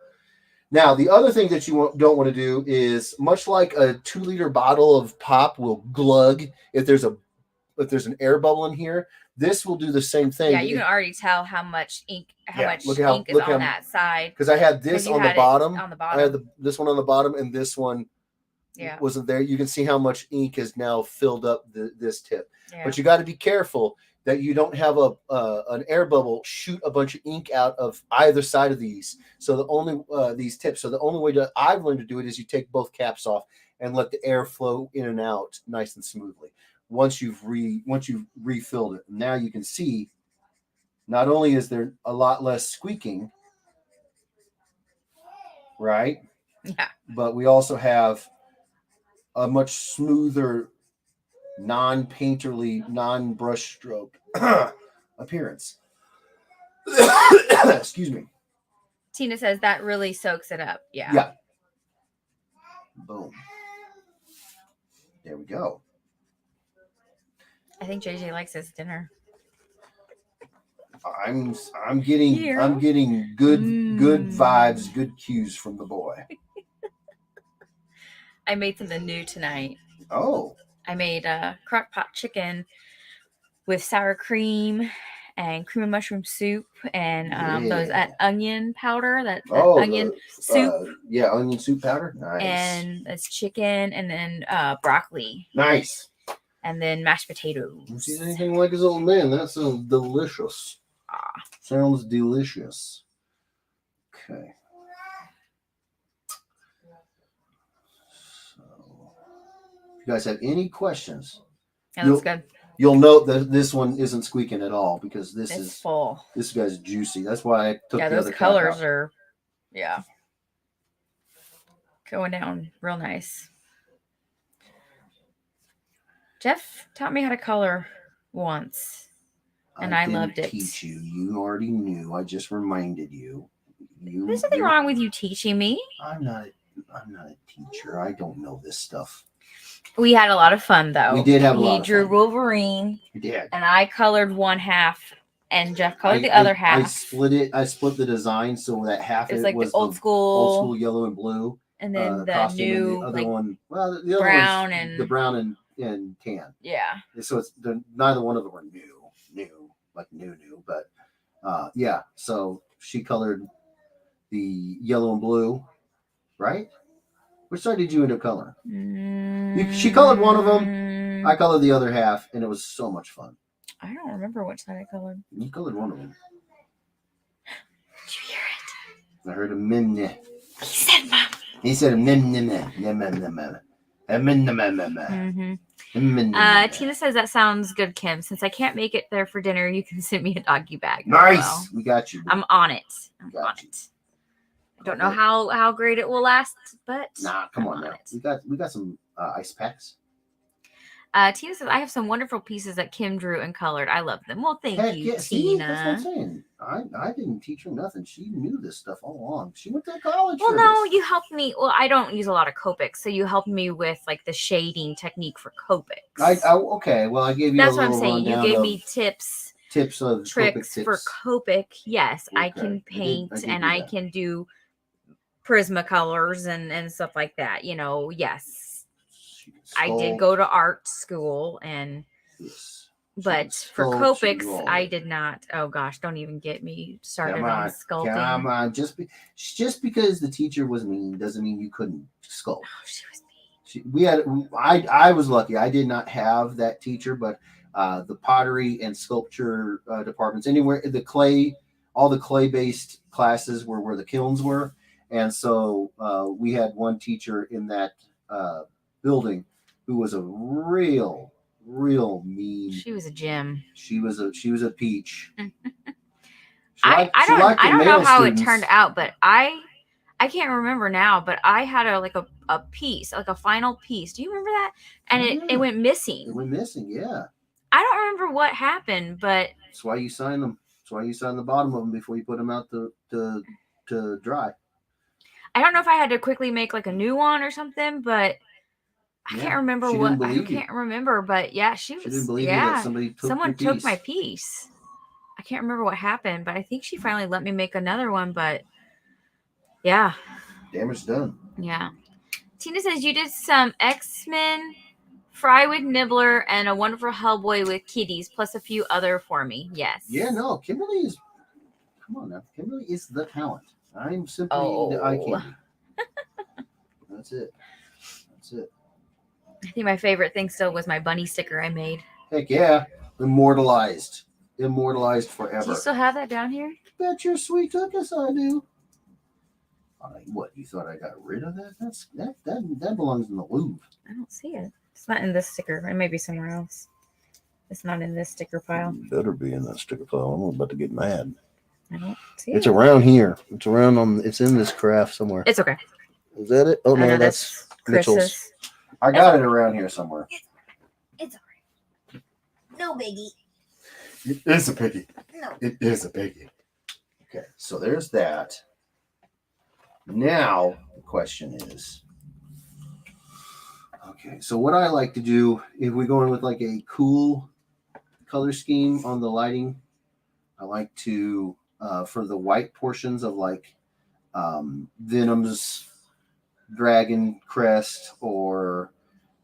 now the other thing that you don't want to do is, much like a 2-liter bottle of pop will glug if there's an air bubble in here, this will do the same thing. Yeah, you can already tell how much ink is on that side. Because I had this on the bottom. I had this one on the bottom, and this one wasn't there. You can see how much ink has now filled up this tip. Yeah. But you got to be careful, that you don't have an air bubble shoot a bunch of ink out of either side of these. So the only these tips. So the only way that I've learned to do it is you take both caps off and let the air flow in and out nice and smoothly. Once you've refilled it, now you can see. Not only is there a lot less squeaking, right? Yeah. But we also have a much smoother, non-painterly, non-brush stroke appearance. Excuse me. Tina says that really soaks it up. Yeah. Yeah. Boom. There we go. I think JJ likes his dinner. I'm getting good vibes, good cues from the boy. I made something new tonight. Oh. I made a crock pot chicken with sour cream and cream of mushroom soup and those onion powder, that onion soup. Yeah, onion soup powder. Nice. And it's chicken and then broccoli. Nice. And then mashed potatoes. If he's anything like his old man, that sounds delicious. Sounds delicious. Okay. So, if you guys have any questions, that looks good. You'll note that this one isn't squeaking at all because this is full. This guy's juicy. That's why I took the those other colors are, going down real nice. Jeff taught me how to color once, and I loved it. Teach you. You already knew. I just reminded you. There's nothing wrong with you teaching me. I'm not a teacher. I don't know this stuff. We had a lot of fun, though. We did have a lot of fun. He drew Wolverine. We did. And I colored one half, and Jeff colored the other half. I split it. I split the design so that half it's it like was the old school yellow and blue. And then the new, and the other one, well, the other brown and the brown and tan. Yeah. So it's neither one of them are new, but yeah. So she colored the yellow and blue, right? Which side did you end up coloring? She colored one of them. I colored the other half, and it was so much fun. I don't remember which side I colored. You colored one of them. Did you hear it? I heard a minne. He said, "Mom." He said a minne. Tina says that sounds good, Kim. Since I can't make it there for dinner, you can send me a doggy bag. Nice. Well, we got you. I'm on it. I don't know how great it will last, but come on now. We got some ice packs. Tina says I have some wonderful pieces that Kim drew and colored. I love them. Well, thank you, Tina. See, that's what I'm saying. I didn't teach her nothing. She knew this stuff all along. She went to college. Well, no, you helped me. Well, I don't use a lot of Copics, so you helped me with like the shading technique for Copics. Okay. Well, I gave you. That's what I'm saying. You gave me tips of tricks for Copic. Yes, okay. I can paint and I can do Prismacolors and stuff like that. Yes. I did go to art school but for Copics, I did not. Oh gosh, don't even get me started on sculpting. Come on, just because the teacher was mean doesn't mean you couldn't sculpt. Oh, she was mean. I was lucky. I did not have that teacher, but the pottery and sculpture departments, anywhere all the clay-based classes were where the kilns were, and so we had one teacher in that building who was a real mean. She was a gem. She was a peach. I don't know how it turned out, but I can't remember now. But I had a piece, like a final piece. Do you remember that? And it went missing. It went missing. Yeah. I don't remember what happened, but that's why you sign them. That's why you sign the bottom of them before you put them out to dry. I don't know if I had to quickly make like a new one or something, but. I can't remember what. I can't remember, but yeah, she didn't believe you that someone took my piece. I can't remember what happened, but I think she finally let me make another one. But yeah, damage done. Yeah. Tina says you did some X-Men, Fry with Nibbler, and a wonderful Hellboy with kitties, plus a few other for me. Yes. Yeah. No, Kimberly is. Come on now, Kimberly is the talent. I'm simply the eye candy. That's it. I think my favorite thing still was my bunny sticker I made. Heck yeah. immortalized Do you forever. still have that down here? Bet your sweet cookies I do. What, you thought I got rid of that? That belongs in the Louvre. I don't see it. It's not in this sticker. It may be somewhere else. It's not in this sticker pile. Better be in that sticker pile. I'm about to get mad. I don't see It's it. around here. It's around on. It's in this craft somewhere. It's okay. Is that it? Oh I know no, that's Mitchell's. Chris's. I got it around here somewhere. It's alright. No biggie. It is a piggy. No. It is a piggy. Okay, so there's that. Now the question is, okay, so what I like to do if we're going with like a cool color scheme on the lighting, I like to for the white portions of like Venom's dragon crest or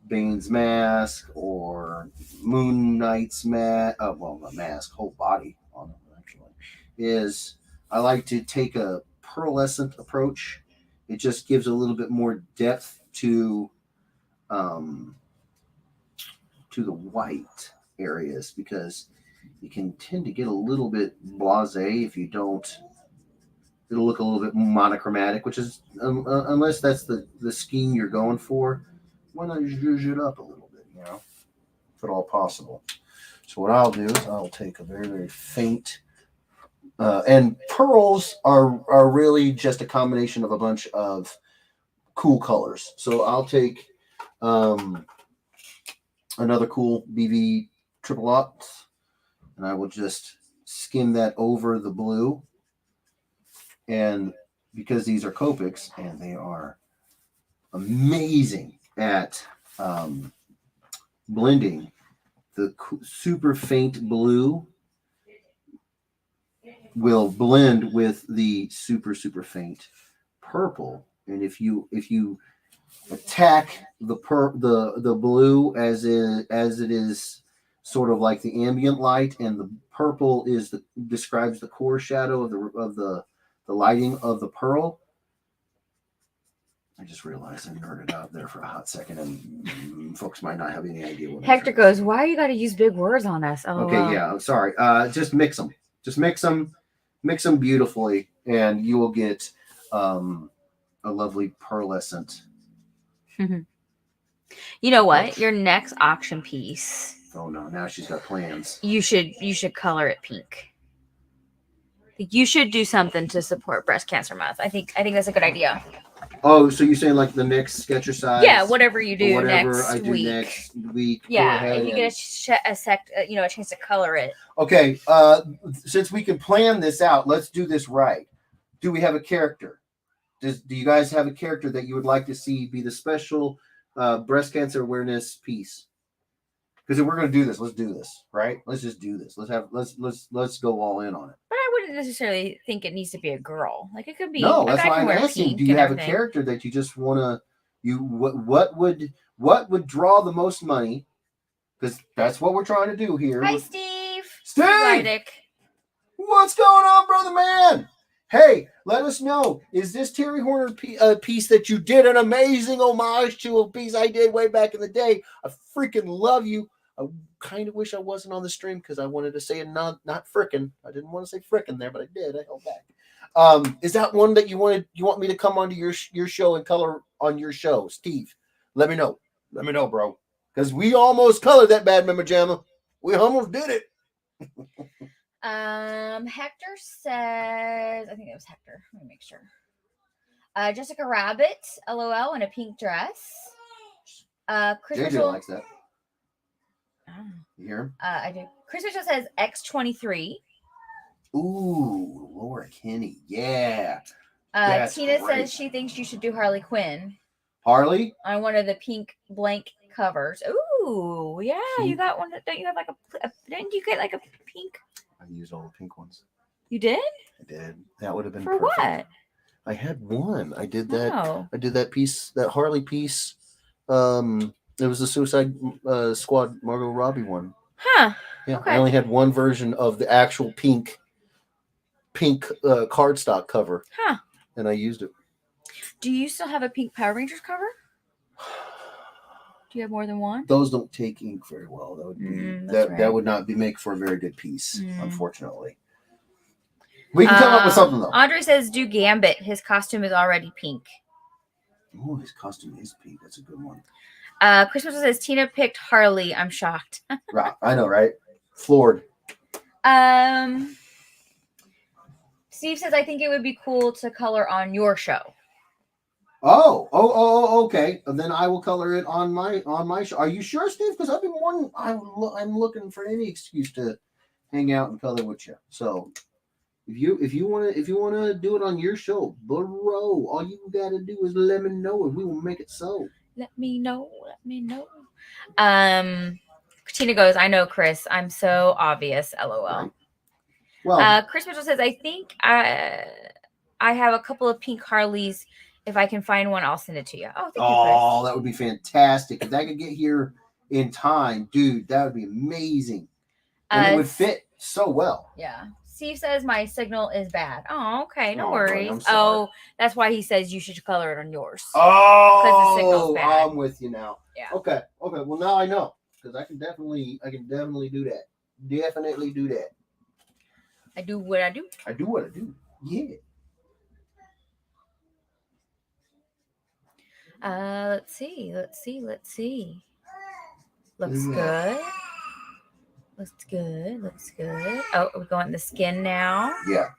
Bane's mask or Moon Knight's mask. Well, the mask, whole body on it actually is. I like to take a pearlescent approach. It just gives a little bit more depth to the white areas because you can tend to get a little bit blasé if you don't. It'll look a little bit monochromatic, which is unless that's the scheme you're going for. Why not zhuzh it up a little bit, if at all possible. So what I'll do is I'll take a very, very faint, and pearls are really just a combination of a bunch of cool colors. So I'll take another cool BV triple ops, and I will just skim that over the blue. And because these are Copics and they are amazing at blending, the super faint blue will blend with the super faint purple. And if you attack the blue as it is sort of like the ambient light, and the purple describes the core shadow of the lighting of the pearl. I just realized I nerded out there for a hot second, and folks might not have any idea what Hector goes, "Why you got to use big words on us?" Oh, okay, yeah, I'm sorry. Just mix them. Just mix them beautifully, and you will get a lovely pearlescent. You know what? Your next auction piece. Oh no! Now she's got plans. You should color it pink. You should do something to support Breast Cancer Month. I think that's a good idea. Oh, so you're saying like the next Sketchercise? Yeah, whatever you do whatever next I do week. next week. Yeah, if you get a chance to color it. Okay, since we can plan this out, let's do this right. Do we have a character? Do you guys have a character that you would like to see be the special breast cancer awareness piece? Because if we're going to do this, let's do this, right? Let's just do this. Let's go all in on it. But I wouldn't necessarily think it needs to be a girl. Like it could be. No, that's why I'm asking. Do you have a character that you just want to? What would draw the most money? Because that's what we're trying to do here. Hi, Steve. Steve, what's going on, brother man? Hey, let us know. Is this Terry Horner piece that you did an amazing homage to a piece I did way back in the day? I freaking love you. I kind of wish I wasn't on the stream because I wanted to say it not frickin'. I didn't want to say frickin' there, but I did. I held back. Is that one that you want me to come onto your show and color on your show, Steve? Let me know. Let me know, bro. Because we almost colored that bad Mama Jamma. We almost did it. Hector says, I think it was Hector. Let me make sure. Jessica Rabbit, LOL, in a pink dress. Chris JJ Mitchell likes that. Oh. You hear him? I do. Chris Mitchell says X23. Ooh, Laura Kinney. Yeah. Tina says she thinks you should do Harley Quinn. Harley? On one of the pink blank covers. Ooh, yeah. Pink. You got one. Don't you have like didn't you get like a pink? I used all the pink ones. You did? I did. That would have been for perfect. What? I had one. I did that. Oh. I did that piece, that Harley piece. It was the Suicide Squad Margot Robbie one. Huh. Yeah. Okay. I only had one version of the actual pink cardstock cover. Huh. And I used it. Do you still have a pink Power Rangers cover? Do you have more than one? Those don't take ink very well. That would be that would not be make for a very good piece, unfortunately. We can come up with something though. Andre says, "Do Gambit. His costume is already pink." Oh, his costume is pink. That's a good one. Christmas says Tina picked Harley. I'm shocked. Right, I know, right? Floored. Steve says, "I think it would be cool to color on your show." Oh, okay. Then I will color it on my show. Are you sure, Steve? Because I've been wanting. I'm looking for any excuse to hang out and color with you. So if you wanna do it on your show, bro, all you gotta do is let me know and we will make it so. Let me know. Tina goes, "I know, Chris. I'm so obvious. LOL." Right. Well, Chris Mitchell says, "I think I have a couple of pink Harleys. If I can find one, I'll send it to you." Oh, thank you, Chris. That would be fantastic. If that could get here in time, dude, that would be amazing. And it would fit so well. Yeah. Steve says my signal is bad. Oh, okay. No worries. Oh, that's why he says you should color it on yours. Oh, because the signal's bad. I'm with you now. Yeah. Okay. Well, now I know because I can definitely do that. Definitely do that. I do what I do. I do what I do. Yeah. Let's see. Looks good. Looks good. Oh, we're going the skin now. Yeah.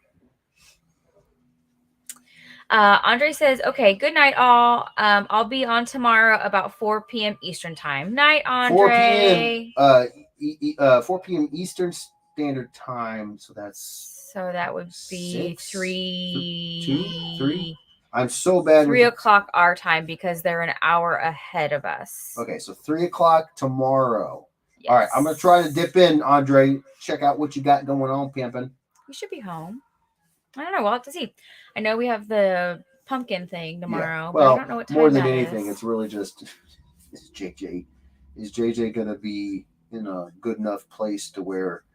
Andre says, "Okay, good night, all. I'll be on tomorrow about 4 p.m. Eastern time." Night, Andre. 4 p.m. 4 p.m. Eastern Standard Time. So that would be 3. I'm so bad. 3 o'clock our time because they're an hour ahead of us. Okay, so 3 o'clock tomorrow. Yes. All right, I'm gonna try to dip in, Andre. Check out what you got going on, pimpin'. We should be home. I don't know. We'll have to see. I know we have the pumpkin thing tomorrow, but I don't know what time. More than anything, it's really just is JJ. Is JJ gonna be in a good enough place to where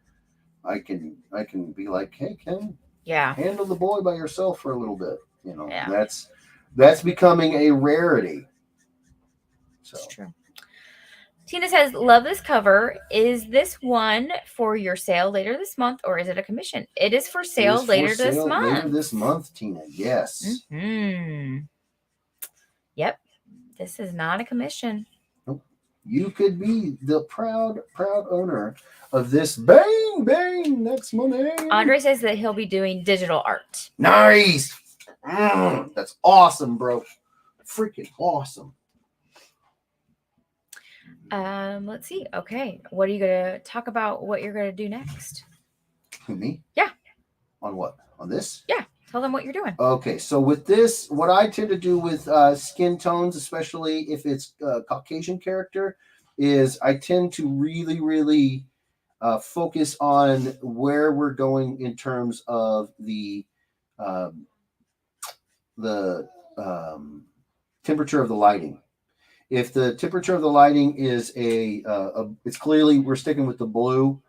I can be like, hey, Ken, handle the boy by yourself for a little bit. You know, that's becoming a rarity. So. It's true. Tina says, "Love this cover. Is this one for your sale later this month, or is it a commission?" It is for sale later this month. Later this month, Tina. Yes. Mm-hmm. Yep. This is not a commission. Nope. You could be the proud owner of this. Bang, bang. That's my name. Andre says that he'll be doing digital art. Nice. That's awesome, bro. Freaking awesome. Let's see. Okay. What are you going to talk about? What you're going to do next? Who, me? Yeah. On what? On this? Yeah. Tell them what you're doing. Okay. So with this, what I tend to do with skin tones, especially if it's a Caucasian character, is I tend to really, really focus on where we're going in terms of the temperature of the lighting. If the temperature of the lighting is it's clearly we're sticking with the blue.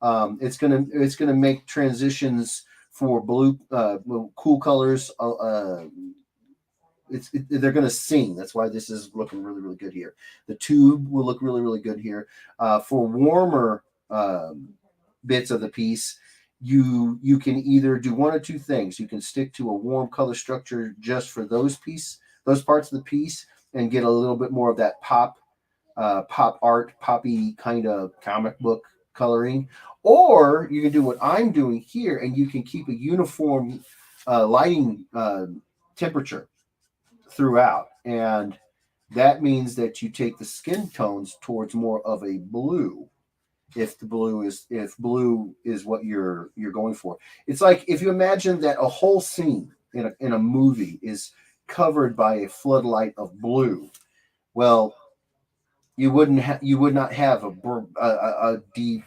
It's gonna make transitions for blue cool colors. They're gonna sing. That's why this is looking really, really good here. The tube will look really, really good here. For warmer bits of the piece, you can either do one or two things. You can stick to a warm color structure just for those parts of the piece, and get a little bit more of that pop art, poppy kind of comic book coloring. Or you can do what I'm doing here, and you can keep a uniform lighting temperature throughout. And that means that you take the skin tones towards more of a blue. If blue is what you're going for. It's like if you imagine that a whole scene in a movie is covered by a floodlight of blue. Well, you would not have a deep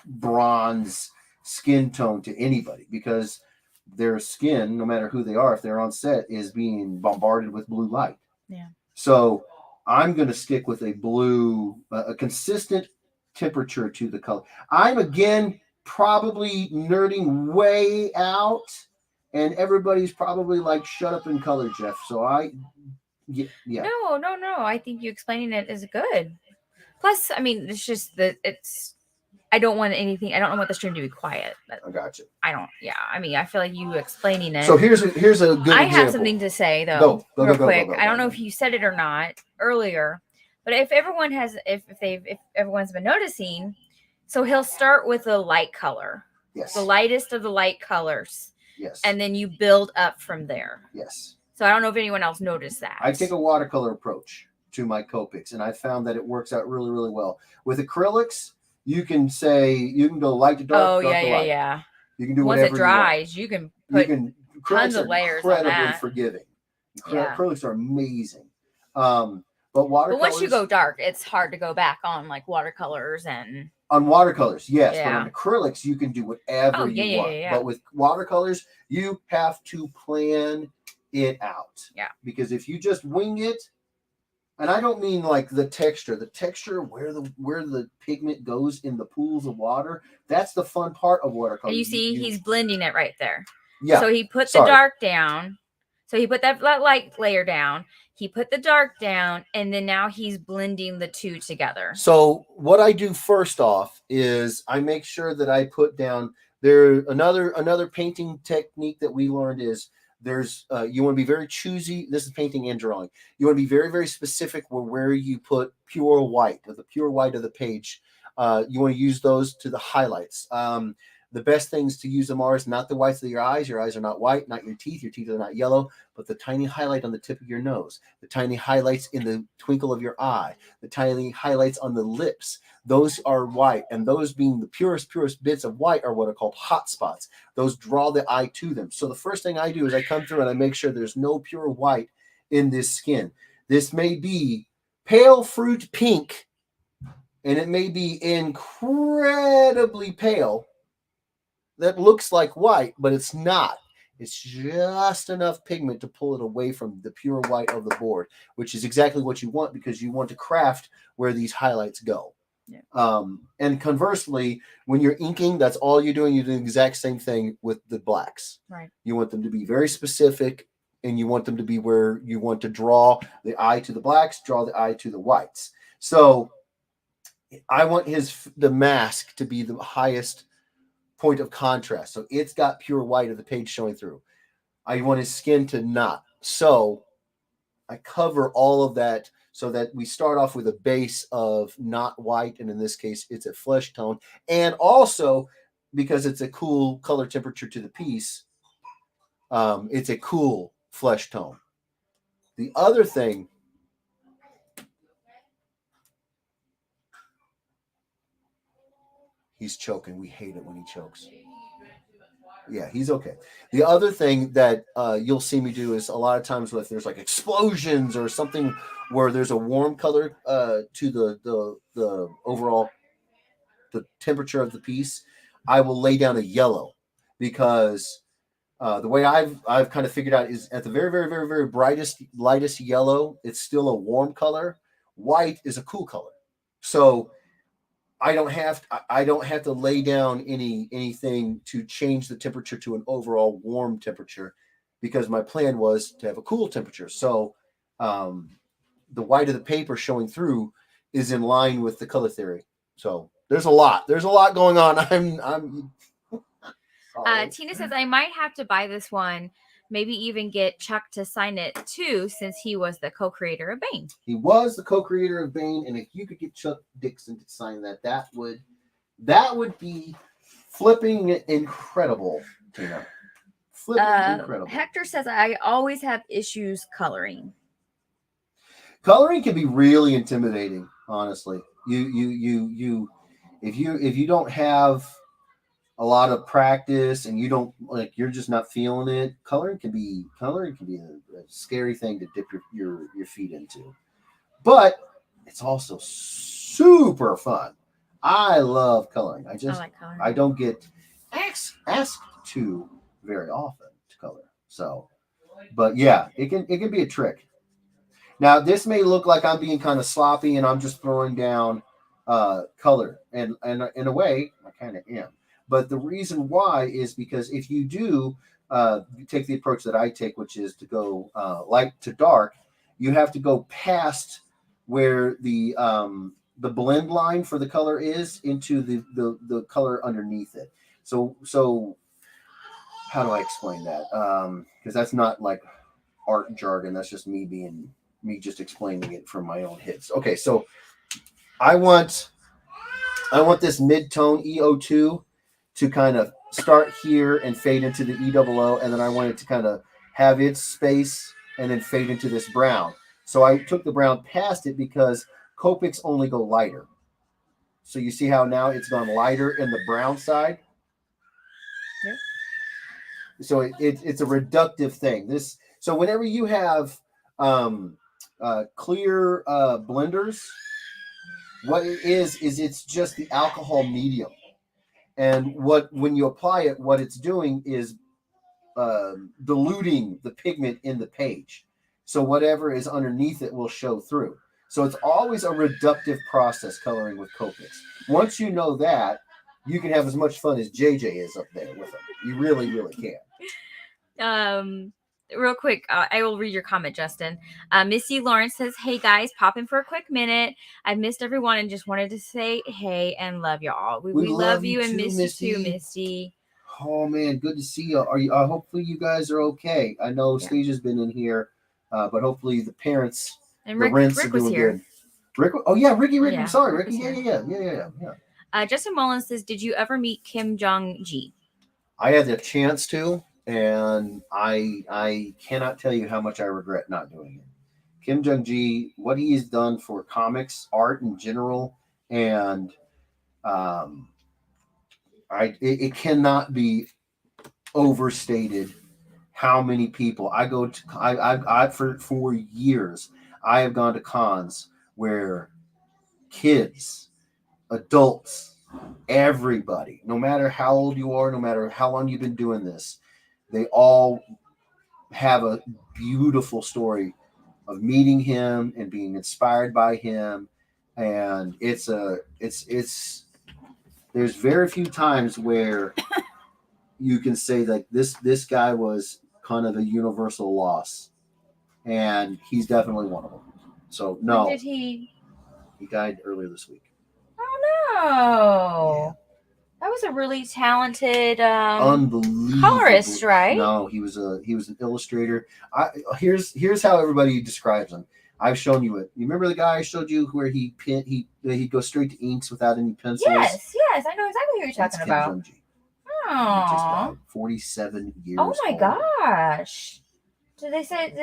bronze skin tone to anybody, because their skin, no matter who they are, if they're on set, is being bombarded with blue light. Yeah. So I'm going to stick with a blue, a consistent temperature to the color. I'm again probably nerding way out. And everybody's probably like, shut up and color, Jeff. So Yeah. No. I think you explaining it is good. Plus, I mean, it's just that it's. I don't want anything. I don't want the stream to be quiet. I got you. I don't. Yeah. I mean, I feel like you explaining it. So here's a good I example. have something to say though, Go, real quick. go. I don't know if you said it or not earlier, but if everyone has, if everyone's been noticing, so he'll start with a light color, Yes. the lightest of the light colors, Yes. and then you build up from there. Yes. So I don't know if anyone else noticed that. I take a watercolor approach to my Copics, and I found that it works out really, really well. With acrylics, you can go light to dark, dark to light. Yeah. You can do Once whatever it dries, you can put tons of layers on incredibly that. forgiving. Yeah. Acrylics are amazing. But watercolors. But once you go dark, it's hard to go back on like watercolors and. On watercolors, yes, Yeah. but on acrylics, you can do whatever you want. Yeah. But with watercolors, you have to plan it out. Yeah. Because if you just wing it, and I don't mean like the texture where the pigment goes in the pools of water, that's the fun part of watercolor. And you see, he's blending it right there. Yeah. So he put the dark down. So he put that light layer down. He put the dark down, and then now he's blending the two together. So what I do first off is I make sure that I put down another painting technique that we learned is you want to be very choosy. This is painting and drawing. You want to be very, very specific where you put pure white, the pure white of the page. You want to use those to the highlights. The best things to use them is not the whites of your eyes. Your eyes are not white, not your teeth. Your teeth are not yellow, but the tiny highlight on the tip of your nose, the tiny highlights in the twinkle of your eye, the tiny highlights on the lips. Those are white, and those being the purest bits of white are what are called hot spots. Those draw the eye to them. So the first thing I do is I come through and I make sure there's no pure white in this skin. This may be pale fruit pink, and it may be incredibly pale. That looks like white, but it's not. It's just enough pigment to pull it away from the pure white of the board, which is exactly what you want because you want to craft where these highlights go. Yeah. And conversely, when you're inking, that's all you're doing. You're doing the exact same thing with the blacks. Right. You want them to be very specific, and you want them to be where you want to draw the eye to the blacks, draw the eye to the whites. So I want the mask to be the highest point of contrast. So it's got pure white of the page showing through. I want his skin to not. So I cover all of that so that we start off with a base of not white. And in this case, it's a flesh tone. And also, because it's a cool color temperature to the piece, it's a cool flesh tone. The other thing, he's choking. We hate it when he chokes. Yeah, he's okay. The other thing that you'll see me do is a lot of times if there's like explosions or something where there's a warm color to the overall the temperature of the piece, I will lay down a yellow because the way I've kind of figured out is at the very, very, very, very brightest, lightest yellow, it's still a warm color. White is a cool color. So I don't have to lay down anything to change the temperature to an overall warm temperature because my plan was to have a cool temperature. So the white of the paper showing through is in line with the color theory. So there's a lot going on. I'm Tina says I might have to buy this one. Maybe even get Chuck to sign it too, since he was the co-creator of Bane. He was the co-creator of Bane, and if you could get Chuck Dixon to sign that would be flipping incredible, Tina. Flipping incredible. Hector says I always have issues coloring. Coloring can be really intimidating, honestly. You if you don't have a lot of practice and you're just not feeling it, coloring can be a scary thing to dip your feet into. But it's also super fun. I love coloring. I like coloring. I don't get asked to very often to color. So, but yeah, it can be a trick. Now, this may look like I'm being kind of sloppy and I'm just throwing down color, and in a way, I kind of am. But the reason why is because if you do take the approach that I take, which is to go light to dark, you have to go past where the blend line for the color is into the color underneath it. So how do I explain that? Because that's not like art jargon. That's just me just explaining it from my own hits. Okay, so I want this mid-tone EO2 to kind of start here and fade into the EOO, and then I want it to kind of have its space and then fade into this brown. So I took the brown past it because Copics only go lighter. So you see how now it's gone lighter in the brown side? Yep. So it's a reductive thing. So whenever you have clear blenders, what it is it's just the alcohol medium. And when you apply it, what it's doing is diluting the pigment in the page. So whatever is underneath it will show through. So it's always a reductive process coloring with Copics. Once you know that, you can have as much fun as JJ is up there with them. You really, really can. Real quick, I will read your comment, Justin. Missy Lawrence says, "Hey guys, pop in for a quick minute. I've missed everyone and just wanted to say hey and love y'all. We love you and miss you too, Misty." Oh man, good to see you. Are you? Hopefully you guys are okay. I know Stasia's been in here, but hopefully the parents and Rick was here. Good. Rick, oh yeah, Ricky. Yeah, I'm sorry, Ricky. Yeah. Justin Mullins says, "Did you ever meet Kim Jong-gi?" I had the chance to, and I cannot tell you how much I regret not doing it. Kim Jong-gi, what he has done for comics, art in general, and it cannot be overstated how many people I go to. I for years I have gone to cons where kids, adults, everybody, no matter how old you are, no matter how long you've been doing this, they all have a beautiful story of meeting him and being inspired by him. And there's very few times where you can say that this guy was kind of a universal loss, and he's definitely one of them. So no, when did he died earlier this week. Oh no. Yeah. That was a really talented unbelievable colorist, right? No, he was an illustrator. Here's how everybody describes him. I've shown you it. You remember the guy I showed you where he goes straight to inks without any pencils? Yes, I know exactly who you're talking about. Oh, he just died, 47 years old. Oh my gosh. Did they say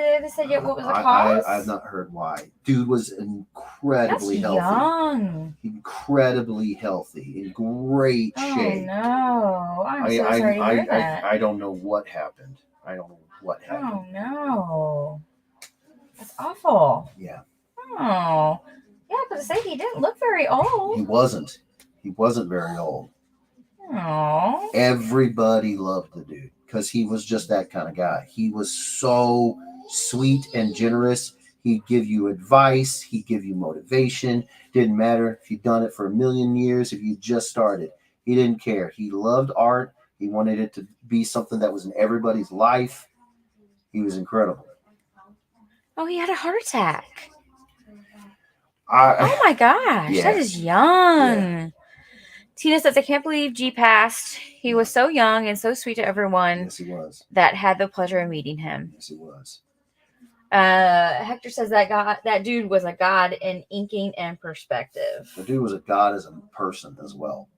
yet what was the cause? I've not heard why. Dude was incredibly healthy. Young. Incredibly healthy, in great shape. Oh no. I'm so sorry to hear that. I don't know what happened. Oh no. That's awful. Yeah. Oh. Yeah, but to say he didn't look very old. He wasn't very old. Oh. Everybody loved the dude because he was just that kind of guy. He was so sweet and generous. He'd give you advice. He'd give you motivation. Didn't matter if you'd done it for a million years, if you just started. He didn't care. He loved art. He wanted it to be something that was in everybody's life. He was incredible. Oh, he had a heart attack. Oh my gosh, yeah. That is young. Yeah. Tina says, "I can't believe G passed. He was so young and so sweet to everyone." Yes, he was. That had the pleasure of meeting him. Yes, he was. Hector says that dude was a god in inking and perspective. The dude was a god as a person as well.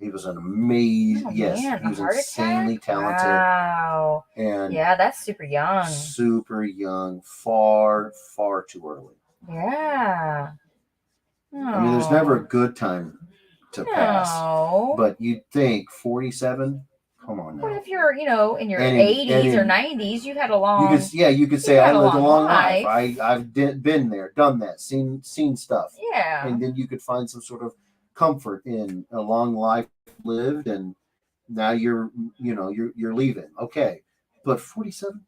He was an amazing. Man, he was insanely talented. Wow. And yeah, that's super young. Super young. Far, far too early. Yeah. I mean, there's never a good time to pass. But you'd think 47. Come on now. What if you're, in your 80s or 90s? You've had a long. You could say I lived a long life. I've been there, done that, seen stuff. Yeah. And then you could find some sort of comfort in a long life lived, and now you're leaving. Okay, but 47.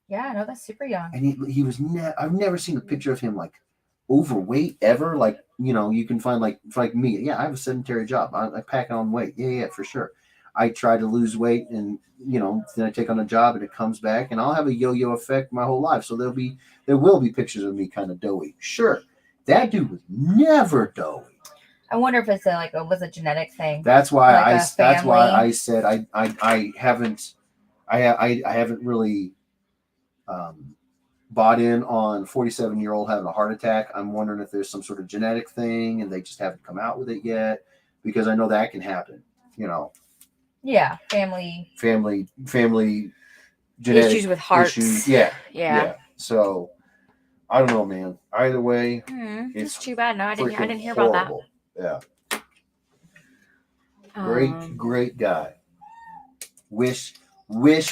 Yeah, no, that's super young. And he was. I've never seen a picture of him like overweight ever. Like you can find like me. Yeah, I have a sedentary job. I pack on weight. Yeah, for sure. I try to lose weight, and then I take on a job and it comes back, and I'll have a yo-yo effect my whole life. So there will be pictures of me kind of doughy. Sure, that dude was never doughy. I wonder if it's was a genetic thing. That's why Like that's why I said I haven't really bought in on 47-year-old having a heart attack. I'm wondering if there's some sort of genetic thing and they just haven't come out with it yet, because I know that can happen. Yeah, family genetic issues with hearts. Issues. Yeah. So I don't know, man. Either way, it's too bad. No, I didn't hear horrible. About that. Yeah. Great guy. Wish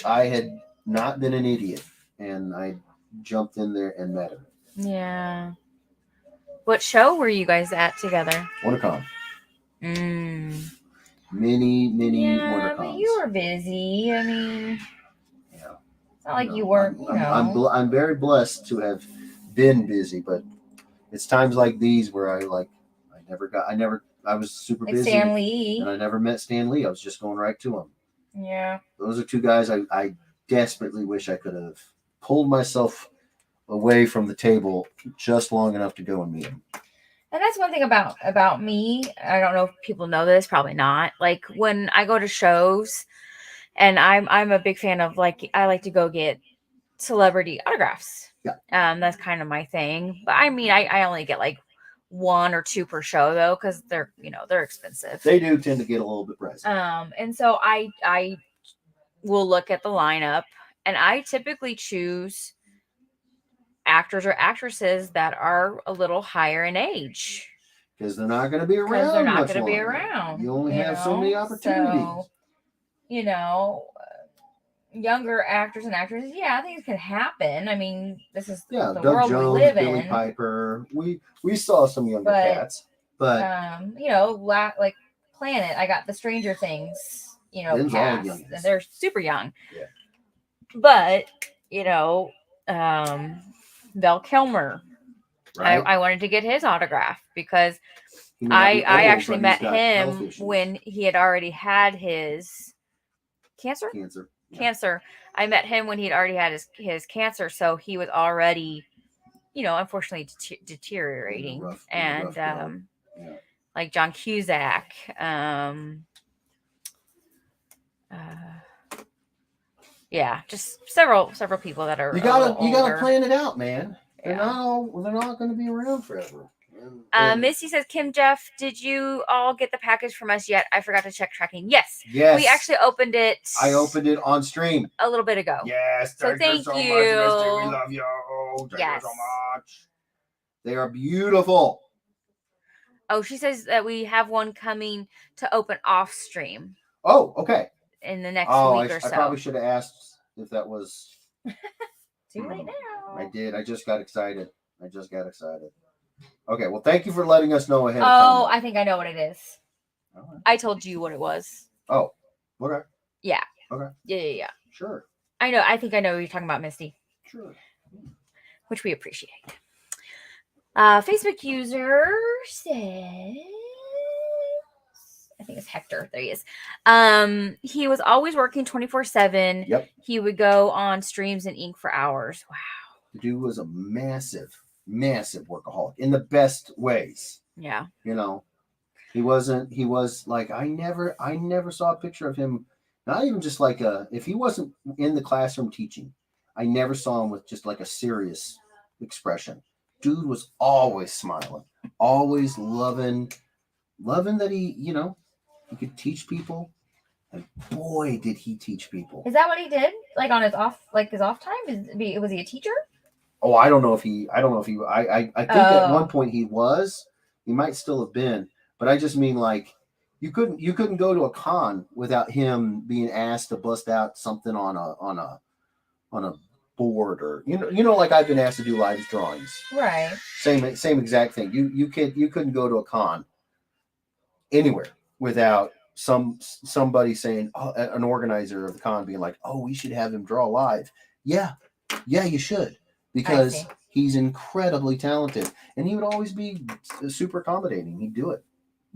I had not been an idiot and I jumped in there and met him. Yeah. What show were you guys at together? WonderCon. Many WonderCons. But you were busy. I mean, yeah. It's not like you weren't. I'm very blessed to have been busy, but it's times like these where I was super busy. Stan Lee. And I never met Stan Lee. I was just going right to him. Yeah. Those are two guys I desperately wish I could have pulled myself away from the table just long enough to go and meet him. And that's one thing about me. I don't know if people know this, probably not. Like when I go to shows, and I'm a big fan of I like to go get celebrity autographs. Yeah. That's kind of my thing. But I mean, I only get like 1 or 2 per show though, because they're expensive. They do tend to get a little bit pricey. And so I will look at the lineup, and I typically choose actors or actresses that are a little higher in age, because they're not going to be around. You only have so many opportunities. So, younger actors and actresses, I think it can happen. I mean, this is the Doug world Jones, we live Billy in. Piper. We saw some younger cats, but like Planet, I got the Stranger Things, cast, and they're super young. Yeah. But Val Kilmer. Right. I wanted to get his autograph because I actually met him when he had already had his cancer. I met him when he had already had his cancer, so he was already, unfortunately deteriorating. Like John Cusack. Just several people that are. You gotta plan it out, man. They're not going to be around forever. Missy says, Kim, Jeff, did you all get the package from us yet? I forgot to check tracking. Yes. We actually opened it. I opened it on stream a little bit ago. Yes. So thank you. So much, Misty. We love you. Thank you so much. They are beautiful. Oh, she says that we have one coming to open off stream. Oh, okay. In the next week or so. I probably should have asked if that was... Too late now. I did. I just got excited. Okay, well, thank you for letting us know ahead of time. Oh, I think I know what it is. Right. I told you what it was. Oh, okay. Yeah. Okay. Yeah. Sure. I know. I think I know what you're talking about, Misty. Sure. Which we appreciate. Facebook user says... I think it's Hector. There he is. He was always working 24/7. Yep. He would go on streams and ink for hours. Wow. The dude was a massive workaholic in the best ways. Yeah. He was like, I never saw a picture of him. Not even just like if he wasn't in the classroom teaching, I never saw him with just like a serious expression. Dude was always smiling, always loving that he, he could teach people, and boy, did he teach people. Is that what he did? Like on his off time? Was he a teacher? Oh, I don't know if he. I think at one point he was. He might still have been, but I just mean like you couldn't go to a con without him being asked to bust out something on a board, or like I've been asked to do live drawings. Right. Same exact thing. You couldn't go to a con anywhere without somebody saying, an organizer of the con being like, oh, we should have him draw live. Yeah, you should, because he's incredibly talented, and he would always be super accommodating. He'd do it.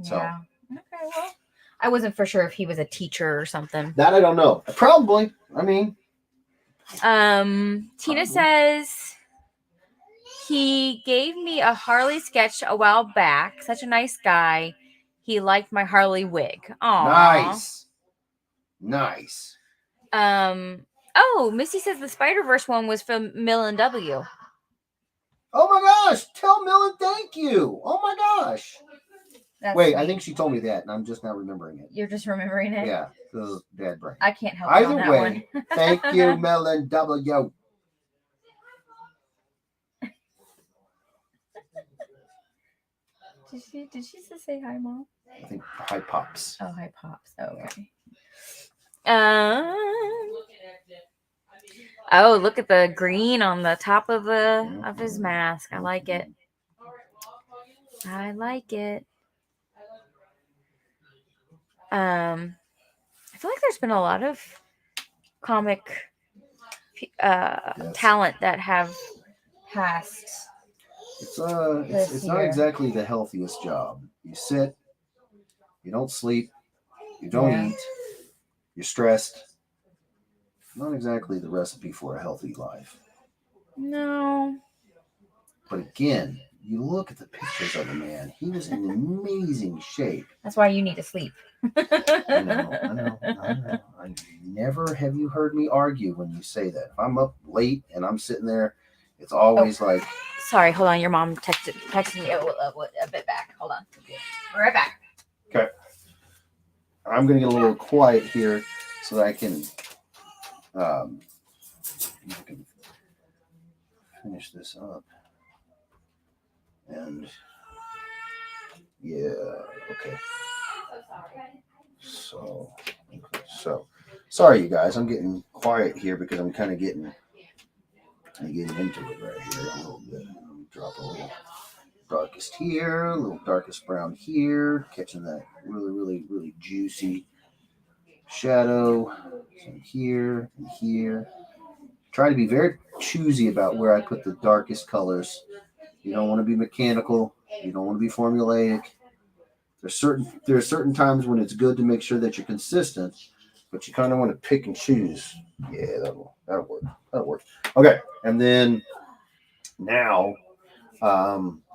Yeah. Okay, well, I wasn't for sure if he was a teacher or something. That I don't know. Probably. I mean, Tina says he gave me a Harley sketch a while back. Such a nice guy. He liked my Harley wig. Aw. Nice. Oh, Missy says the Spider-Verse one was from Mill and W. Oh my gosh! Tell Millen thank you. Oh my gosh. Wait, I think she told me that, and I'm just now remembering it. You're just remembering it? Yeah, because dad brain. I can't help you on that one. Thank you, Millen W. Did she just say hi, Mom? I think hi, Pops. Oh, hi, Pops. Oh, okay. Oh, look at the green on the top of his mask. I like it. I like it. I feel like there's been a lot of comic talent that have passed. It's not exactly the healthiest job. You sit, you don't sleep, you don't eat, you're stressed. Not exactly the recipe for a healthy life. No. But again, you look at the pictures of the man. He was in amazing shape. That's why you need to sleep. I know. I never have you heard me argue when you say that. If I'm up late and I'm sitting there, it's always like... Sorry, hold on. Your mom texted me a bit back. Hold on. We're right back. Okay. I'm going to get a little quiet here so that I can finish this up. And yeah, okay. So sorry, you guys. I'm getting quiet here because I'm kind of getting into it right here a little bit. Drop a little darkest here, a little darkest brown here, catching that really juicy shadow. Some here and here. Try to be very choosy about where I put the darkest colors. You don't want to be mechanical. You don't want to be formulaic. There are certain times when it's good to make sure that you're consistent, but you kind of want to pick and choose. Yeah, that'll work. Okay, and then now,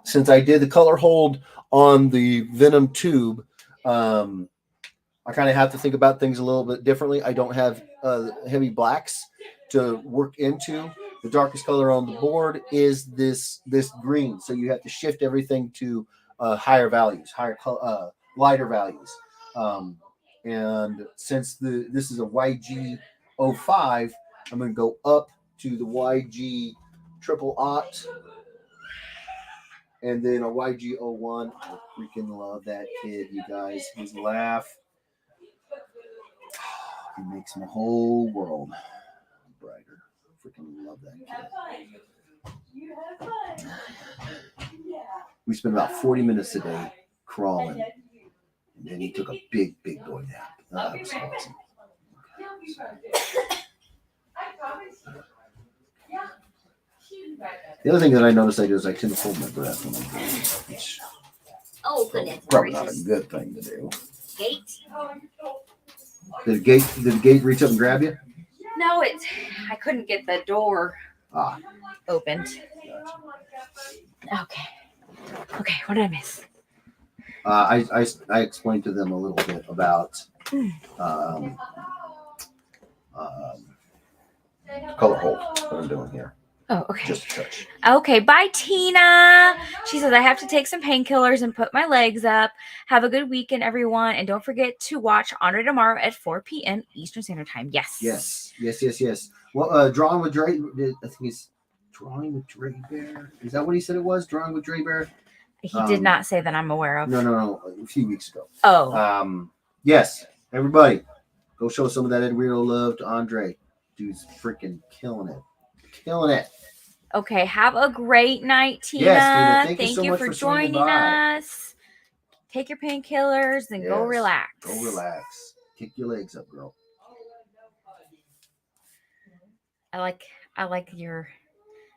since I did the color hold on the Venom tube, I kind of have to think about things a little bit differently. I don't have heavy blacks to work into. The darkest color on the board is this green, so you have to shift everything to higher values, lighter values. And since this is a YG05, I'm going to go up to the YG triple aught, and then a YG01. I freaking love that kid, you guys. His laugh, he makes my whole world brighter. Freaking love that kid. We spent about 40 minutes a day crawling, and then he took a big boy nap. That was awesome. The other thing that I noticed I do is I tend to hold my breath when I'm doing it, which goodness. Probably not a good thing to do. Gate? Did the gate reach up and grab you? No, I couldn't get the door opened. Gotcha. Okay, what did I miss? I explained to them a little bit about color hold that I'm doing here. Oh, okay. Just a touch. Okay, bye, Tina. She says, I have to take some painkillers and put my legs up. Have a good weekend, everyone. And don't forget to watch Andre tomorrow at 4 p.m. Eastern Standard Time. Yes. Well, Drawing with Dre, I think it's Drawing with Dre Bear. Is that what he said it was? Drawing with Dre Bear? He did not say that I'm aware of. No. A few weeks ago. Oh. Yes. Everybody, go show some of that Ed Weirdo love to Andre. Dude's freaking killing it. Okay, have a great night, Tina. Yes, Tina, thank you so you much for joining us. Take your painkillers and go relax. Go relax. Kick your legs up, girl. I like your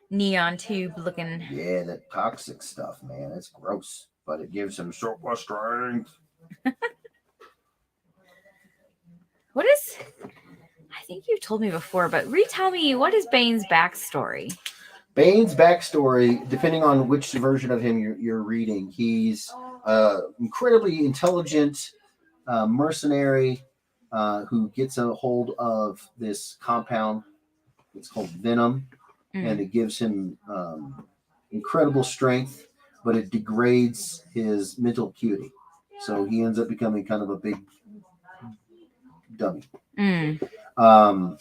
neon tube looking. Yeah, that toxic stuff, man. It's gross, but it gives him so much strength. What is? I think you've told me before, but retell me, what is Bane's backstory? Bane's backstory, depending on which version of him you're reading, he's incredibly intelligent mercenary who gets a hold of this compound. It's called venom, and it gives him incredible strength, but it degrades his mental acuity. So he ends up becoming kind of a big dummy. Um,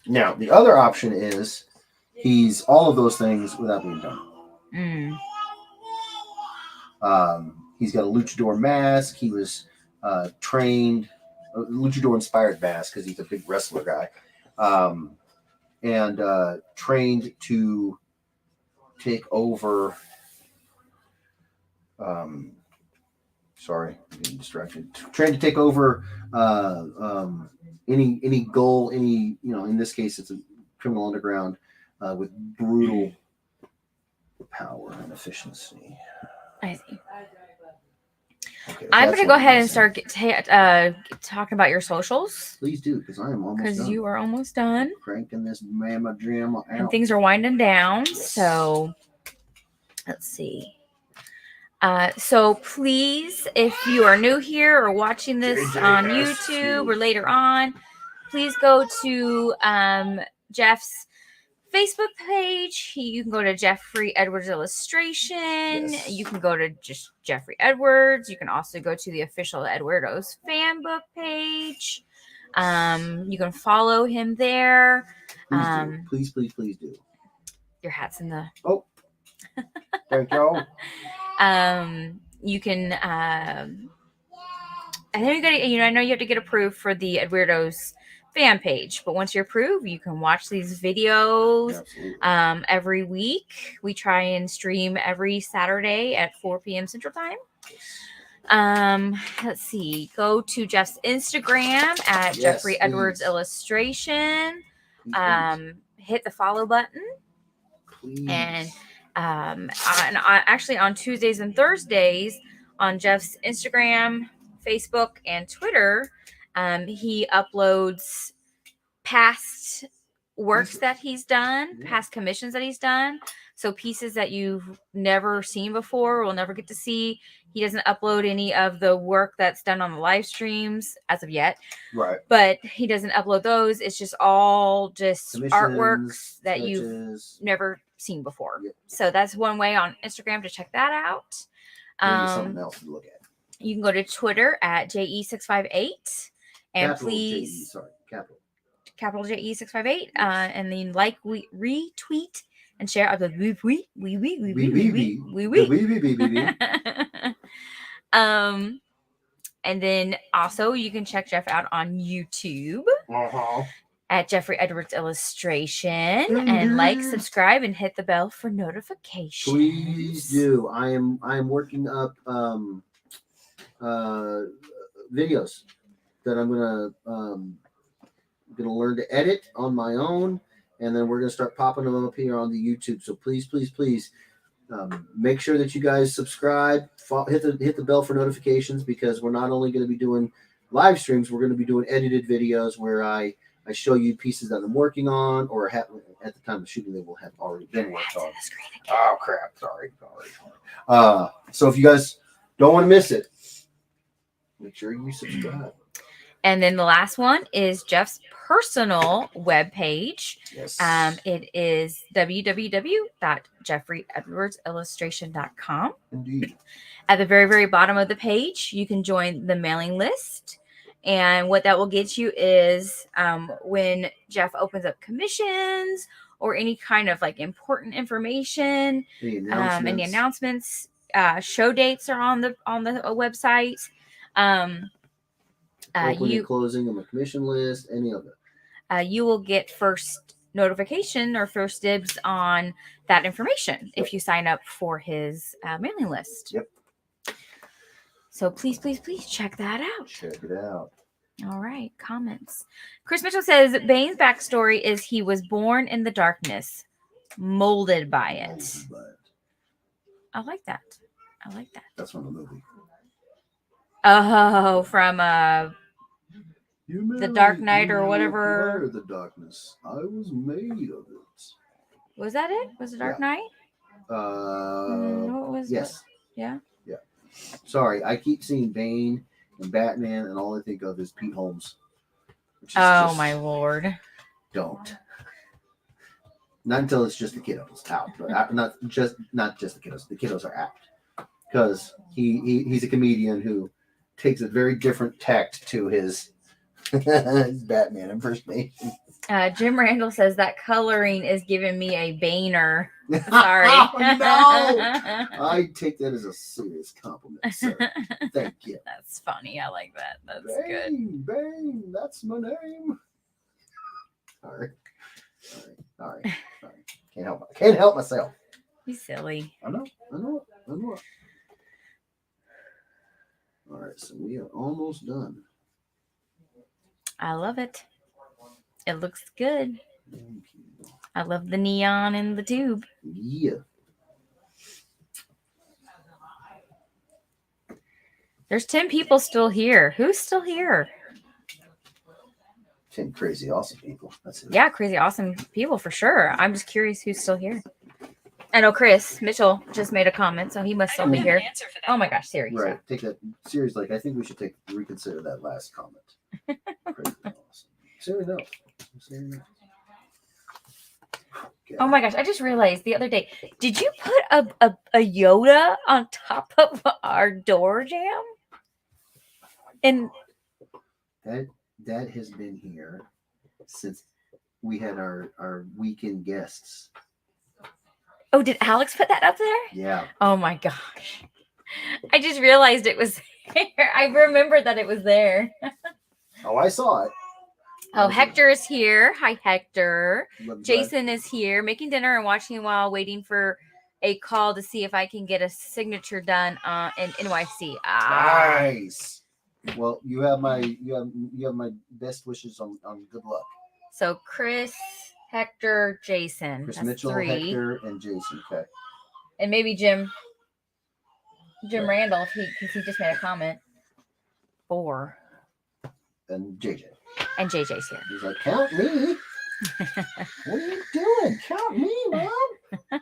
now, the other option is he's all of those things without being dumb. He's got a luchador mask. He was trained, a luchador inspired mask because he's a big wrestler guy, and trained to take over. Sorry, I'm getting distracted. Trained to take over any goal, in this case, it's a criminal underground with brutal power and efficiency. I see. Okay, I'm going to go ahead and start talking about your socials. Please do, because I am almost done. Because you are almost done. Cranking this mamma jamma out. And things are winding down. Yes. So, let's see. So please, if you are new here or watching this on YouTube or later on, please go to Jeff's Facebook page. You can go to Jeffrey Edwards Illustration. Yes. You can go to just Jeffrey Edwards. You can also go to the official Eduardo's fan book page. You can follow him there. Please do. Your hat's in the... Oh, thank you. You can, I think I know you have to get approved for the Eduardo's fan page, but once you're approved, you can watch these videos every week. We try and stream every Saturday at 4 p.m. Central Time. Let's see. Go to Jeff's Instagram at Jeffrey Edwards Illustration. Hit the follow button. Please. And actually on Tuesdays and Thursdays on Jeff's Instagram, Facebook, and Twitter, he uploads past works that he's done, past commissions that he's done. So pieces that you've never seen before, will never get to see. He doesn't upload any of the work that's done on the live streams as of yet. Right. But he doesn't upload those. It's just all just artworks that you've never seen before. Yep. So that's one way on Instagram to check that out. Something else to look at. You can go to Twitter at JE658 and capital please capital JE658 and then retweet and share up the and then also you can check Jeff out on YouTube at Jeffrey Edwards Illustration and subscribe and hit the bell for notifications. Please do. I am working up videos that I'm gonna learn to edit on my own, and then we're gonna start popping them up here on the YouTube. So please make sure that you guys subscribe, hit the bell for notifications, because we're not only going to be doing live streams, we're going to be doing edited videos where I show you pieces that I'm working on, or at the time of shooting they will have already been worked on. Oh crap! Sorry. So if you guys don't want to miss it, make sure you subscribe. And then the last one is Jeff's personal webpage. Yes. It is www.jeffreyedwardsillustration.com. Indeed. At the very, very bottom of the page, you can join the mailing list. And what that will get you is when Jeff opens up commissions or any kind of important information, any announcements, show dates are on the website. Opening, closing on the commission list, any of it. You will get first notification or first dibs on that information if you sign up for his mailing list. Yep. So please check that out. Check it out. All right, comments. Chris Mitchell says Bane's backstory is he was born in the darkness, molded by it. I like that. That's from the movie. Oh, from The Dark Knight or whatever. Require the darkness. I was made of it. Was that it? Was it Dark Knight? What was yes. What? Yeah. Yeah. Sorry, I keep seeing Bane and Batman, and all I think of is Pete Holmes. Oh my lord! Don't. Not until it's just the kiddos out, but not just the kiddos. The kiddos are out because he's a comedian who takes a very different tact to his Batman impersonation. Jim Randall says that coloring is giving me a Baner. Sorry. Oh, no! I take that as a serious compliment, sir. Thank you. That's funny. I like that. That's Bane, good. Bane, that's my name. Sorry. Can't help myself. He's silly. I know. All right, so we are almost done. I love it. It looks good. Thank you. I love the neon in the tube. Yeah. There's 10 people still here. Who's still here? 10 crazy awesome people. That's it. Yeah, crazy awesome people for sure. I'm just curious who's still here. I know Chris Mitchell just made a comment, so he must still be here. Oh my gosh, Siri. Right. Take that seriously. I think we should reconsider that last comment. Crazy awesome. Siri, no. Oh my gosh, I just realized the other day. Did you put a Yoda on top of our door jam? And that has been here since we had our weekend guests. Oh, did Alex put that up there? Yeah. Oh my gosh. I just realized it was there. I remembered that it was there. Oh, I saw it. Oh, Hector is here. Hi, Hector. Jason is here, making dinner and watching while waiting for a call to see if I can get a signature done in NYC. Nice. Well, you have my best wishes on good luck. So Chris, Hector, Jason. Chris That's Mitchell, 3. Hector, and Jason. Okay. And maybe Jim Randall, because he just made a comment. 4. And JJ. And JJ's here. He's like, count me. What are you doing? Count me, Mom. I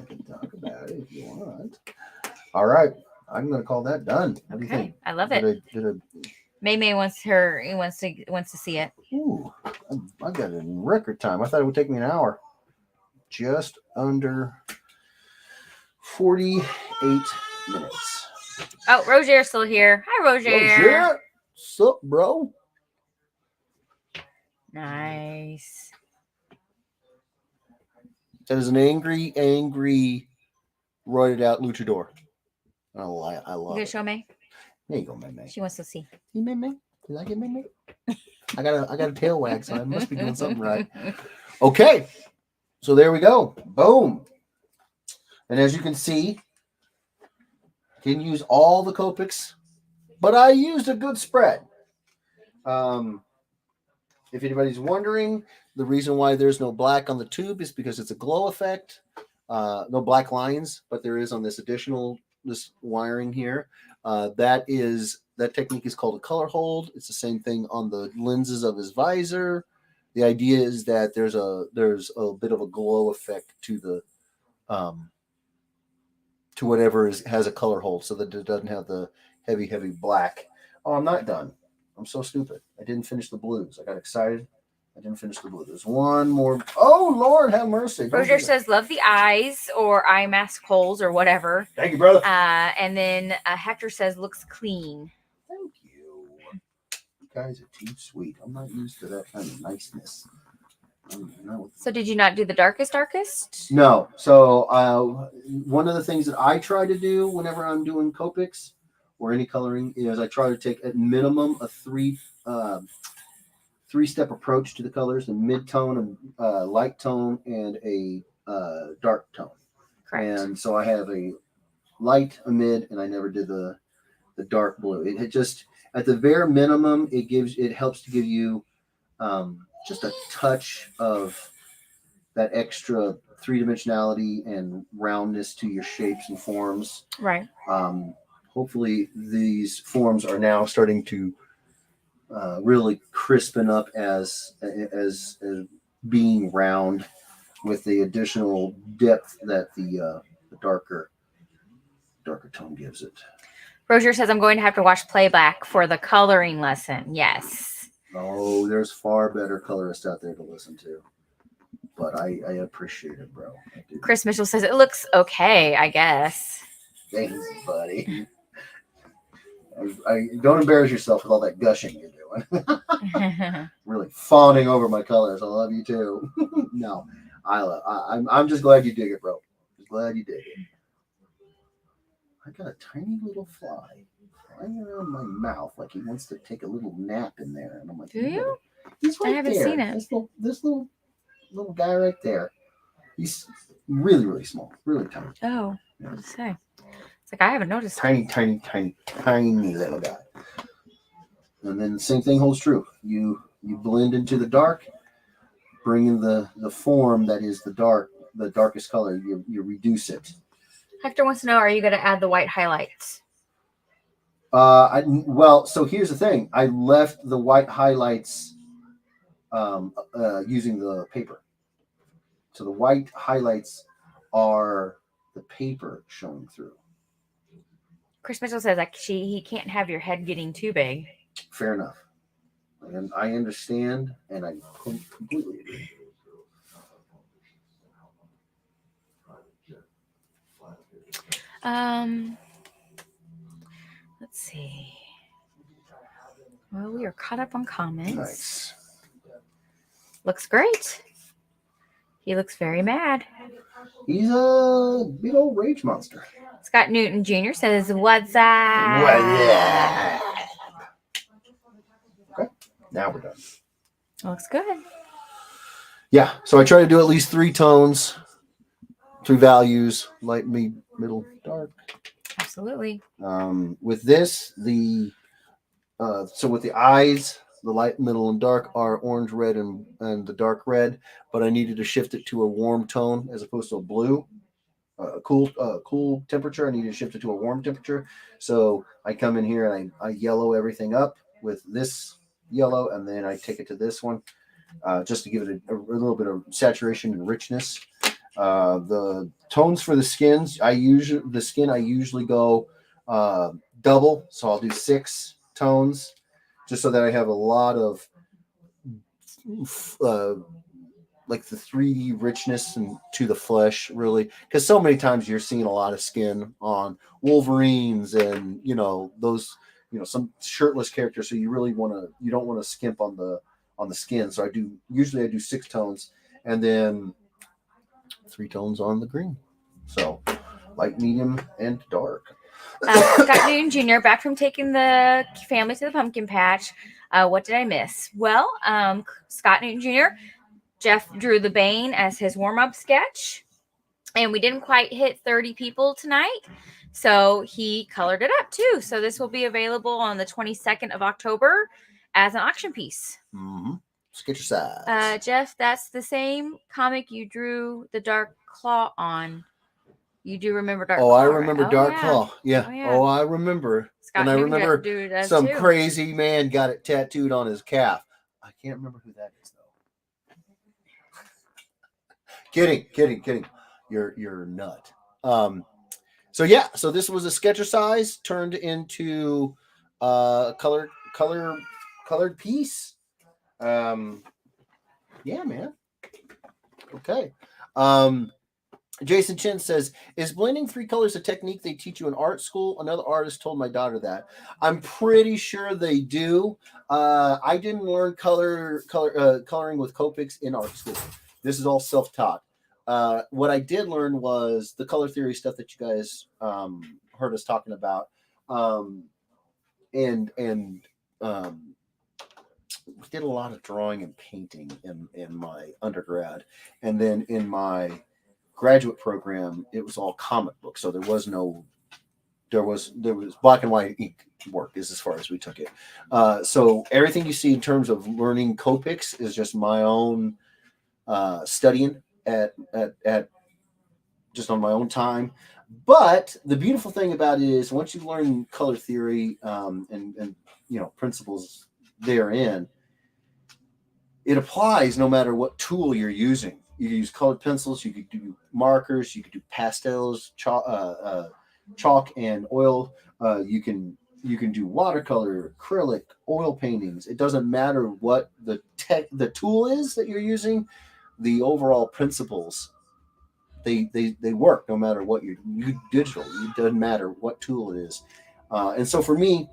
can talk about it if you want. All right. I'm going to call that done. What do you think? I love it. May wants to see it. Ooh, I got it in record time. I thought it would take me an hour. Just under 48 minutes. Oh, Roger's still here. Hi, Roger. Roger. Sup, bro? Nice. That is an angry, roided out luchador. I love You it. gonna show May? There you go, May. She wants to see. You May? You like it, May? I got a tail wag, so I must be doing something right. Okay, so there we go. Boom. And as you can see, didn't use all the Copics, but I used a good spread. If anybody's wondering, the reason why there's no black on the tube is because it's a glow effect. No black lines, but there is on this wiring here. That technique is called a color hold. It's the same thing on the lenses of his visor. The idea is that there's a bit of a glow effect to the to whatever has a color hold, so that it doesn't have the heavy black. Oh, I'm not done. I'm so stupid. I didn't finish the blues. I got excited. I didn't finish the blue. There's one more. Oh, Lord, have mercy. Roger says, love the eyes or eye mask holes or whatever. Thank you, brother. And then Hector says, looks clean. Thank you. You guys are too sweet. I'm not used to that kind of niceness. So did you not do the darkest? No. So one of the things that I try to do whenever I'm doing Copics or any coloring is I try to take at minimum a three-step approach to the colors: a mid-tone, a light tone, and a dark tone. Correct. And so I have a light, a mid, and I never did the dark blue. It just, at the bare minimum, it helps to give you just a touch of that extra three-dimensionality and roundness to your shapes and forms. Right. hopefully these forms are now starting to really crispen up as being round with the additional depth that the darker tone gives it. Rozier says I'm going to have to watch playback for the coloring lesson. Yes. Oh, there's far better colorists out there to listen to. But I appreciate it, bro. I do. Chris Mitchell says it looks okay, I guess. Thanks, buddy. I don't embarrass yourself with all that gushing you're doing. Really fawning over my colors. I love you too. No, I'm just glad you dig it, bro. Just glad you dig it. I got a tiny little fly flying around my mouth like he wants to take a little nap in there, and I'm like, do you? He's right I haven't there. seen it. This little guy right there. He's really, really small, really tiny. Oh, what did it say? It's like I haven't noticed. Tiny little guy. And then the same thing holds true. You blend into the dark, bring in the form that is the darkest color. You reduce it. Hector wants to know: are you going to add the white highlights? So here's the thing. I left the white highlights using the paper. So the white highlights are the paper showing through. Chris Mitchell says like he can't have your head getting too big. Fair enough. And I understand, and I completely agree. Let's see. Well, we are caught up on comments. Nice. Looks great. He looks very mad. He's a big old rage monster. Scott Newton Jr. says, "What's up?" Well, okay, now we're done. Looks good. Yeah, so I try to do at least 3 tones, 3 values: light, middle, dark. Absolutely. With this, so with the eyes, the light, middle, and dark are orange, red, and the dark red. But I needed to shift it to a warm tone as opposed to a blue. Cool temperature. I needed to shift it to a warm temperature. So I come in here and I yellow everything up with this yellow, and then I take it to this one just to give it a little bit of saturation and richness. The tones for the skins, I usually go double, so I'll do 6 tones just so that I have a lot of like the 3D richness and to the flesh, really, because so many times you're seeing a lot of skin on Wolverines and those some shirtless characters, so you don't want to skimp on the skin. So I do 6 tones and then 3 tones on the green. So light, medium, and dark. Scott Newton Jr. back from taking the family to the pumpkin patch. What did I miss? Well, Scott Newton Jr. Jeff drew the Bane as his warm-up sketch, and we didn't quite hit 30 people tonight, so he colored it up too. So this will be available on the 22nd of October as an auction piece. Mm-hmm. Sketch size. Jeff, that's the same comic you drew the Dark Claw on. You do remember Dark Claw? I remember right? Dark Claw. Yeah. I remember. Scott and I remember some crazy man got it tattooed on his calf. I can't remember who that is though. Kidding. You're nut. So this was a sketcher size turned into colored piece. Yeah, man. Okay. Jason Chin says, "Is blending 3 colors a technique they teach you in art school?" Another artist told my daughter that. I'm pretty sure they do. I didn't learn coloring with Copics in art school. This is all self-taught. What I did learn was the color theory stuff that you guys heard us talking about, and we did a lot of drawing and painting in my undergrad, and then in my graduate program it was all comic books, so there was black and white ink work is as far as we took it. So everything you see in terms of learning Copics is just my own studying at just on my own time. But the beautiful thing about it is once you learn color theory and principles therein, it applies no matter what tool you're using. You can use colored pencils, you could do markers, you could do pastels, chalk and oil. You can do watercolor, acrylic, oil paintings. It doesn't matter what the tool is that you're using. The overall principles they work no matter what you digital. It doesn't matter what tool it is. And so for me,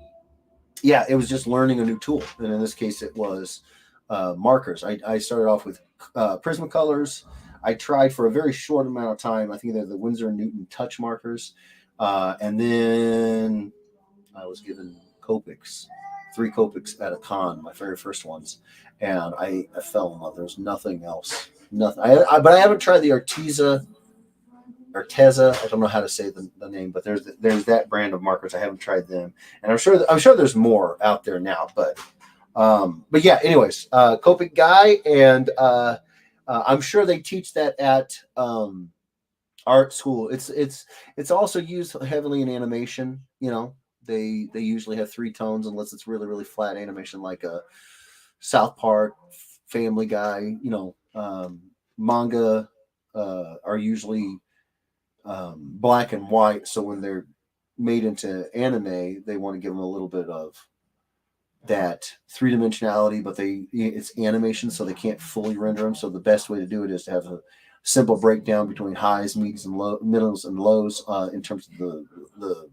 yeah, it was just learning a new tool, and in this case, it was markers. I started off with Prismacolors. I tried for a very short amount of time. I think they're the Winsor and Newton touch markers, and then I was given Copics, 3 Copics at a con, my very first ones, and I fell in love. There's nothing else, nothing. But I haven't tried the Arteza. I don't know how to say the name, but there's that brand of markers. I haven't tried them, and I'm sure there's more out there now. But yeah. Anyways, Copic guy, and I'm sure they teach that at art school. It's also used heavily in animation. They usually have 3 tones unless it's really really flat animation like a South Park, Family Guy. Manga are usually black and white. So when they're made into anime, they want to give them a little bit of that 3 dimensionality, but it's animation, so they can't fully render them. So the best way to do it is to have a simple breakdown between highs, mids, and middles and lows in terms of the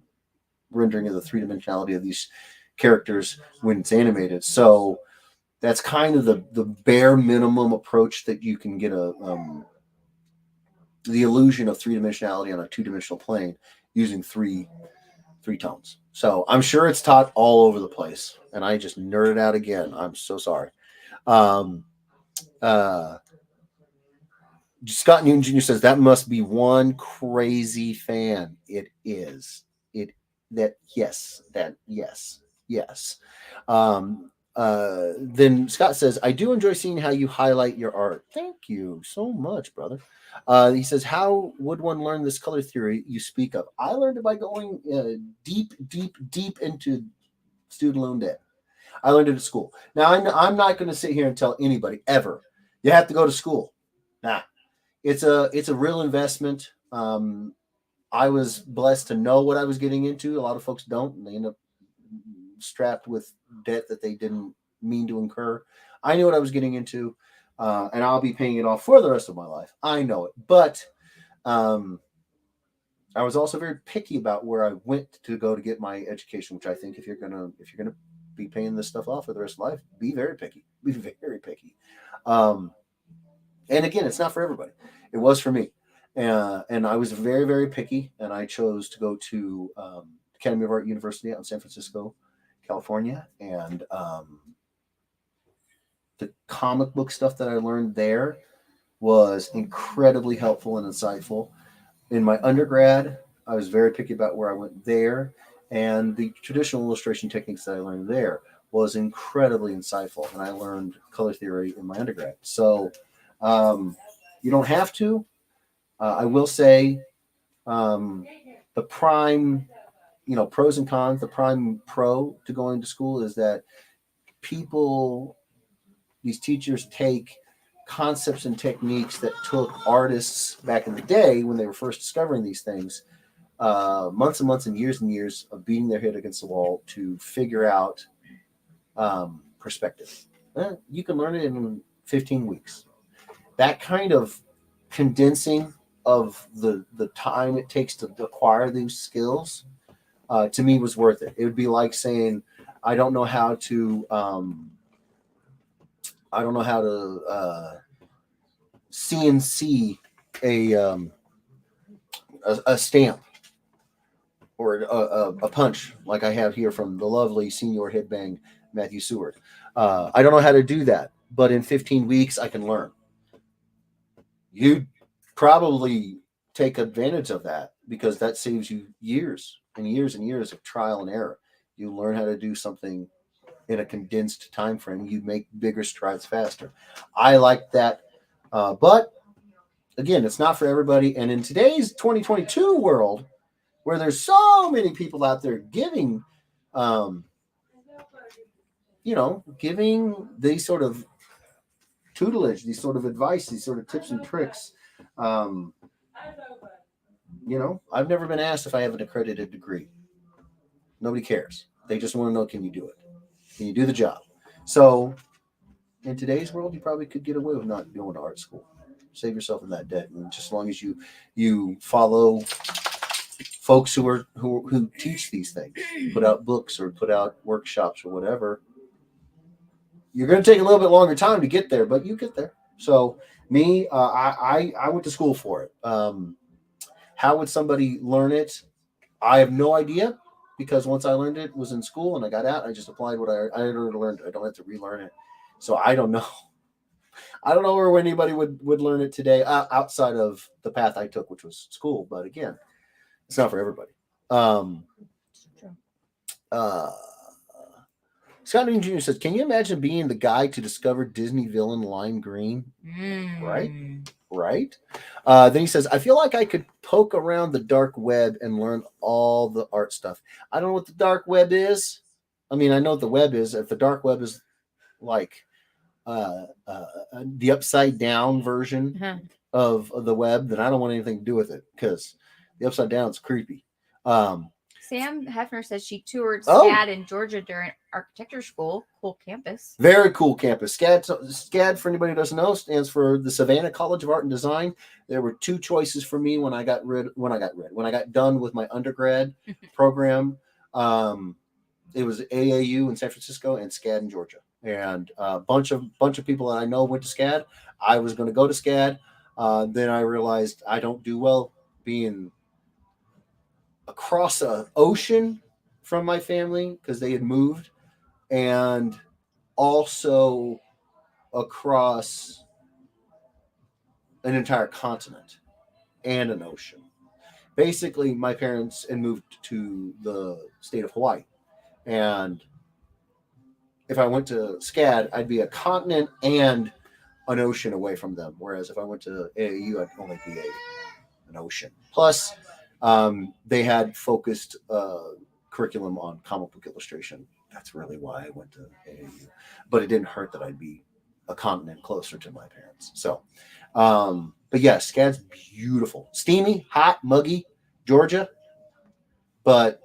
rendering of the 3 dimensionality of these characters when it's animated. So that's kind of the bare minimum approach that you can get the illusion of 3 dimensionality on a 2 dimensional plane using three tones. So I'm sure it's taught all over the place, and I just nerded out again. I'm so sorry. Um, uh, Scott Newton Jr. says that must be one crazy fan. It is. It that yes, that yes, yes. Then Scott says, I do enjoy seeing how you highlight your art. Thank you so much, brother. He says, how would one learn this color theory you speak of? I learned it by going deep, deep, deep into student loan debt. I learned it at school. Now, I'm not going to sit here and tell anybody ever, you have to go to school. Nah, it's a real investment. I was blessed to know what I was getting into. A lot of folks don't, and they end up strapped with debt that they didn't mean to incur. I knew what I was getting into, and I'll be paying it off for the rest of my life. I know it, but I was also very picky about where I went to go to get my education. Which I think if you're gonna be paying this stuff off for the rest of life, be very picky. Be very picky. And again, it's not for everybody. It was for me, and I was very very picky, and I chose to go to Academy of Art University out in San Francisco, California, and the comic book stuff that I learned there was incredibly helpful and insightful. In my undergrad, I was very picky about where I went there, and the traditional illustration techniques that I learned there was incredibly insightful, and I learned color theory in my undergrad. So you don't have to. I will say the prime, pros and cons. The prime pro to going to school is that these teachers take concepts and techniques that took artists back in the day when they were first discovering these things, months and months and years of beating their head against the wall to figure out perspective. You can learn it in 15 weeks. That kind of condensing of the time it takes to acquire these skills, to me, was worth it. It would be like saying, I don't know how to CNC a stamp or a punch like I have here from the lovely Senior Headbang Matthew Seward. I don't know how to do that, but in 15 weeks I can learn. You probably take advantage of that because that saves you years and years and years of trial and error. You learn how to do something in a condensed time frame. You make bigger strides faster. I like that, but again, it's not for everybody. And in today's 2022 world, where there's so many people out there giving, um, giving these sort of tutelage, these sort of advice, these sort of tips and tricks. Um, I've never been asked if I have an accredited degree. Nobody cares. They just want to know, can you do it? Can you do the job? So in today's world, you probably could get away with not going to art school. Save yourself in that debt, and just as long as you follow folks who teach these things, put out books or put out workshops or whatever, you're going to take a little bit longer time to get there, but you get there. So me, I went to school for it. How would somebody learn it? I have no idea, because once I learned it was in school and I got out, I just applied what I already learned. I don't have to relearn it. So I don't know. I don't know where anybody would learn it today outside of the path I took, which was school. But again, it's not for everybody. Um, uh, Scott Newton Jr. says, "Can you imagine being the guy to discover Disney villain Lime Green?" Right? Right? Then he says, "I feel like I could poke around the dark web and learn all the art stuff." I don't know what the dark web is. I mean, I know what the web is. If the dark web is like the upside down version of the web, then I don't want anything to do with it, because the upside down is creepy. Sam Hefner says she toured SCAD in Georgia during architecture school. Cool campus. Very cool campus. SCAD, for anybody who doesn't know, stands for the Savannah College of Art and Design. There were two choices for me when I got done with my undergrad program. It was AAU in San Francisco and SCAD in Georgia. And a bunch of people that I know went to SCAD. I was going to go to SCAD. Then I realized I don't do well being across an ocean from my family, because they had moved, and also across an entire continent and an ocean. Basically, my parents had moved to the state of Hawaii. And if I went to SCAD, I'd be a continent and an ocean away from them. Whereas if I went to AAU, I'd only be an ocean. Plus, they had focused curriculum on comic book illustration. That's really why I went to AAU. But it didn't hurt that I'd be a continent closer to my parents. So, but yeah, SCAD's beautiful. Steamy, hot, muggy, Georgia. But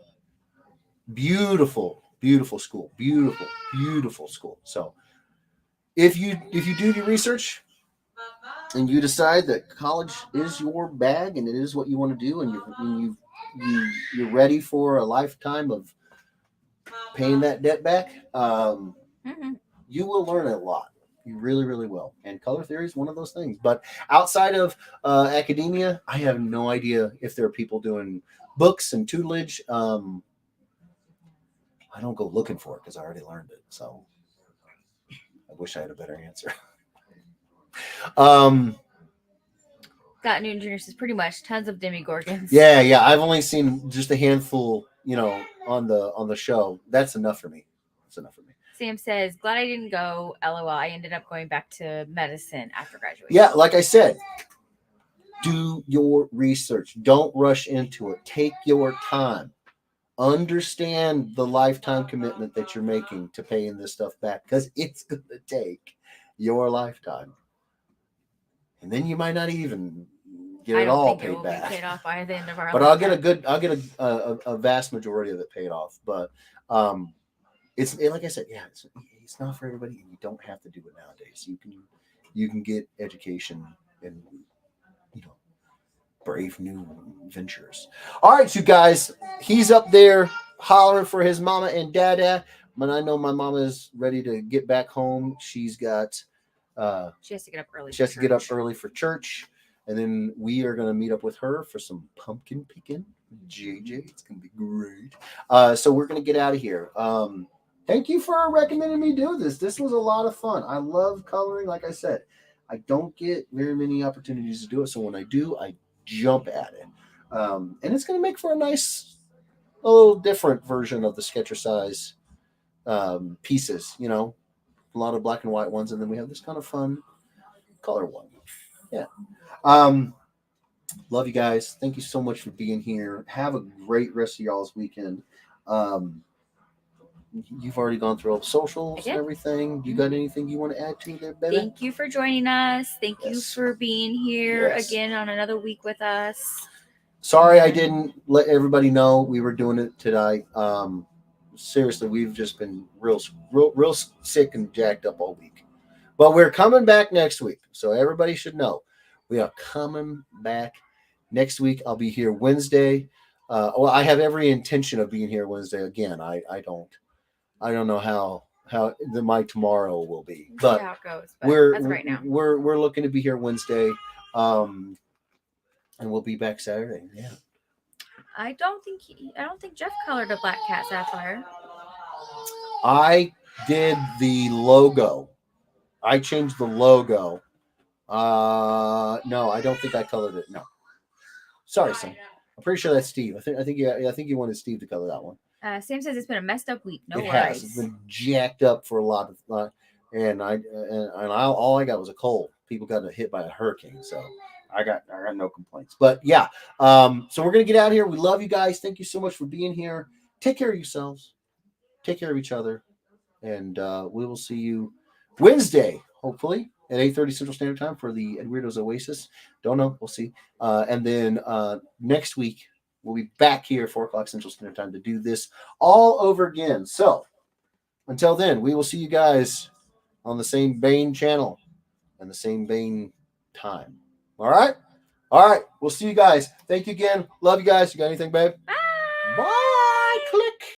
beautiful, beautiful school. Beautiful, beautiful school. So if you do your research and you decide that college is your bag and it is what you want to do, and you're ready for a lifetime of paying that debt back, you will learn a lot. You really, really will. And color theory is one of those things. But outside of academia, I have no idea if there are people doing books and tutelage. I don't go looking for it because I already learned it. So I wish I had a better answer. Scott Newton Jr. says pretty much tons of demigorgons. Yeah. I've only seen just a handful, on the show. That's enough for me. Sam says, glad I didn't go. LOL. I ended up going back to medicine after graduation. Yeah, like I said, do your research. Don't rush into it. Take your time. Understand the lifetime commitment that you're making to paying this stuff back, because it's going to take your lifetime. And then you might not even get it all paid back. Be paid off by the end of our but lifetime. I'll get a vast majority of it paid off. But it's like I said, yeah, it's not for everybody, and you don't have to do it nowadays. You can get education and brave new ventures. All right, you guys, he's up there hollering for his mama and dada. But I know my mama is ready to get back home. She's got she has to get up early. She has to get up early for church, and then we are going to meet up with her for some pumpkin picking. JJ, it's going to be great. So we're going to get out of here. Thank you for recommending me do this. This was a lot of fun. I love coloring. Like I said, I don't get very many opportunities to do it. So when I do, I jump at it. And it's going to make for a little different version of the Sketcher size pieces, a lot of black and white ones. And then we have this kind of fun color one. Yeah. Love you guys. Thank you so much for being here. Have a great rest of y'all's weekend. Um, you've already gone through all the socials I and did. everything. You got anything you want to add to there, baby? Thank you for joining us. Thank you Yes. for being here Yes. again on another week with us. Sorry, I And didn't let everybody know we were doing it tonight. Seriously, we've just been real sick and jacked up all week. But we're coming back next week, so everybody should know we are coming back next week. I'll be here Wednesday. Well, I have every intention of being here Wednesday again. I don't know how my tomorrow will be, we'll see but how it goes. But we're that's right now. we're looking to be here Wednesday, and we'll be back Saturday. Yeah. I don't think Jeff colored a black cat sapphire. I did the logo. I changed the logo. No, I don't think I colored it. No, sorry, son. I'm pretty sure that's Steve. I think you wanted Steve to color that one. Sam says it's been a messed up week. No It worries. has. It's been jacked up for a lot of, all I got was a cold. People got hit by a hurricane, so I got no complaints. But yeah, so we're gonna get out of here. We love you guys. Thank you so much for being here. Take care of yourselves. Take care of each other, and we will see you Wednesday, hopefully at 8:30 Central Standard Time for the Weirdos Oasis. Don't know. We'll see. And then next week we'll be back here 4 o'clock Central Standard Time to do this all over again. So until then, we will see you guys on the same Bane channel and the same Bane time. All right. All right. We'll see you guys. Thank you again. Love you guys. You got anything, babe? Bye. Bye.